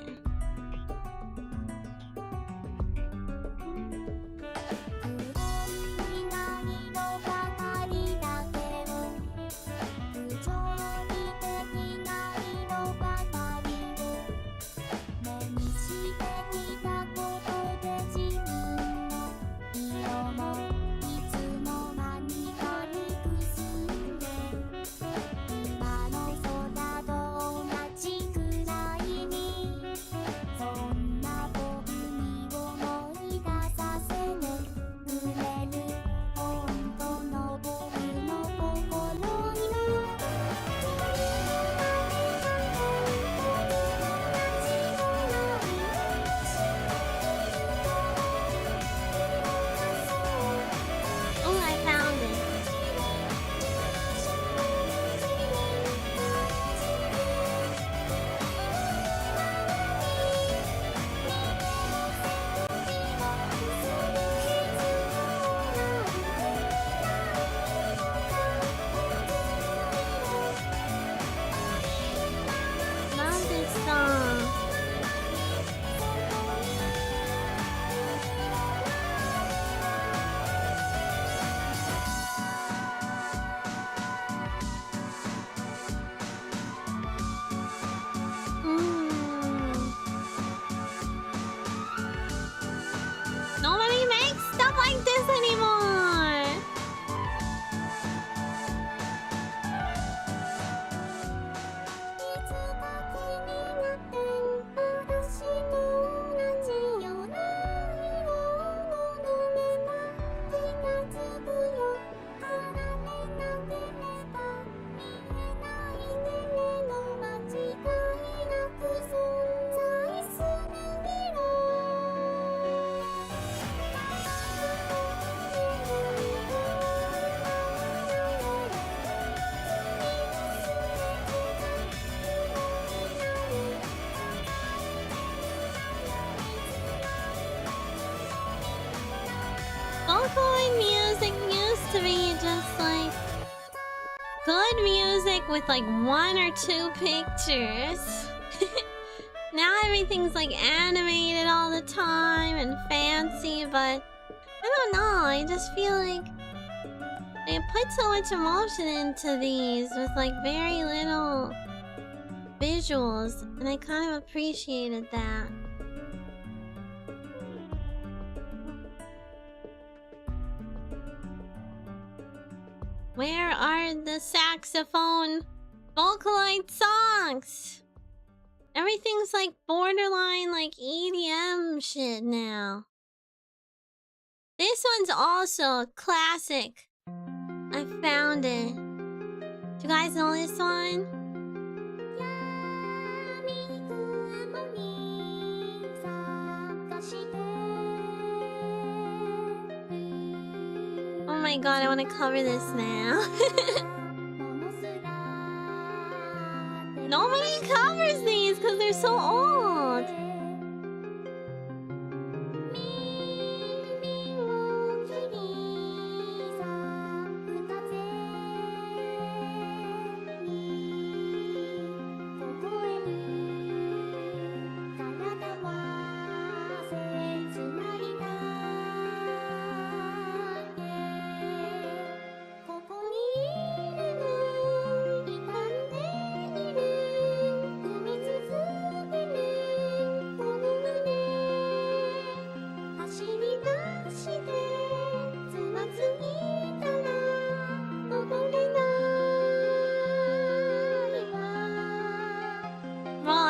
good music with like 1 or 2 pictures. Now everything's like animated all the time and fancy, but I don't know, I just feel like they put so much emotion into these with like very little visuals, and I kind of appreciated that. Where are the saxophone Vocaloid songs? Everything's like borderline like EDM shit now. This one's also a classic. I found it. Do you guys know this one? Oh my god, I want to cover this now. Nobody covers these because they're so old.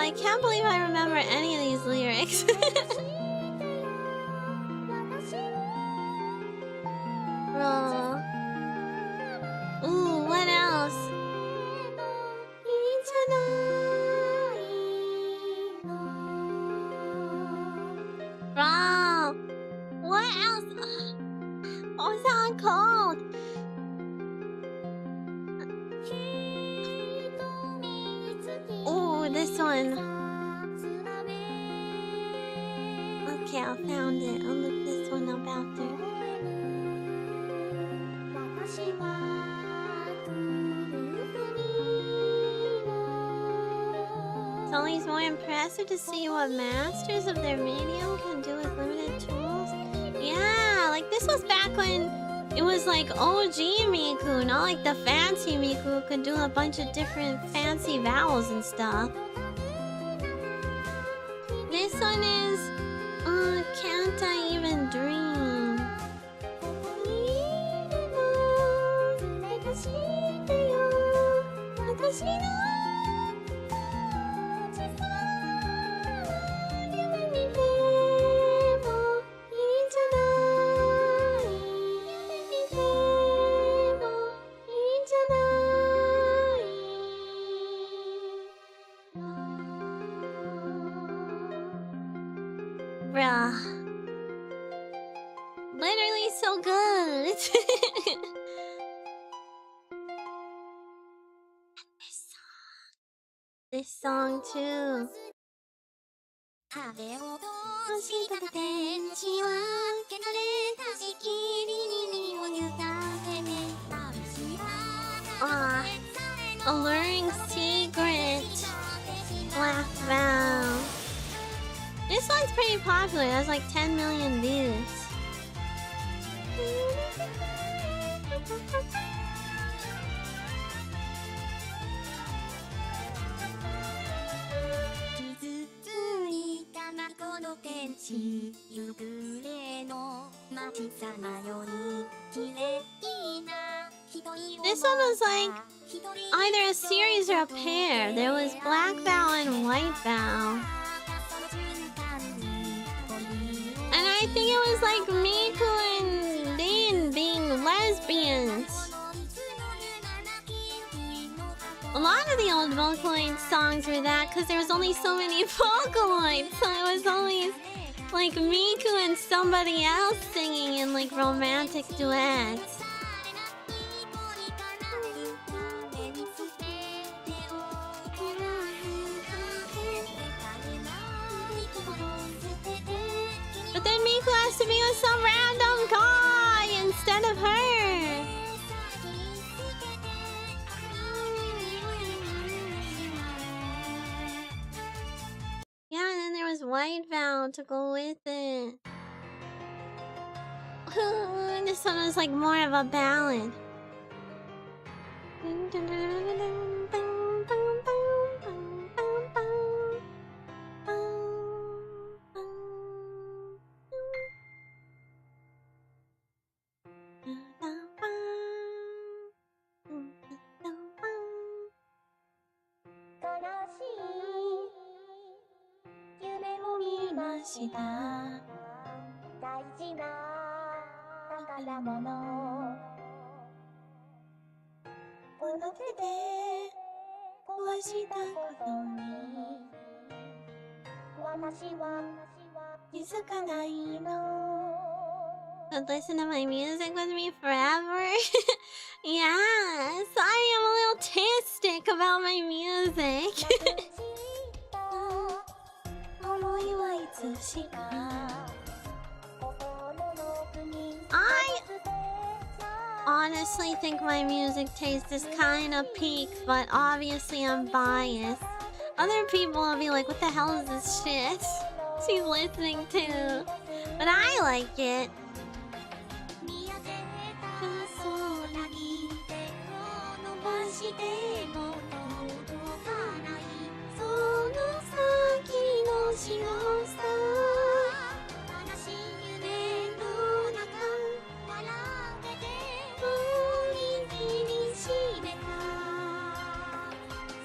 I can't believe I remember any of these lyrics. Bro. Ooh, what else? Bro. What else? What was that one called? Oh, this one. Okay, I found it. I'll look this one up after. It's always more impressive to see what masters of their medium can do with limited tools. Yeah, like this was back when it was like OG Miku, not like the fancy Miku who could do a bunch of different fancy vowels and stuff. This one is Can't I Even Dream? Bruh. Literally so good. This song too. Alluring Secret. Black Vow. This one's pretty popular. It has like 10 million views. This one was like either a series or a pair. There was Black Vow and White Vow. And I think it was like Miku and Din being lesbians. A lot of the old Vocaloid songs were that because there was only so many Vocaloids, so it was always like Miku and somebody else singing in like romantic duets. But then Miku has to be with some random guy instead of her. white vow to go with it. This one was like more of a ballad. But listen to my music with me forever. Yeah, sorry I'm a little autistic about my music. I honestly think my music taste is kind of peak, but obviously I'm biased. Other people will be like, what the hell is this shit she's listening to? But I like it.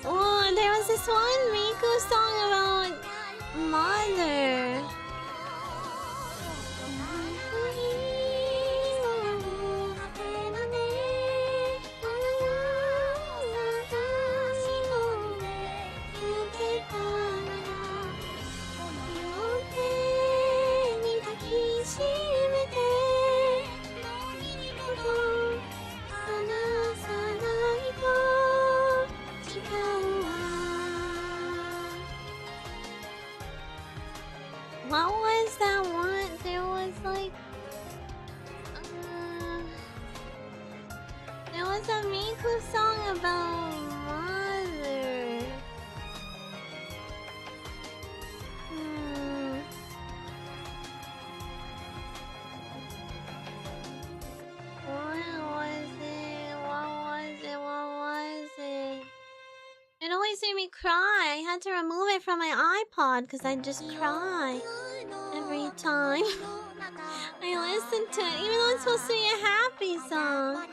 Oh, there was this one Miku song about mother. What was that one? There was like... there was a Miku song about mother. What was it? What was it? What was it? It always made me cry. I had to remove it from my iPod because I'd just cry every time I listened to it, even though it's supposed to be a happy song. I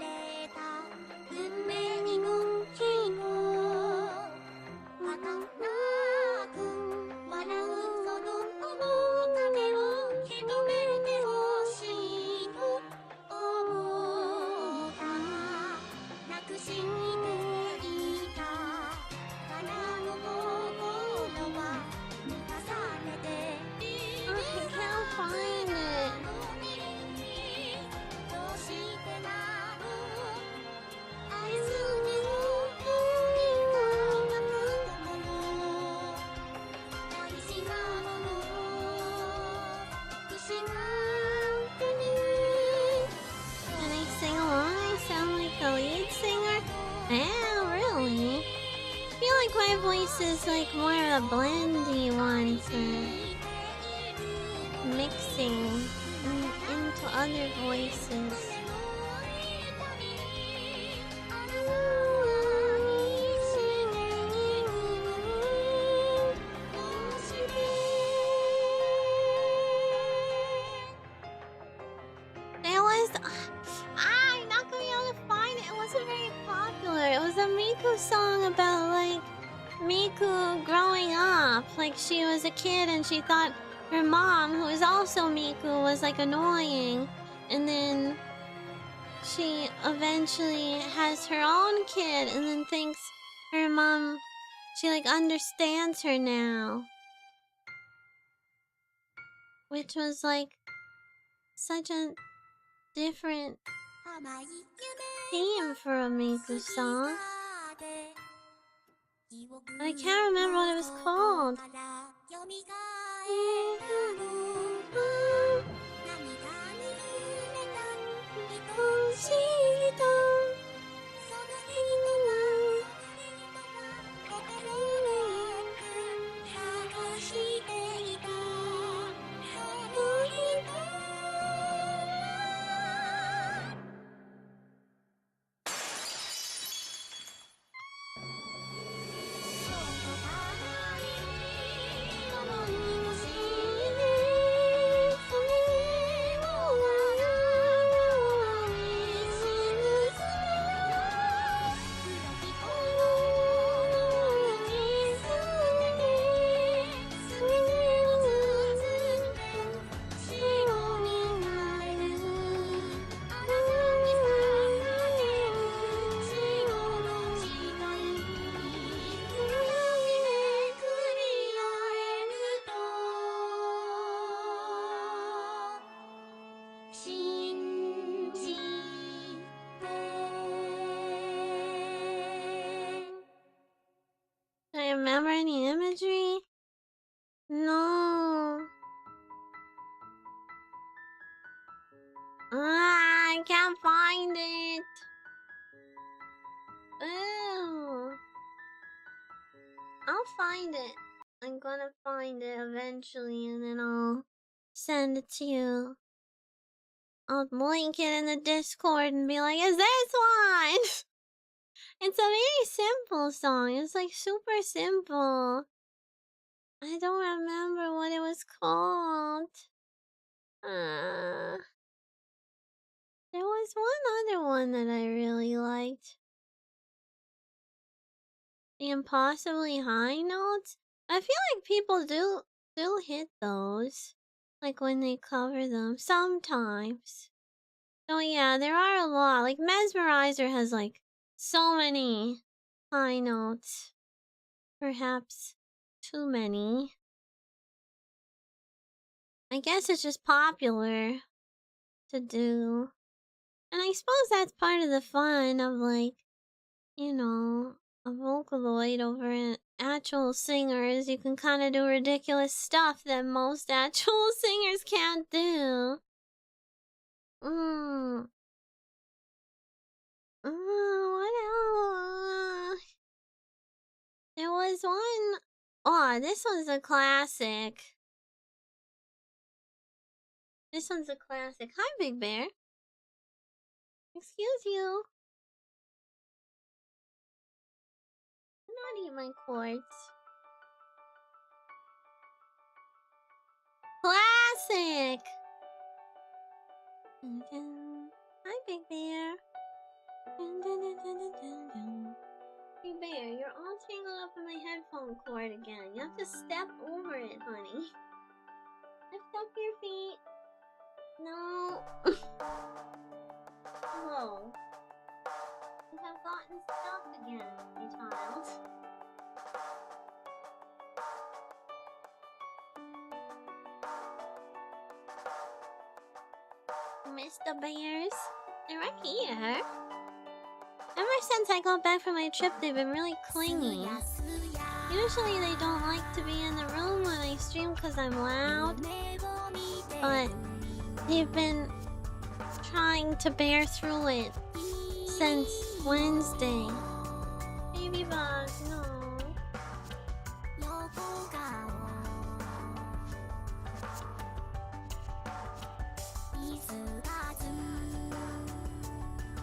can't find it. Can I sing along? I sound like the lead singer? Yeah, really? I feel like my voice is like more of a blendy one for mixing into other voices. There was... I'm not gonna be able to find it. It wasn't very popular. It was a Miku song about like Miku growing up. Like she was a kid and she thought her mom, who was also Miku, was like annoying. And then she eventually has her own kid and then thinks her mom, she like understands her now. Which was like such a different theme for a Miku song. But I can't remember what it was called. can't find it. Ooh. I'll find it. I'm gonna find it eventually and then I'll send it to you. I'll link it in the Discord and be like, is this one? It's a very simple song. It's like super simple. I don't remember what it was called. There was one other one that I really liked. The impossibly high notes. I feel like people do hit those, like when they cover them sometimes. So yeah, there are a lot. Like Mesmerizer has like so many high notes, perhaps too many. I guess it's just popular to do. And I suppose that's part of the fun of, like, you know, a Vocaloid over an actual singer is you can kind of do ridiculous stuff that most actual singers can't do. What else? There was one. Oh, this one's a classic. This one's a classic. Hi, Big Bear. Excuse you. Do not eat my cords. Classic. Hi, Big Bear. Big Bear, you're all tangled up in my headphone cord again. You have to step over it, honey. Lift up your feet. No. Hello. You have gotten stuck again, my child. Mr. Bears, they're right here. Ever since I got back from my trip, they've been really clingy. Usually they don't like to be in the room when I stream because I'm loud, but they've been trying to bear through it since Wednesday. Baby bug, no.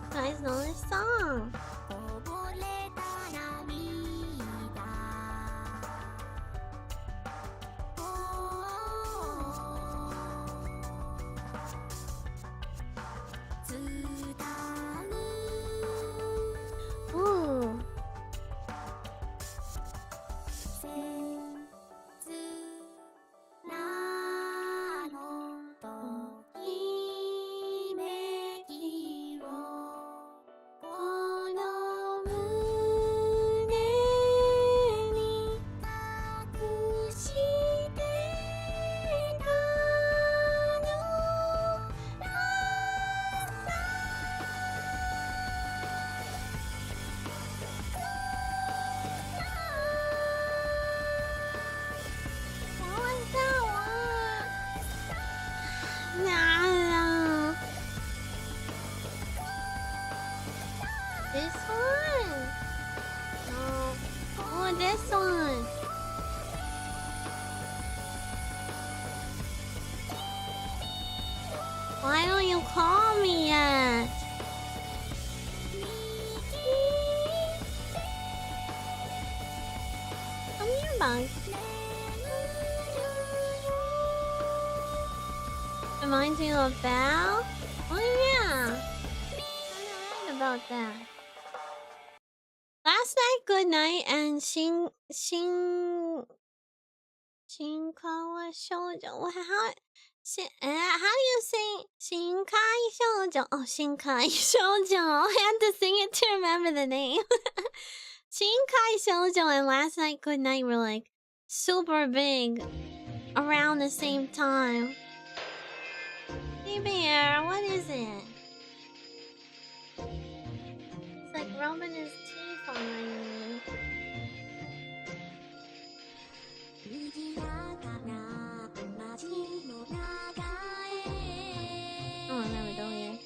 You guys know this song. Ooh. This one? No. Oh, this one. Why don't you call me yet? Come here, bug. Reminds you of Belle? Oh yeah. I'm right about that. Last night, good night, and Shinkawa Shoujo. How do you say Shinkai Shoujo? Oh, Shinkai Shoujo. I had to sing it to remember the name. Shinkai Shoujo and Last Night, Good Night were like super big around the same time. Hey Bear, what is it? It's like rubbing his teeth on my knee. Oh, I never do it.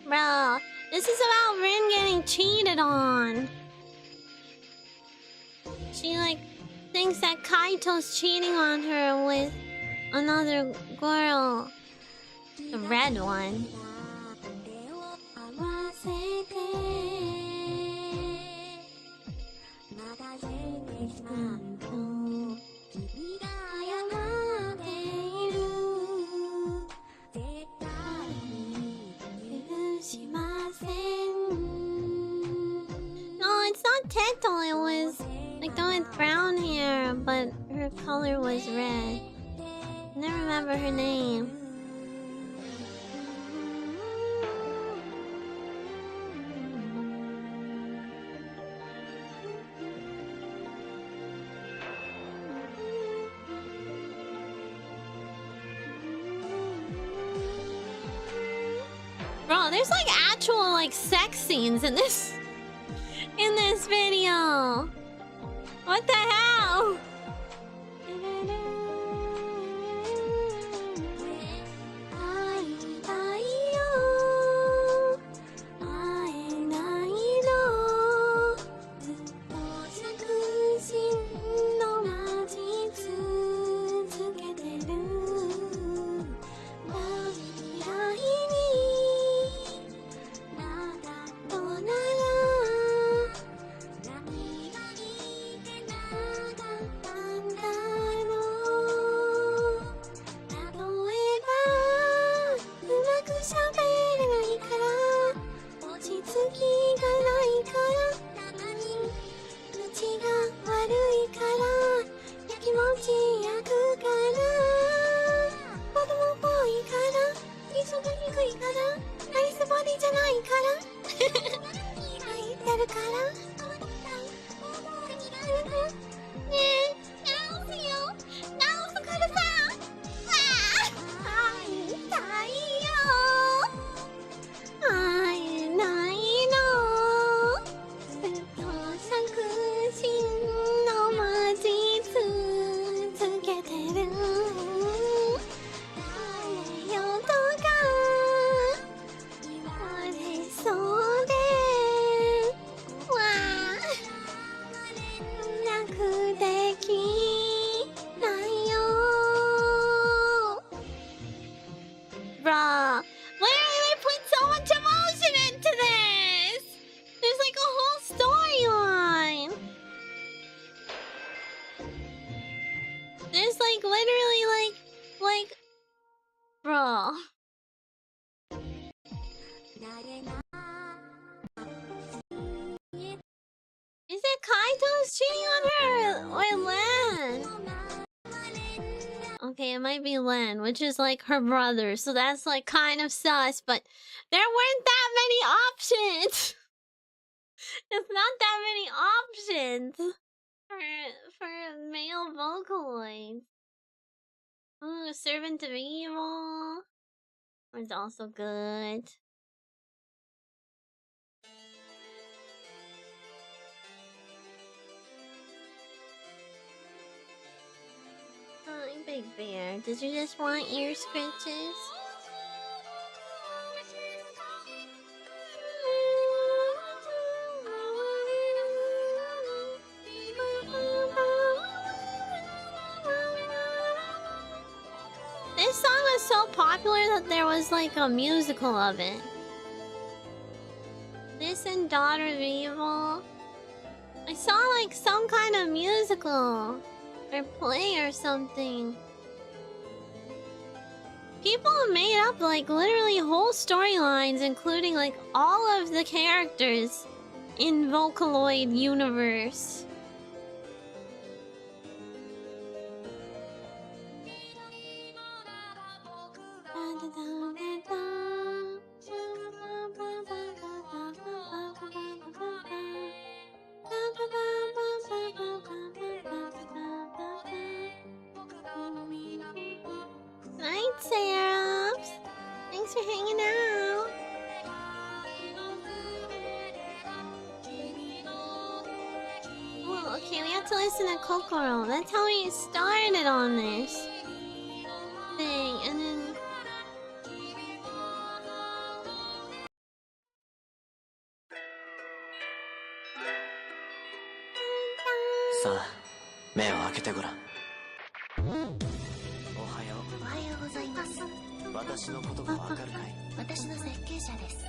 Bro, this is about Rin getting cheated on. She like thinks that Kaito's cheating on her with another girl. The red one. No, it's not Teto. It was like the one with brown hair, but her color was red. I never remember her name. Bro, there's like actual like sex scenes in this video. What the hell? Bruh, literally they put so much emotion into this. There's like a whole storyline. There's like literally like, bro. Is it Kaito's cheating on her or Len? Okay, it might be Len, which is like her brother, so that's like kind of sus, but there weren't that many options. It's not that many options for male Vocaloids. Ooh, Servant of Evil was also good. Hi, Big Bear. Did you just want ear scratches? This song was so popular that there was like a musical of it. This and Daughter of Evil. I saw like some kind of musical or play or something. People made up like literally whole storylines, including like all of the characters in Vocaloid universe. to listen to Kokoro. That's how we started on this thing, and then. さあ、目を開けてごらん。おはよう。おはようございます。私のことがわかるかい？私の設計者です。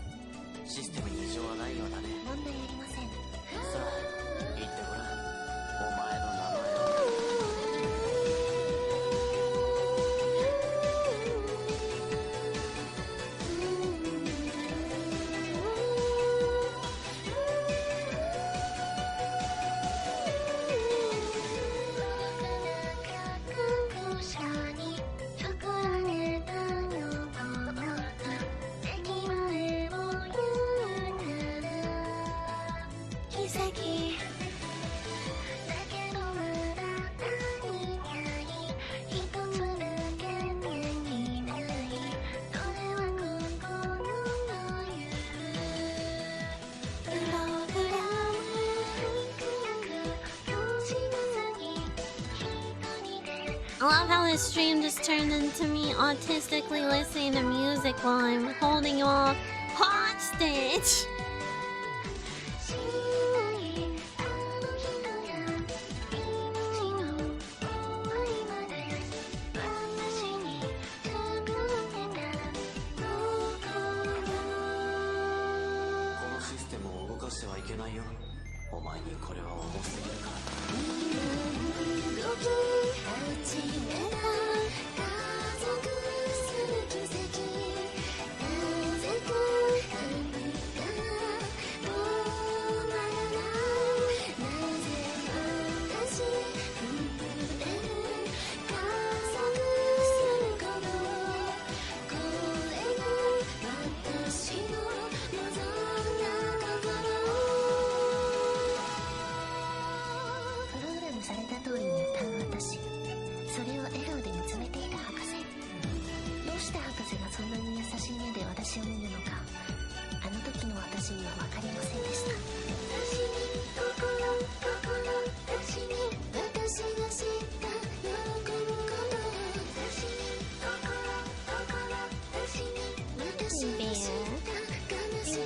システムに異常はないようだね。問題ありません。さあ、言ってごらん。お前の名前を。I love how this stream just turned into me autistically listening to music while I'm holding you all hostage.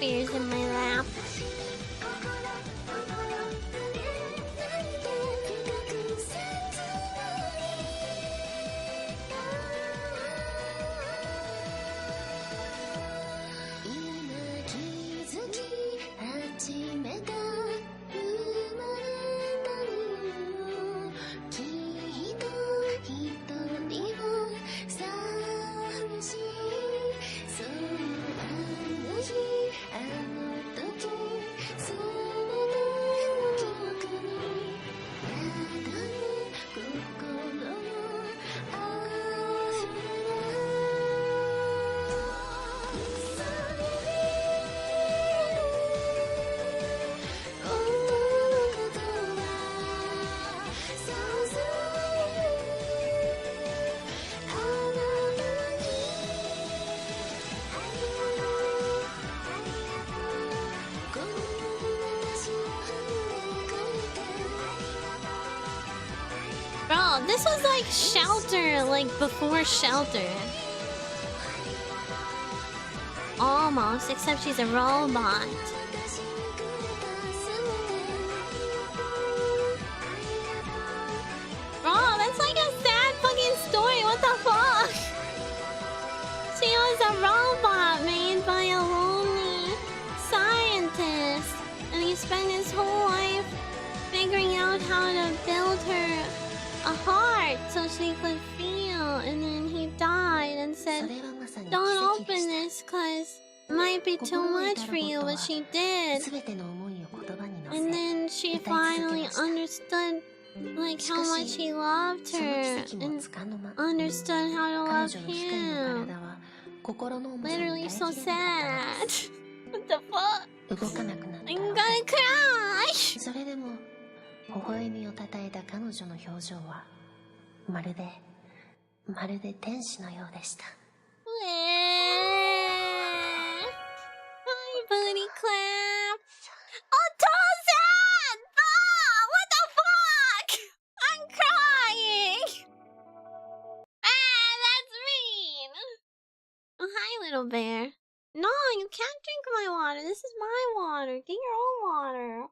Bears in my lap. Bro, this was like Shelter, like before Shelter. Almost, except she's a robot. Bro, that's like a sad fucking story, what the fuck? She was a robot made by a lonely scientist, and he spent his whole life figuring out how to build her a heart so she could feel, and then he died and said, "Don't open this cause it might be too much for you," but she did. And then she finally understood like how much he loved her and understood how to love him. Literally so sad. What the fuck? I'm gonna cry. 微笑みをたたえた彼女の表情はまるで天使のようでした。Hi, booty clap. Oh, Tosan! Oh, what the fuck? little bear. No, you can't drink my water. This is my water. Get your own water.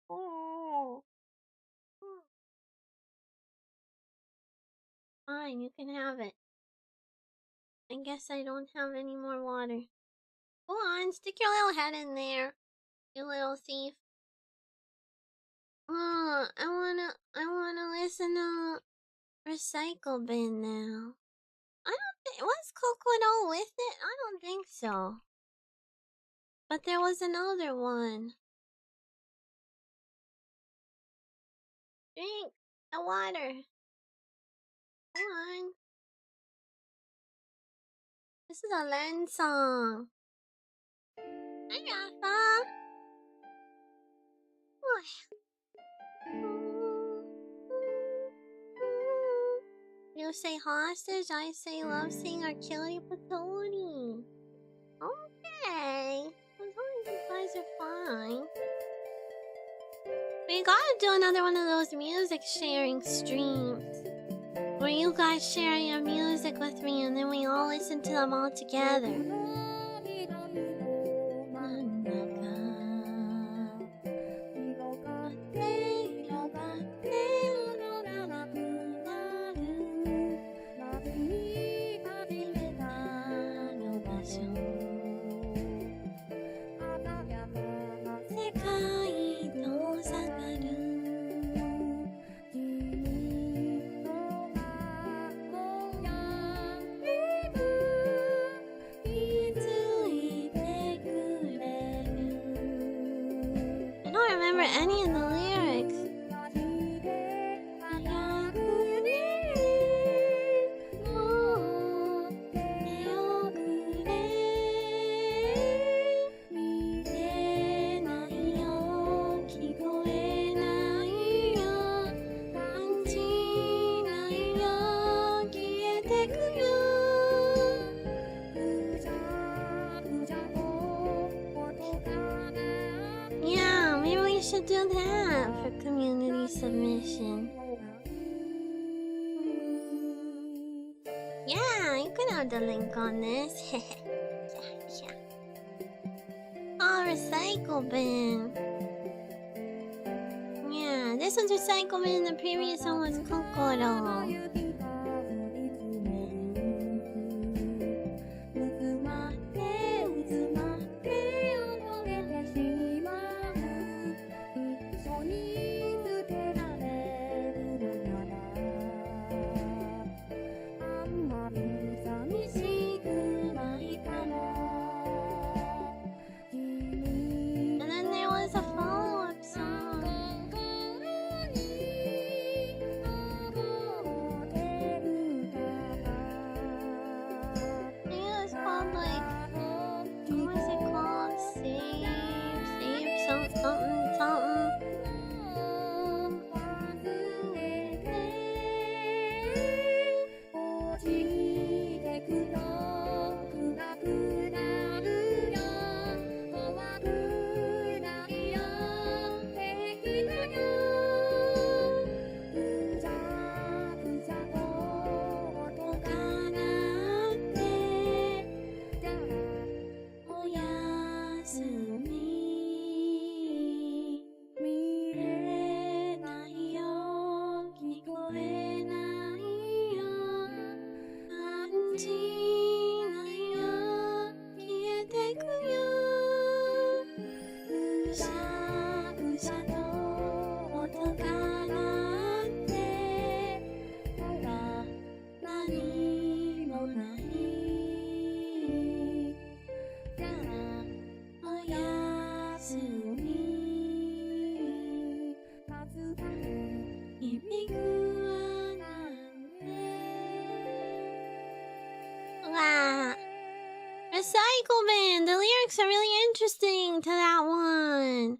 Oh. Fine, you can have it. I guess I don't have any more water. Go on, stick your little head in there, you little thief. Oh, I wanna listen to Recycle Bin now. I don't think, was Cocoa with it? I don't think so. But there was another one. Drink the water. Come on. This is a Len song. Hi, Rafa. You say hostage, I say love sing or kill you patoni. Okay. As long as you guys are fine. We gotta do another one of those music sharing streams. Where you guys share your music with me and then we all listen to them all together. I don't remember any of the lyrics. Yeah, maybe we should do that for community submission. Yeah, you can have the link on this. Yeah. Oh, Recycle Bin. Yeah, this one's Recycle Bin and the previous one was Kokoro. And then there was a follow-up song. I think it was called like, what was it called? Save something. Wow. Recycle Bin! The lyrics are really interesting to that one.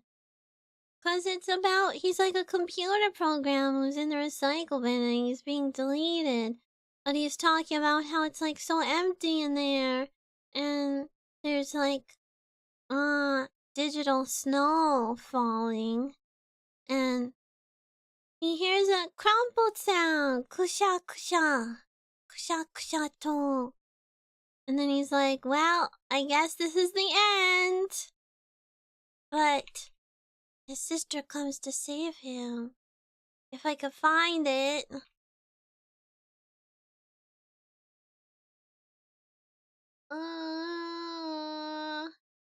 Because it's about, he's like a computer program who's in the recycle bin and he's being deleted. But he's talking about how it's like so empty in there. And there's like, digital snow falling. And he hears a crumpled sound. Kusha kusha. Kusha kusha to. And then he's like, well, I guess this is the end. But his sister comes to save him. If I could find it.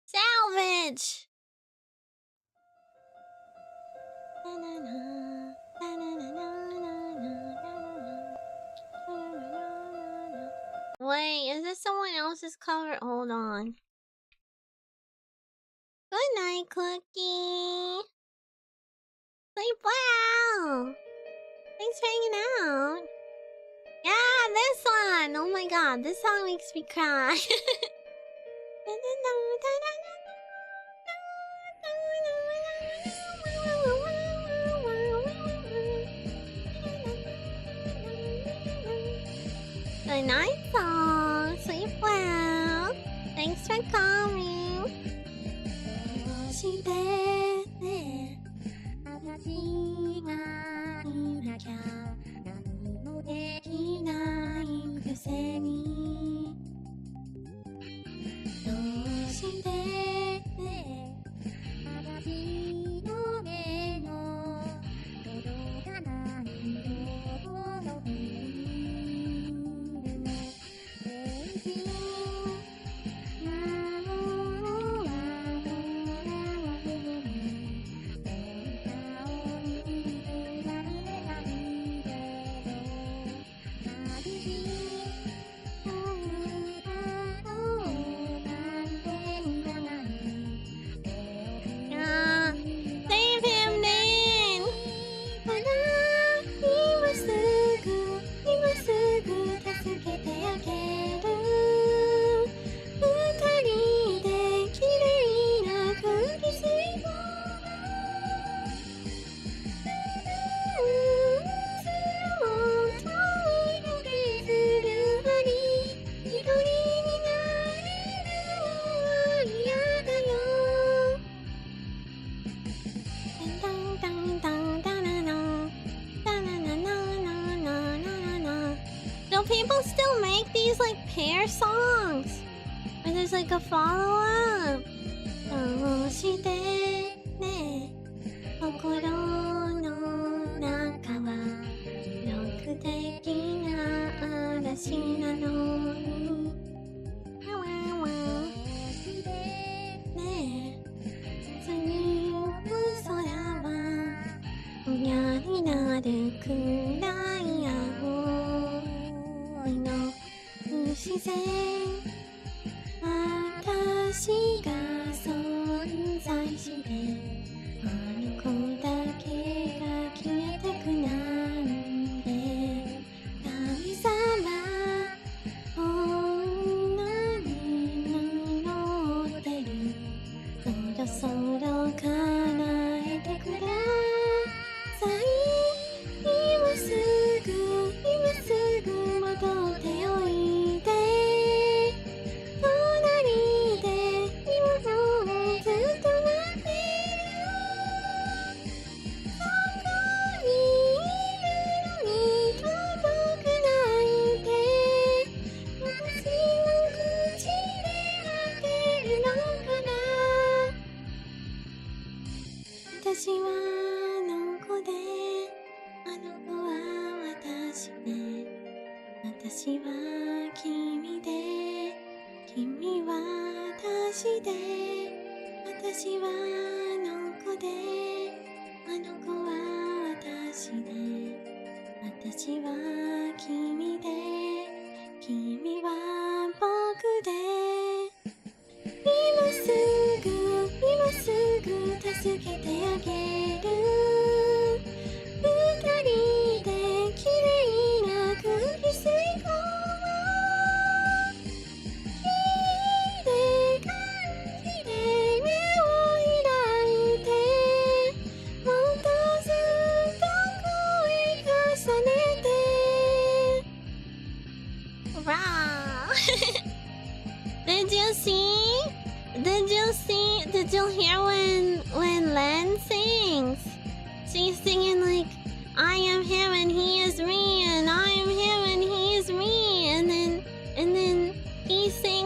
Salvage! Wait, is this someone else's cover? Hold on. Good night, Cookie. Sleep well. Thanks for hanging out. Yeah, this one. Oh my god, this song makes me cry. Good night, song. Sleep well. Thanks for coming. してね私がいなきゃ何もできないくせにどうしてね私の目の届かないところにいるの Thank you people still make these like pair songs where there's like a follow-up. どうしてね心の中は欲的な嵐なのにね次の空は嫌になるくらい青いの不自然私が存在してあの子だけが消えてくなんて神様こんなに祈ってるそろそろ叶えてください今すぐ戻っておいで隣で今もずっと待ってるよそこにいるのに届くないで私の口で当てるのかな私はあの子であの子は私で私は君で君は私で私はあの子であの子は私で私は君で君は僕で今すぐ助けてあげる二人で綺麗な空気吸い込もうきれい感じで目を開いてもっとずっと声重ねて Wow Did you see? Did you hear when Len sings? She's singing like I am him and he is me and I am him and he is me and then he sings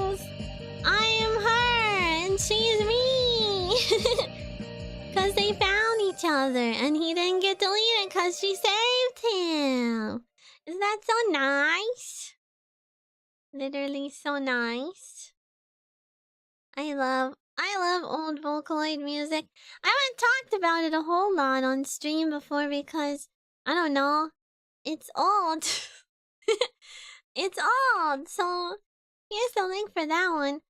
because she saved him. Is that so nice? Literally so nice. I love old Vocaloid music. I haven't talked about it a whole lot on stream before because I don't know. It's old. It's old. So here's the link for that one.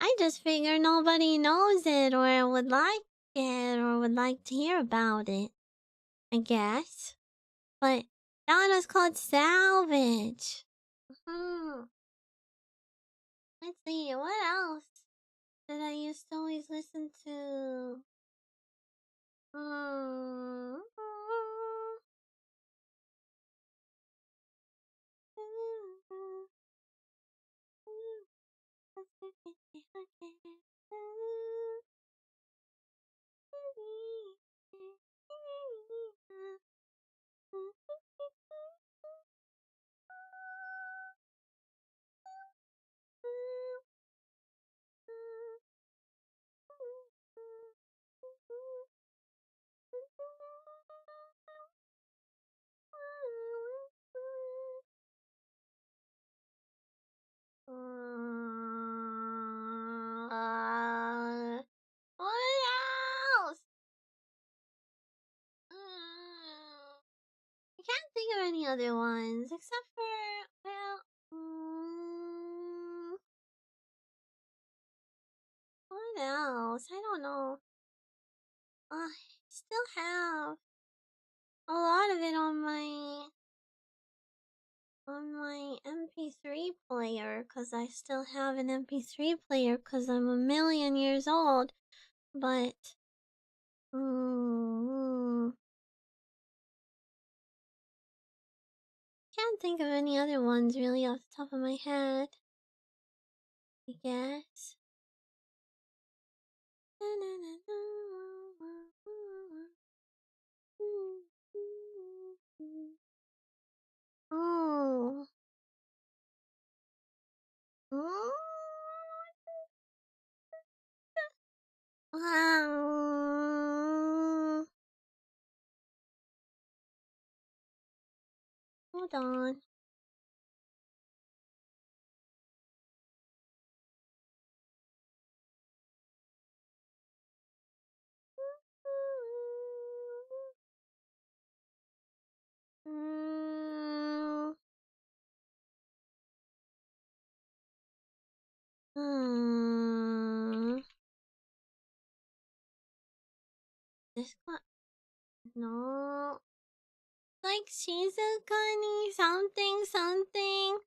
I just figure nobody knows it or would like it or would like to hear about it. I guess. But that one was called Salvage. Let's see, what else did I used to always listen to? What else? I can't think of any other ones except for, well, what else? I don't know. I still have a lot of it on my MP3 player because I still have an MP3 player because I'm a million years old. But can't think of any other ones really off the top of my head. I guess. Oh. Wow. Hold on. This one? No. Like Shizukani something something.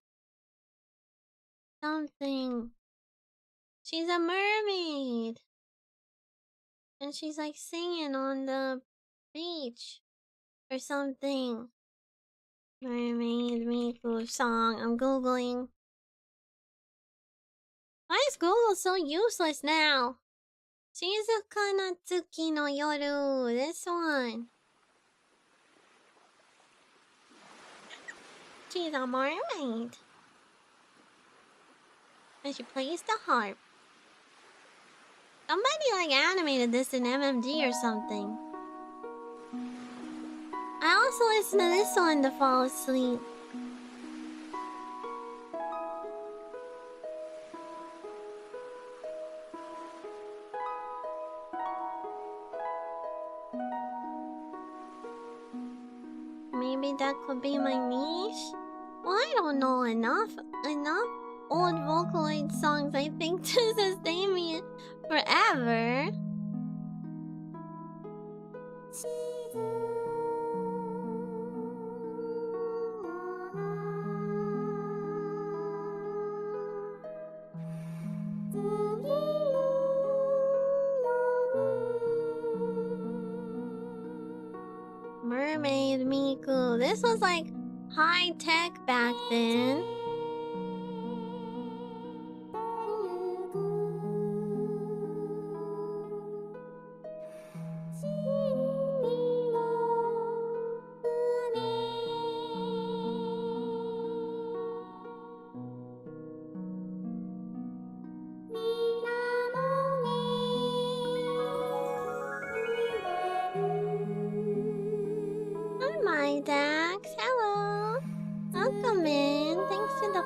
Something. She's a mermaid. And she's like singing on the beach. Or something. Mermaid Miku song. I'm googling. Why is Google so useless now? Shizuka Natsuki no Yoru. This one. She's a mermaid. And she plays the harp. Somebody like animated this in MMD or something. I also listen to this one to fall asleep. Maybe that could be my niche? Well, I don't know enough old Vocaloid songs, I think, to sustain me forever. Mermaid Miku. This was like high tech back then.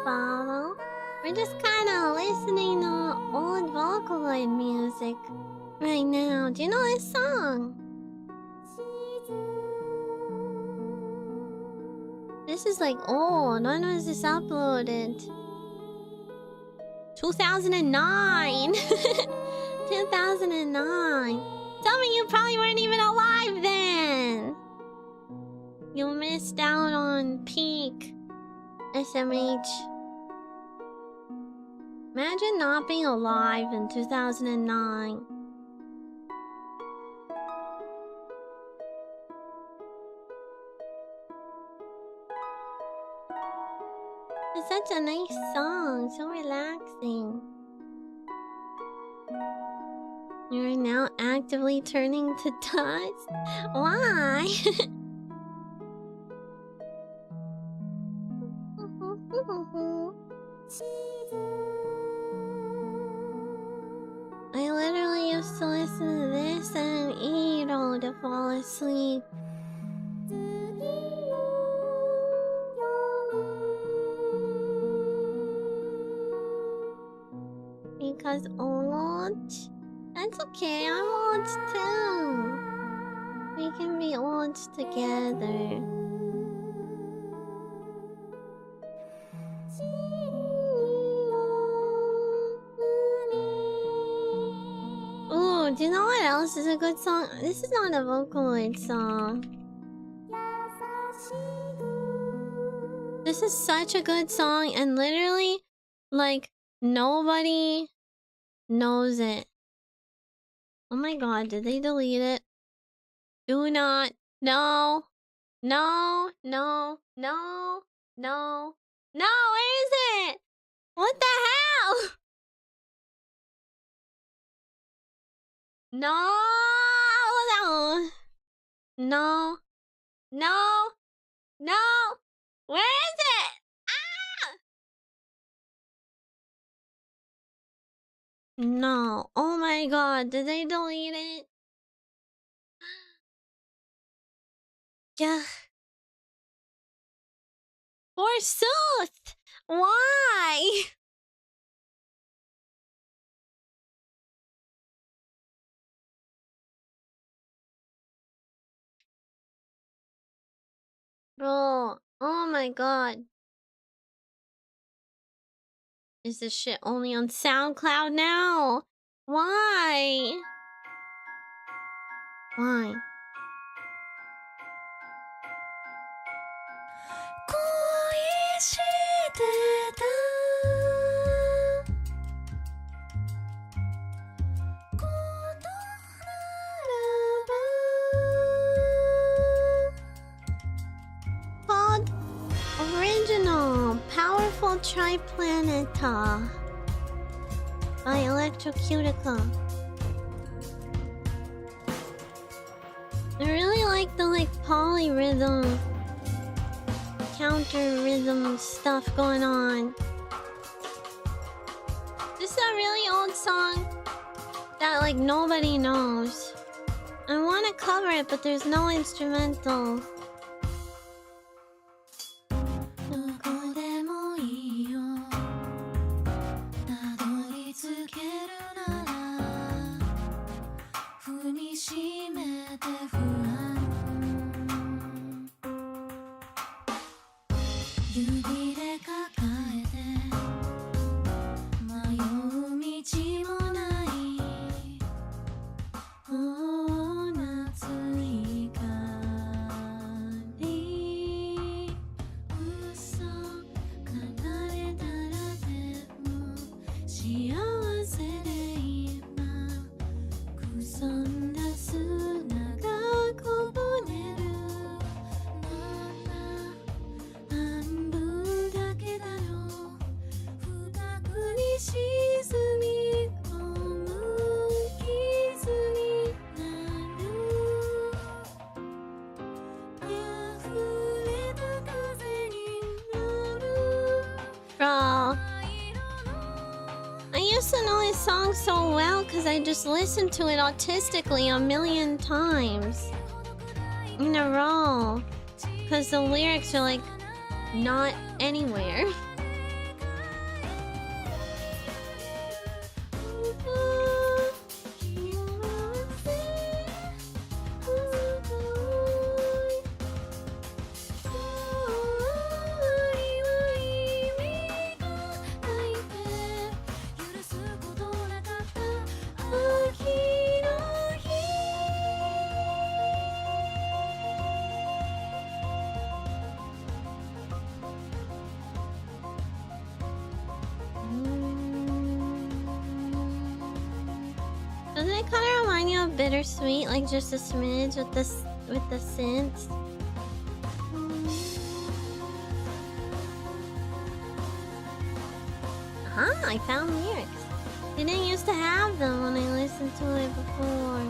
follow. We're just kind of listening to old Vocaloid music right now. Do you know this song? This is like old. When was this uploaded? 2009. 2009. Some of you probably weren't even alive then. You missed out on peak SMH. Imagine not being alive in 2009. It's such a nice song, so relaxing. You're now actively turning to dust? Why? I literally used to listen to this and Iro to fall asleep. Because old? That's okay, I'm old too. We can be old together. Ooh, do you know what else is a good song? This is not a Vocaloid song. This is such a good song and literally, like, nobody knows it. Oh my god, did they delete it? Do not. No. No. No. No. No. No, where is it? What the hell? No. No. No. No. No. Where is it? Ah! No. Oh my god, did they delete it? Yeah. Forsooth! Why? Bro, oh my god. Is this shit only on SoundCloud now? Why? Why? Called Original Powerful Triplaneta by Electrocutica. I really like the polyrhythm, counter rhythm stuff going on. This is a really old song that nobody knows. I want to cover it, but there's no instrumental. So well because I just listened to it autistically a million times in a row because the lyrics are not anywhere. bittersweet, like just a smidge with the scent. I found lyrics. Didn't used to have them when I listened to it before.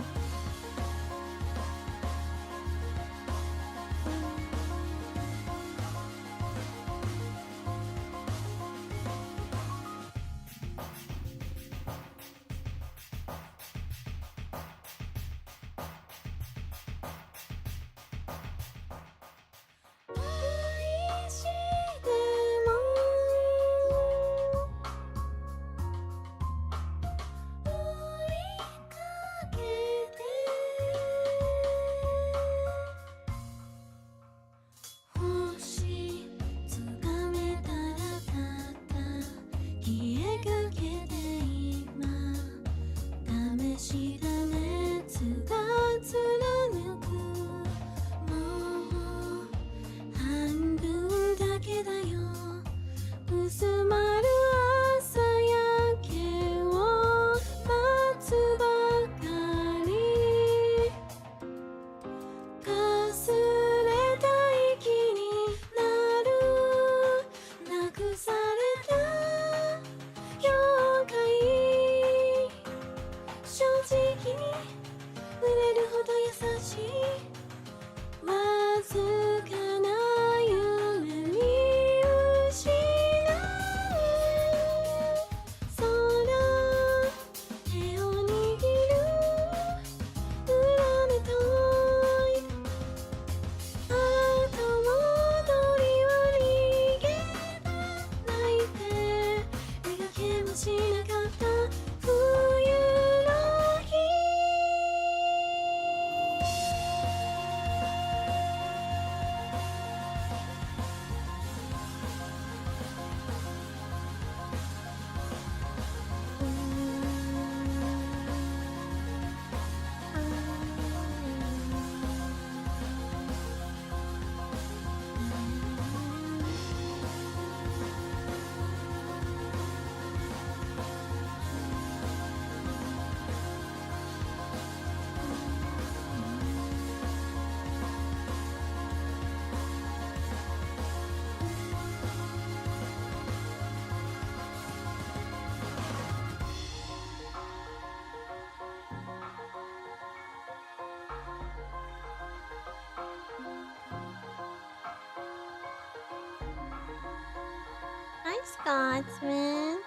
Hi, Scotsman.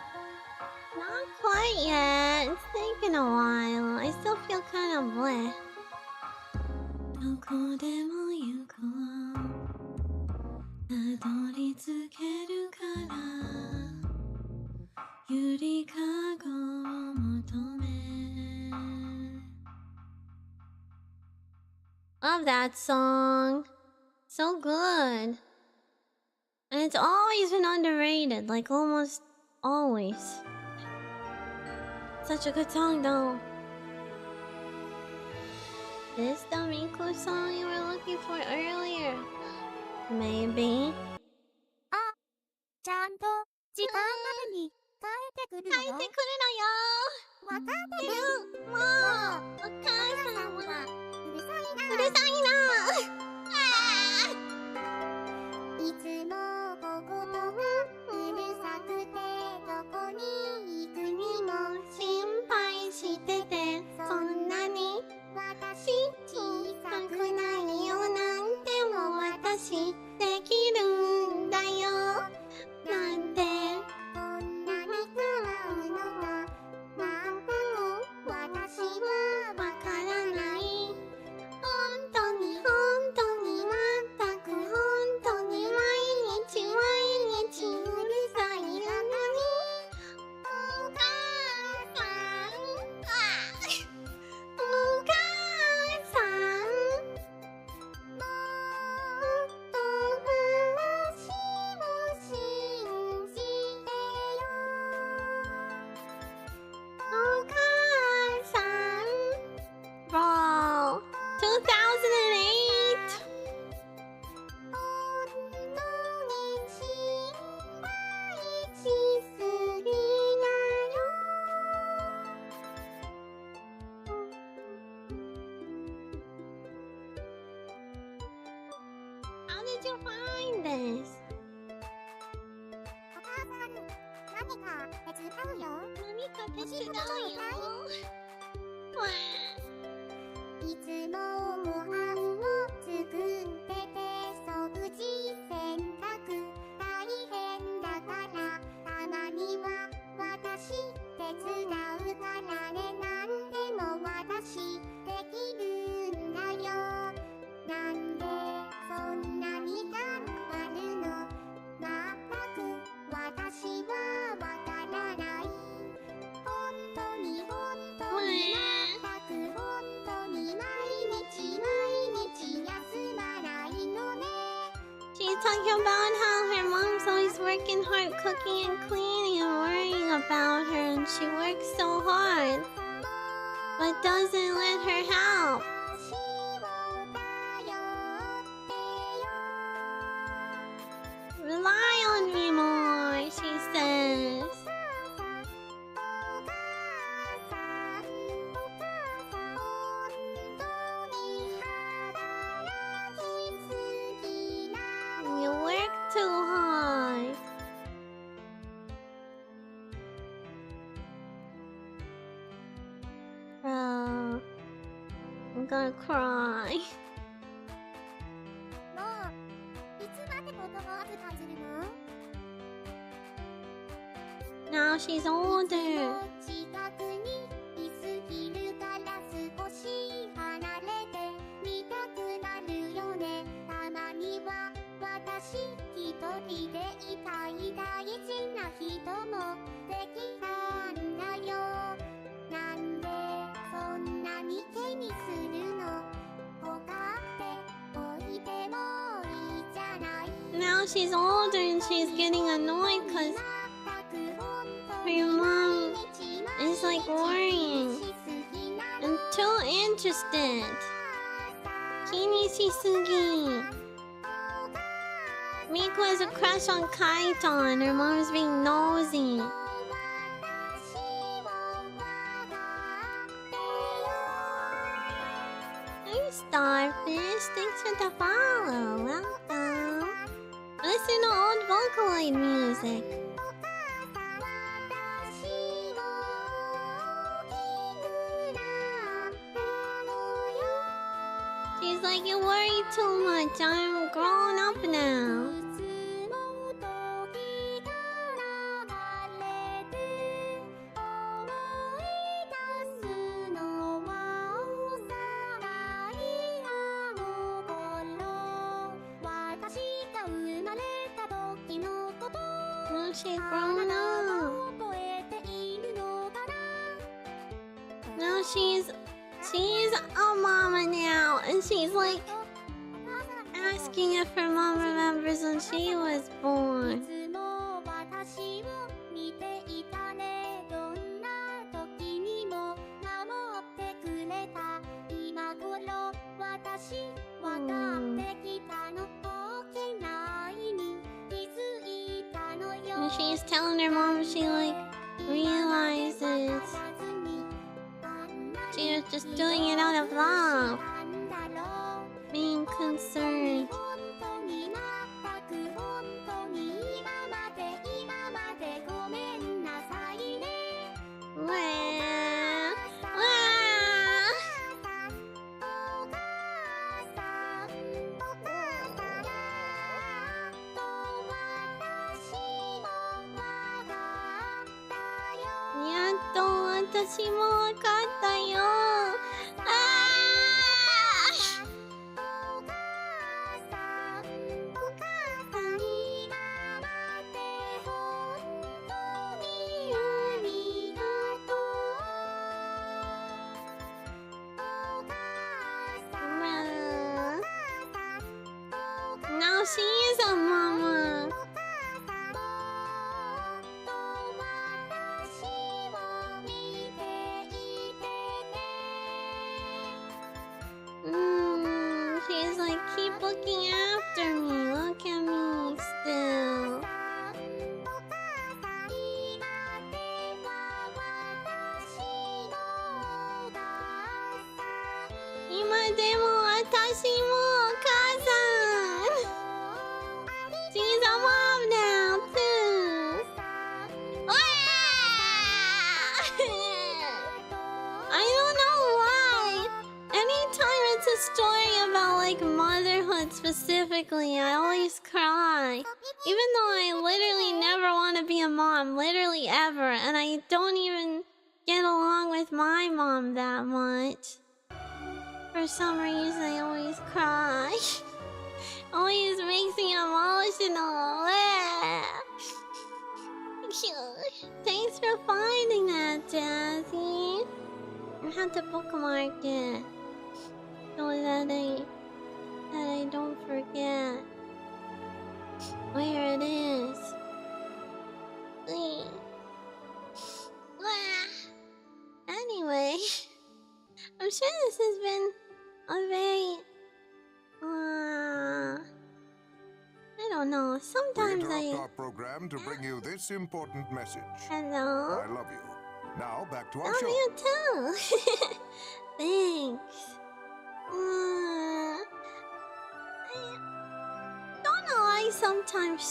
Not quite yet. It's taken a while. I still feel kind of bleh. どこでも行こう。たどり着けるから。ゆりかごを求め。Love that song. So good. And it's always been underrated, like almost always. Such a good song though. This the Miku song you were looking for earlier? Maybe. ちゃんと時間までに帰ってくるのよ。帰ってくるのよ。わかってる。もう、お母さんはうるさいな。うるさいな。いつも小言がうるさくてどこに行くにも心配してて、そんなに私小さくないよなんても私できるんだよなんてこんなに変わるのがなんだと私はわからない本当に本 did you find this? お母さん、何か手伝うよ。何か手伝うよ。わいつもご飯を作ってて掃除洗濯大変だからたまには私手伝うからね。なんでも私できるんだよ。なんでそんなに頑張るの。まったく私はわからない。本当に本当にまったく本当に毎日休まないのね。 She's talking about how her mom's always working hard cooking and cleaning and worrying about her, and she works so hard but doesn't let her help. 私を頼ってよ。 Rely on me more, she says. お母さん本当に働きすぎなの。 You work too hard. Oh, I'm gonna cry. もういつまでことを預かずるの。 Now she's older. 近くにいすぎるから少し離れてみたくなるよね。たまには私一人でいたい大事な人もできたんだよ。なんでそんなに気にするの。他って置いてもいいじゃない。 Now she's older and she's getting annoyed because her mom is like worrying and too interested. 気にしすぎ. Miku has a crush on Kaito and her mom's being nosy. Hey Starfish, thanks for the follow. Welcome. Listen to old Vocaloid music. She's like, you worry too much. I'm grown up now. Oh, she's grown up. Now she's a mama now, and she's like asking if her mom remembers when she was born. And she's telling her mom she like realizes she was just doing it out of love, being concerned. Now she is a mama. She's like, keep looking after me. Look at me still. Ima de mo watashi mo, Kasan. specifically, I always cry. Even though I literally never want to be a mom, literally ever, and I don't even get along with my mom that much. For some reason, I always cry. Always makes me emotional. Thanks for finding that, Jazzy. I have to bookmark it so that I don't forget where it is. Anyway, I'm sure this has been a very I don't know. Sometimes We interrupt our program to bring you this important message. Hello. I love you. Now back to our Love show. you too. Thanks. I don't know why sometimes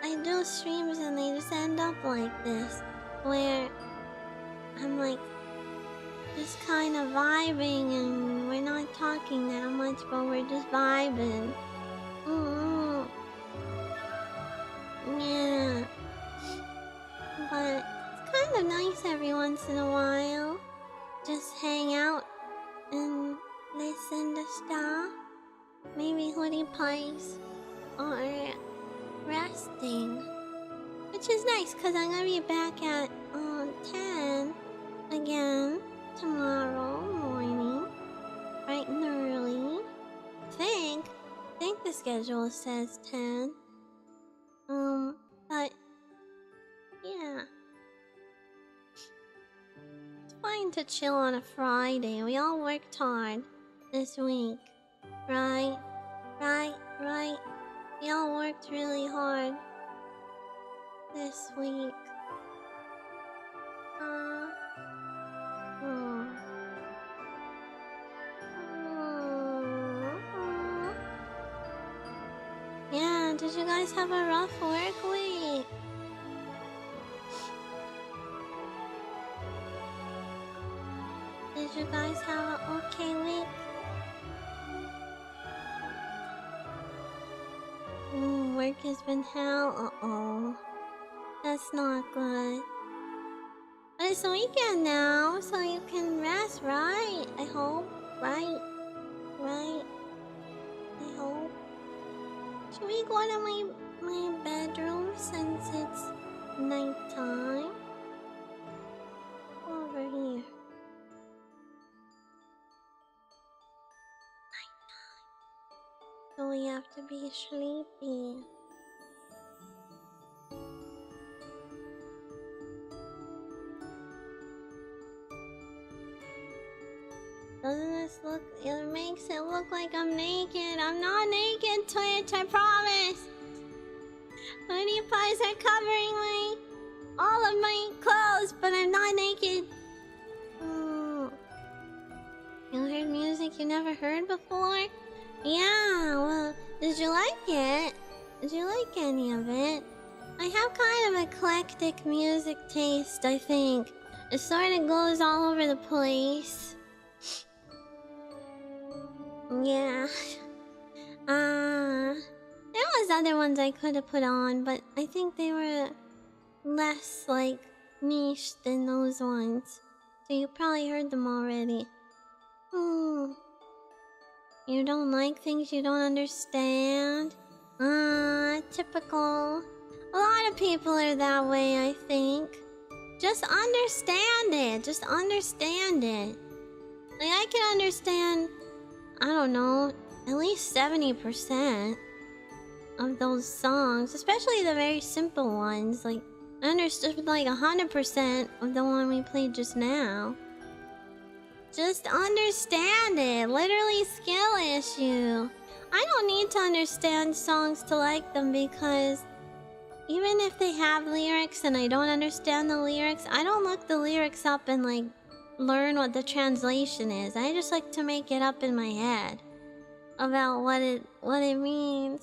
I do streams and they just end up like this, where I'm like just kind of vibing and we're not talking that much, but we're just vibing. Yeah. But it's kind of nice every once in a while. Just hang out and listen to stuff. Maybe hoodie pies or resting. Which is nice because I'm gonna be back at 10 again tomorrow morning. Bright and early. I think the schedule says 10. But yeah. It's fine to chill on a Friday. We all worked hard this week. Right? We all worked really hard this week. Yeah, did you guys have a rough work week? Did you guys have an okay week? Work has been hell. Uh-oh. That's not good. But it's the weekend now, so you can rest, right? I hope. Right? I hope. Should we go to my bedroom since it's nighttime? Over here. So we have to be sleepy. Doesn't this look... It makes it look like I'm naked. I'm not naked, Twitch, I promise. Hoodie pies are covering all of my clothes, but I'm not naked. You heard music you never heard before? Yeah, well, did you like it? Did you like any of it? I have kind of eclectic music taste, I think. It sort of goes all over the place. Yeah. There was other ones I could have put on, but I think they were less, like, niche than those ones. So you probably heard them already. You don't like things you don't understand? Typical. A lot of people are that way, I think. Just understand it. Just understand it. Like, I can understand, I don't know, at least 70% of those songs. Especially the very simple ones. Like, I understood like 100% of the one we played just now. Just understand it. Literally skill issue. I don't need to understand songs to like them because even if they have lyrics and I don't understand the lyrics, I don't look the lyrics up and like learn what the translation is. I just like to make it up in my head about what it means.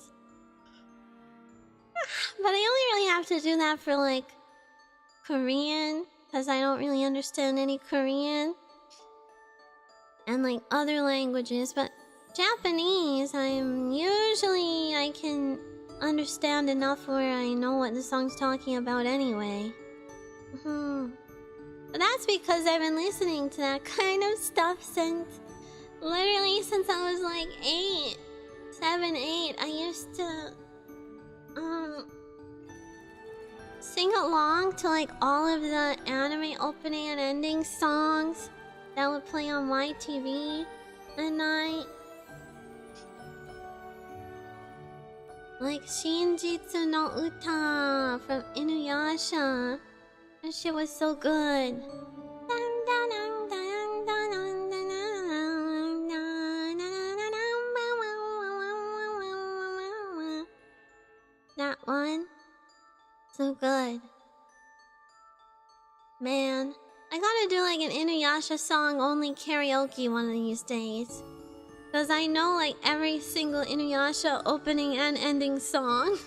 But I only really have to do that for like Korean because I don't really understand any Korean. And like other languages, but Japanese, I can understand enough where I know what the song's talking about anyway. But that's because I've been listening to that kind of stuff literally since I was like 8. 7, 8. I used to sing along to like all of the anime opening and ending songs that would play on YTV at night. Like Shinjitsu no Uta from Inuyasha. That shit was so good. That one. So good. Man, I gotta do like an Inuyasha song only karaoke one of these days. Cause I know like every single Inuyasha opening and ending song.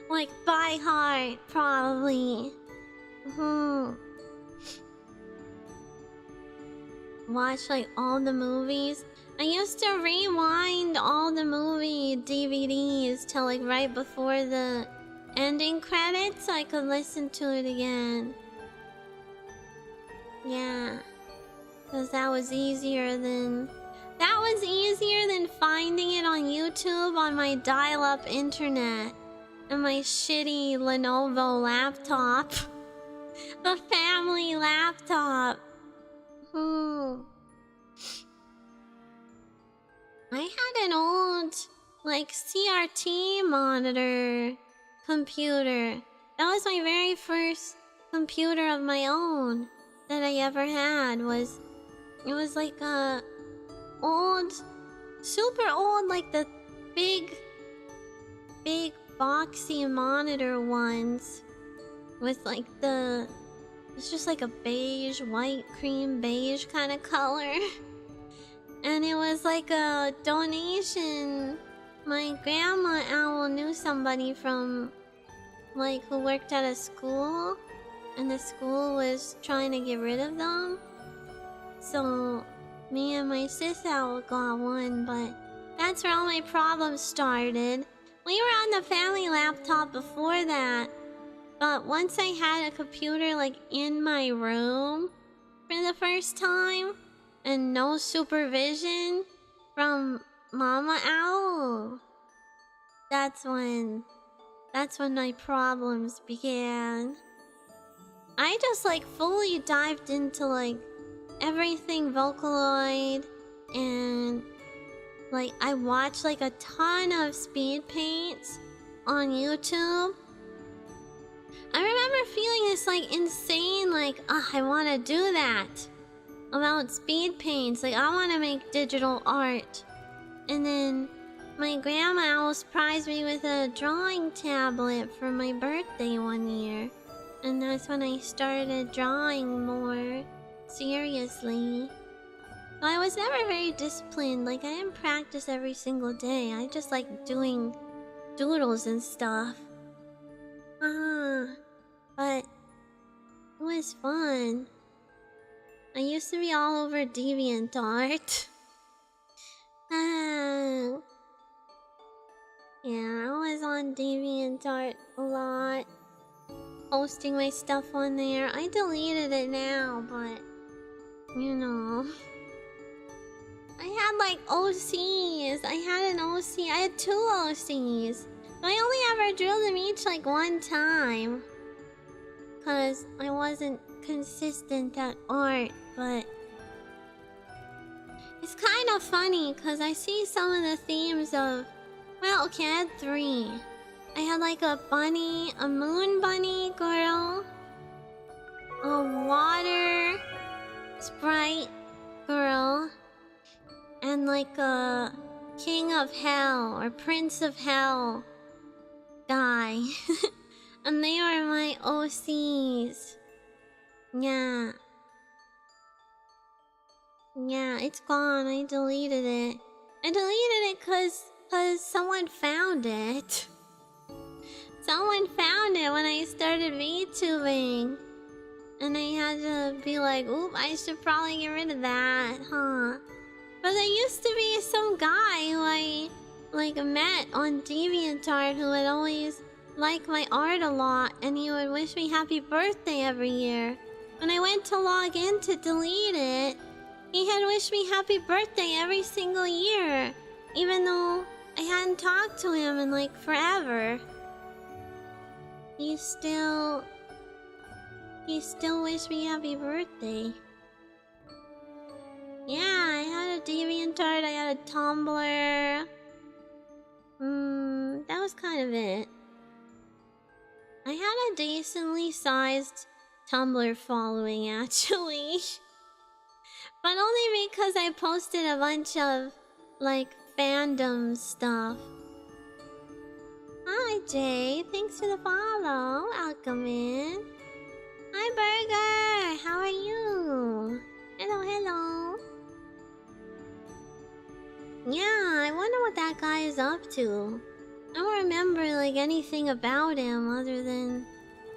Like by heart, probably. Watch like all the movies. I used to rewind all the movie DVDs till like right before the ending credits so I could listen to it again. Yeah. Cause that was easier than finding it on YouTube on my dial-up internet and my shitty Lenovo laptop. The family laptop. I had an old like CRT monitor computer. That was my very first computer of my own that I ever had. It was like a old, super old, like the big boxy monitor ones with like it's just like a beige, white, cream beige kind of color. And it was like a donation. My grandma owl knew somebody from like who worked at a school, and the school was trying to get rid of them. So me and my sis owl got one, but that's where all my problems started. We were on the family laptop before that, but once I had a computer like in my room for the first time and no supervision from Mama Owl, that's when my problems began. I just like fully dived into like everything Vocaloid, and like I watched like a ton of speed paints on YouTube. I remember feeling this like insane like I want to do that about speed paints. Like I want to make digital art. And then my grandma owl surprised me with a drawing tablet for my birthday one year. And that's when I started drawing more seriously. I was never very disciplined. Like I didn't practice every single day. I just like doing doodles and stuff. But it was fun. I used to be all over DeviantArt. Yeah, I was on DeviantArt a lot, posting my stuff on there. I deleted it now, but you know, I had like OCs. I had an OC. I had 2 OCs. But I only ever drew them each like one time, cause I wasn't consistent at art. But it's kind of funny cause I see some of the themes of, well, okay, I had 3. I had like a bunny, a moon bunny girl, a water sprite girl, and like a king of hell or prince of hell guy. And they were my OCs. Yeah. Yeah, it's gone. I deleted it. I deleted it cause someone found it. Someone found it when I started VTubing. And I had to be like, oop, I should probably get rid of that, huh? But there used to be some guy who I like met on DeviantArt who would always like my art a lot, and he would wish me happy birthday every year. When I went to log in to delete it, he had wished me happy birthday every single year, even though I hadn't talked to him in like forever. He still wished me happy birthday. Yeah, I had a DeviantArt, I had a Tumblr. That was kind of it. I had a decently sized Tumblr following, actually. But only because I posted a bunch of, like, fandom stuff. Hi, Jay. Thanks for the follow. Welcome in. Hi, Burger. How are you? Hello, hello. Yeah, I wonder what that guy is up to. I don't remember, like, anything about him other than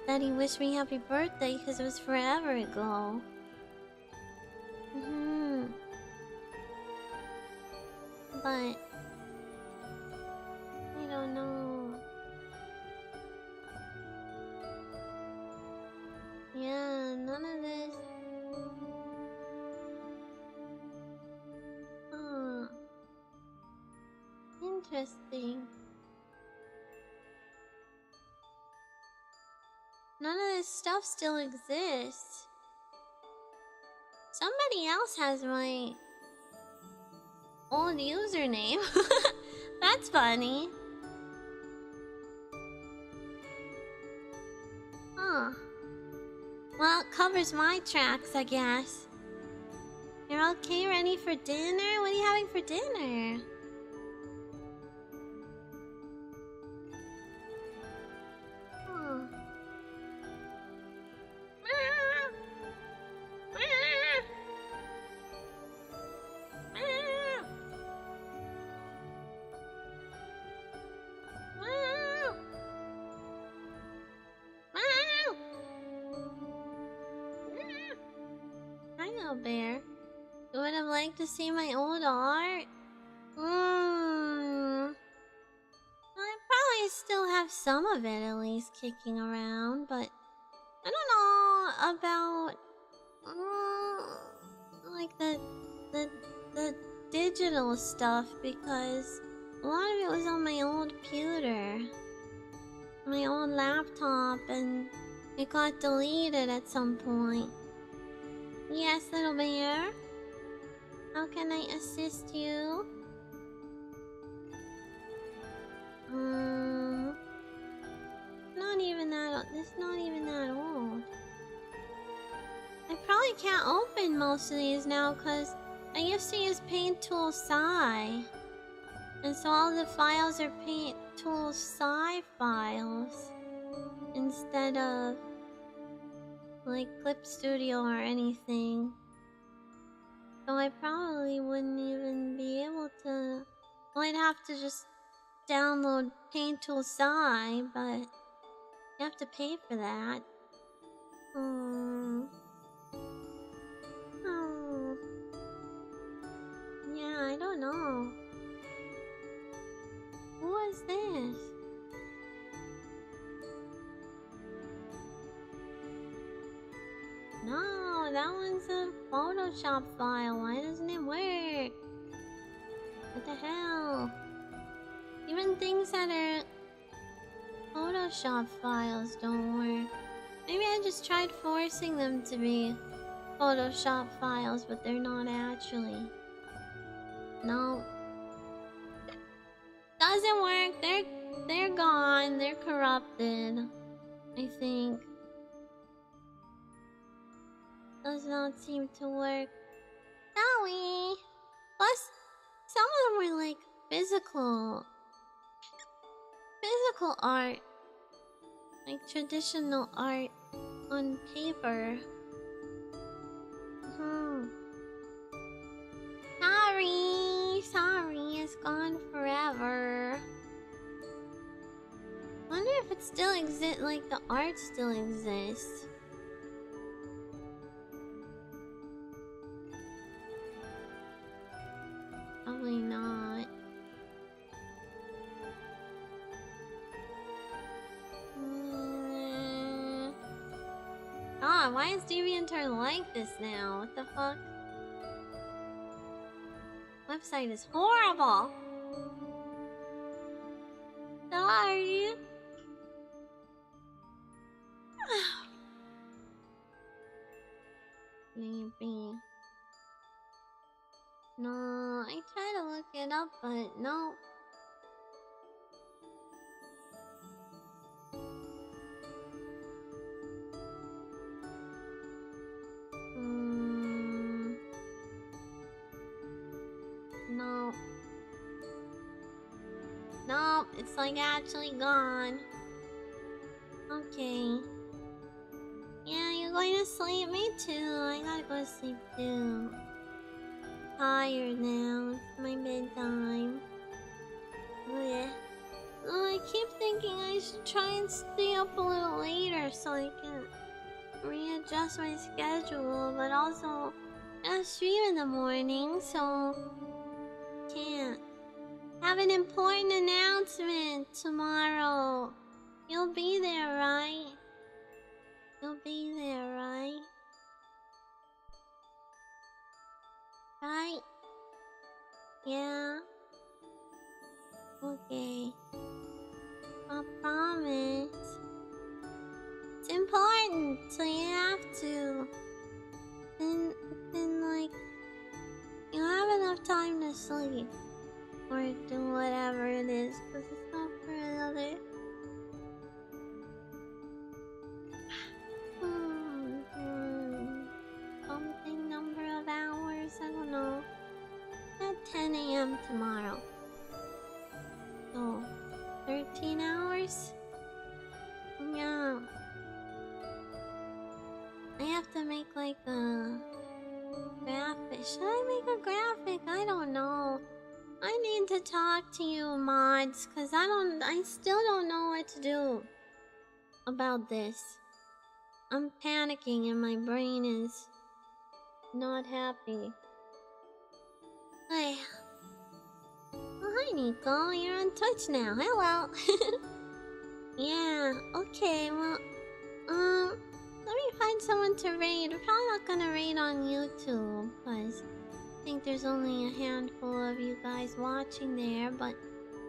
that he wished me happy birthday because it was forever ago. But I don't know. Yeah, none of this. Huh. Interesting. None of this stuff still exists. Somebody else has my old username. That's funny. Huh. Well, it covers my tracks, I guess. You're okay? Ready for dinner? What are you having for dinner? Huh. Hello, Bear. You would have liked to see my old art? I probably still have some of it at least kicking around, but I don't know about like the digital stuff because a lot of it was on my old computer, my old laptop, and it got deleted at some point. Yes, little bear. How can I assist you? Not even that. It's not even that old. I probably can't open most of these now because I used to use Paint Tool Sci, and so all the files are Paint Tool Sci files instead of like Clip Studio or anything. So I probably wouldn't even be able to. Well, I'd have to just download Paint Tool Sci, but you have to pay for that. Oh. Yeah, I don't know. Who is this? No, that one's a Photoshop file. Why doesn't it work? What the hell? Even things that are Photoshop files don't work. Maybe I just tried forcing them to be Photoshop files, but they're not actually. No. Doesn't work. They're gone. They're corrupted. I think. Does not seem to work. Sorry. Plus, some of them were like physical art. Like traditional art on paper. Sorry, it's gone forever. Wonder if it still exists, like the art still exists. god, why is DeviantArt like this now? What the fuck? Website is horrible. Sorry. Maybe. No, I tried to look it up, but no. No. No, it's like actually gone. Okay. Yeah, you're going to sleep? Me too. I gotta go to sleep too. Tired now. It's my bedtime. Blech. Oh, I keep thinking I should try and stay up a little later so I can readjust my schedule, but also I stream in the morning, so can't. Have an important announcement tomorrow. You'll be there, right? You'll be there, right? Right? Yeah. Okay. I promise. It's important, so you have to. Then like, you have enough time to sleep. Or do whatever it is, because it's not for another. Something number of hours, I don't know. At 10 a.m. tomorrow. So, 13 hours? Yeah. I have to make like a graphic. Should I make a graphic? I don't know. I need to talk to you mods, cause I still don't know what to do about this. I'm panicking and my brain is not happy. Hey. Oh, hi Nico, you're on Twitch now. Hello. Yeah, okay, well, let me find someone to raid. We're probably not gonna raid on YouTube, cause I think there's only a handful of you guys watching there, but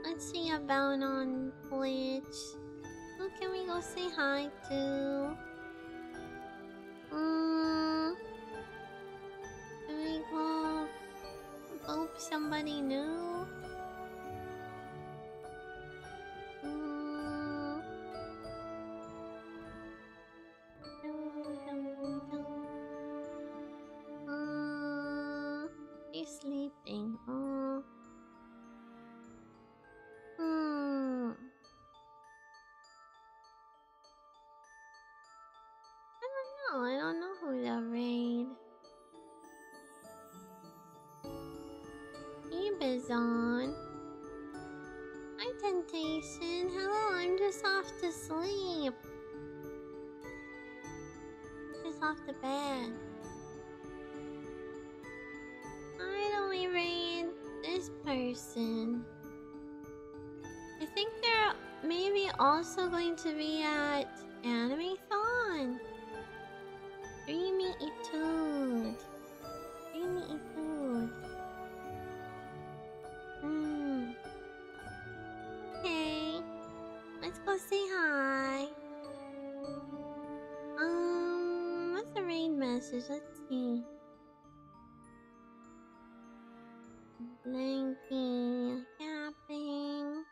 let's see about on Twitch. Who can we go say hi to? Can we go hope somebody new? He's sleeping. I don't know who to raid. Eba's on. Hi, Temptation. Hello, I'm just off to sleep. Just off to bed. Why don't we raid this person? I think they're maybe also going to be at Anime-thon. Dreamy Etude. Dreamy Etude. Okay. Let's go say hi. What's the raid message? Let's see. Blinking. Capping.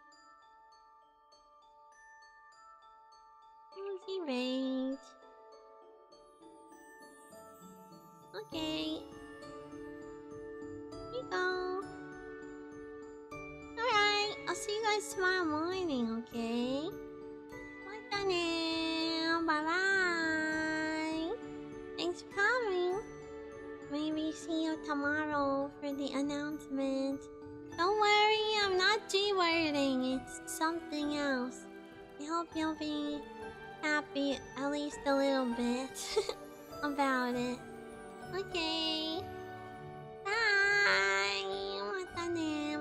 Cozy raid. Okay. Here you go. Alright, I'll see you guys tomorrow morning, okay? Bye now. Bye bye. Thanks for coming. Maybe see you tomorrow for the announcement. Don't worry, I'm not G-wording. It's something else. I hope you'll be happy at least a little bit about it. Okay. Bye.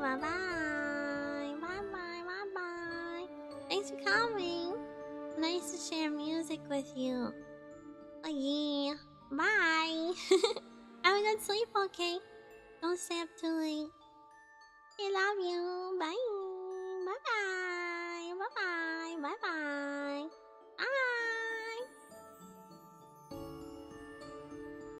Bye bye. Bye bye. Bye bye. Thanks for coming. Nice to share music with you. Yeah. Bye. Have a good sleep, okay? Don't stay up too late. I love you. Bye. Bye bye. Bye bye. Bye bye.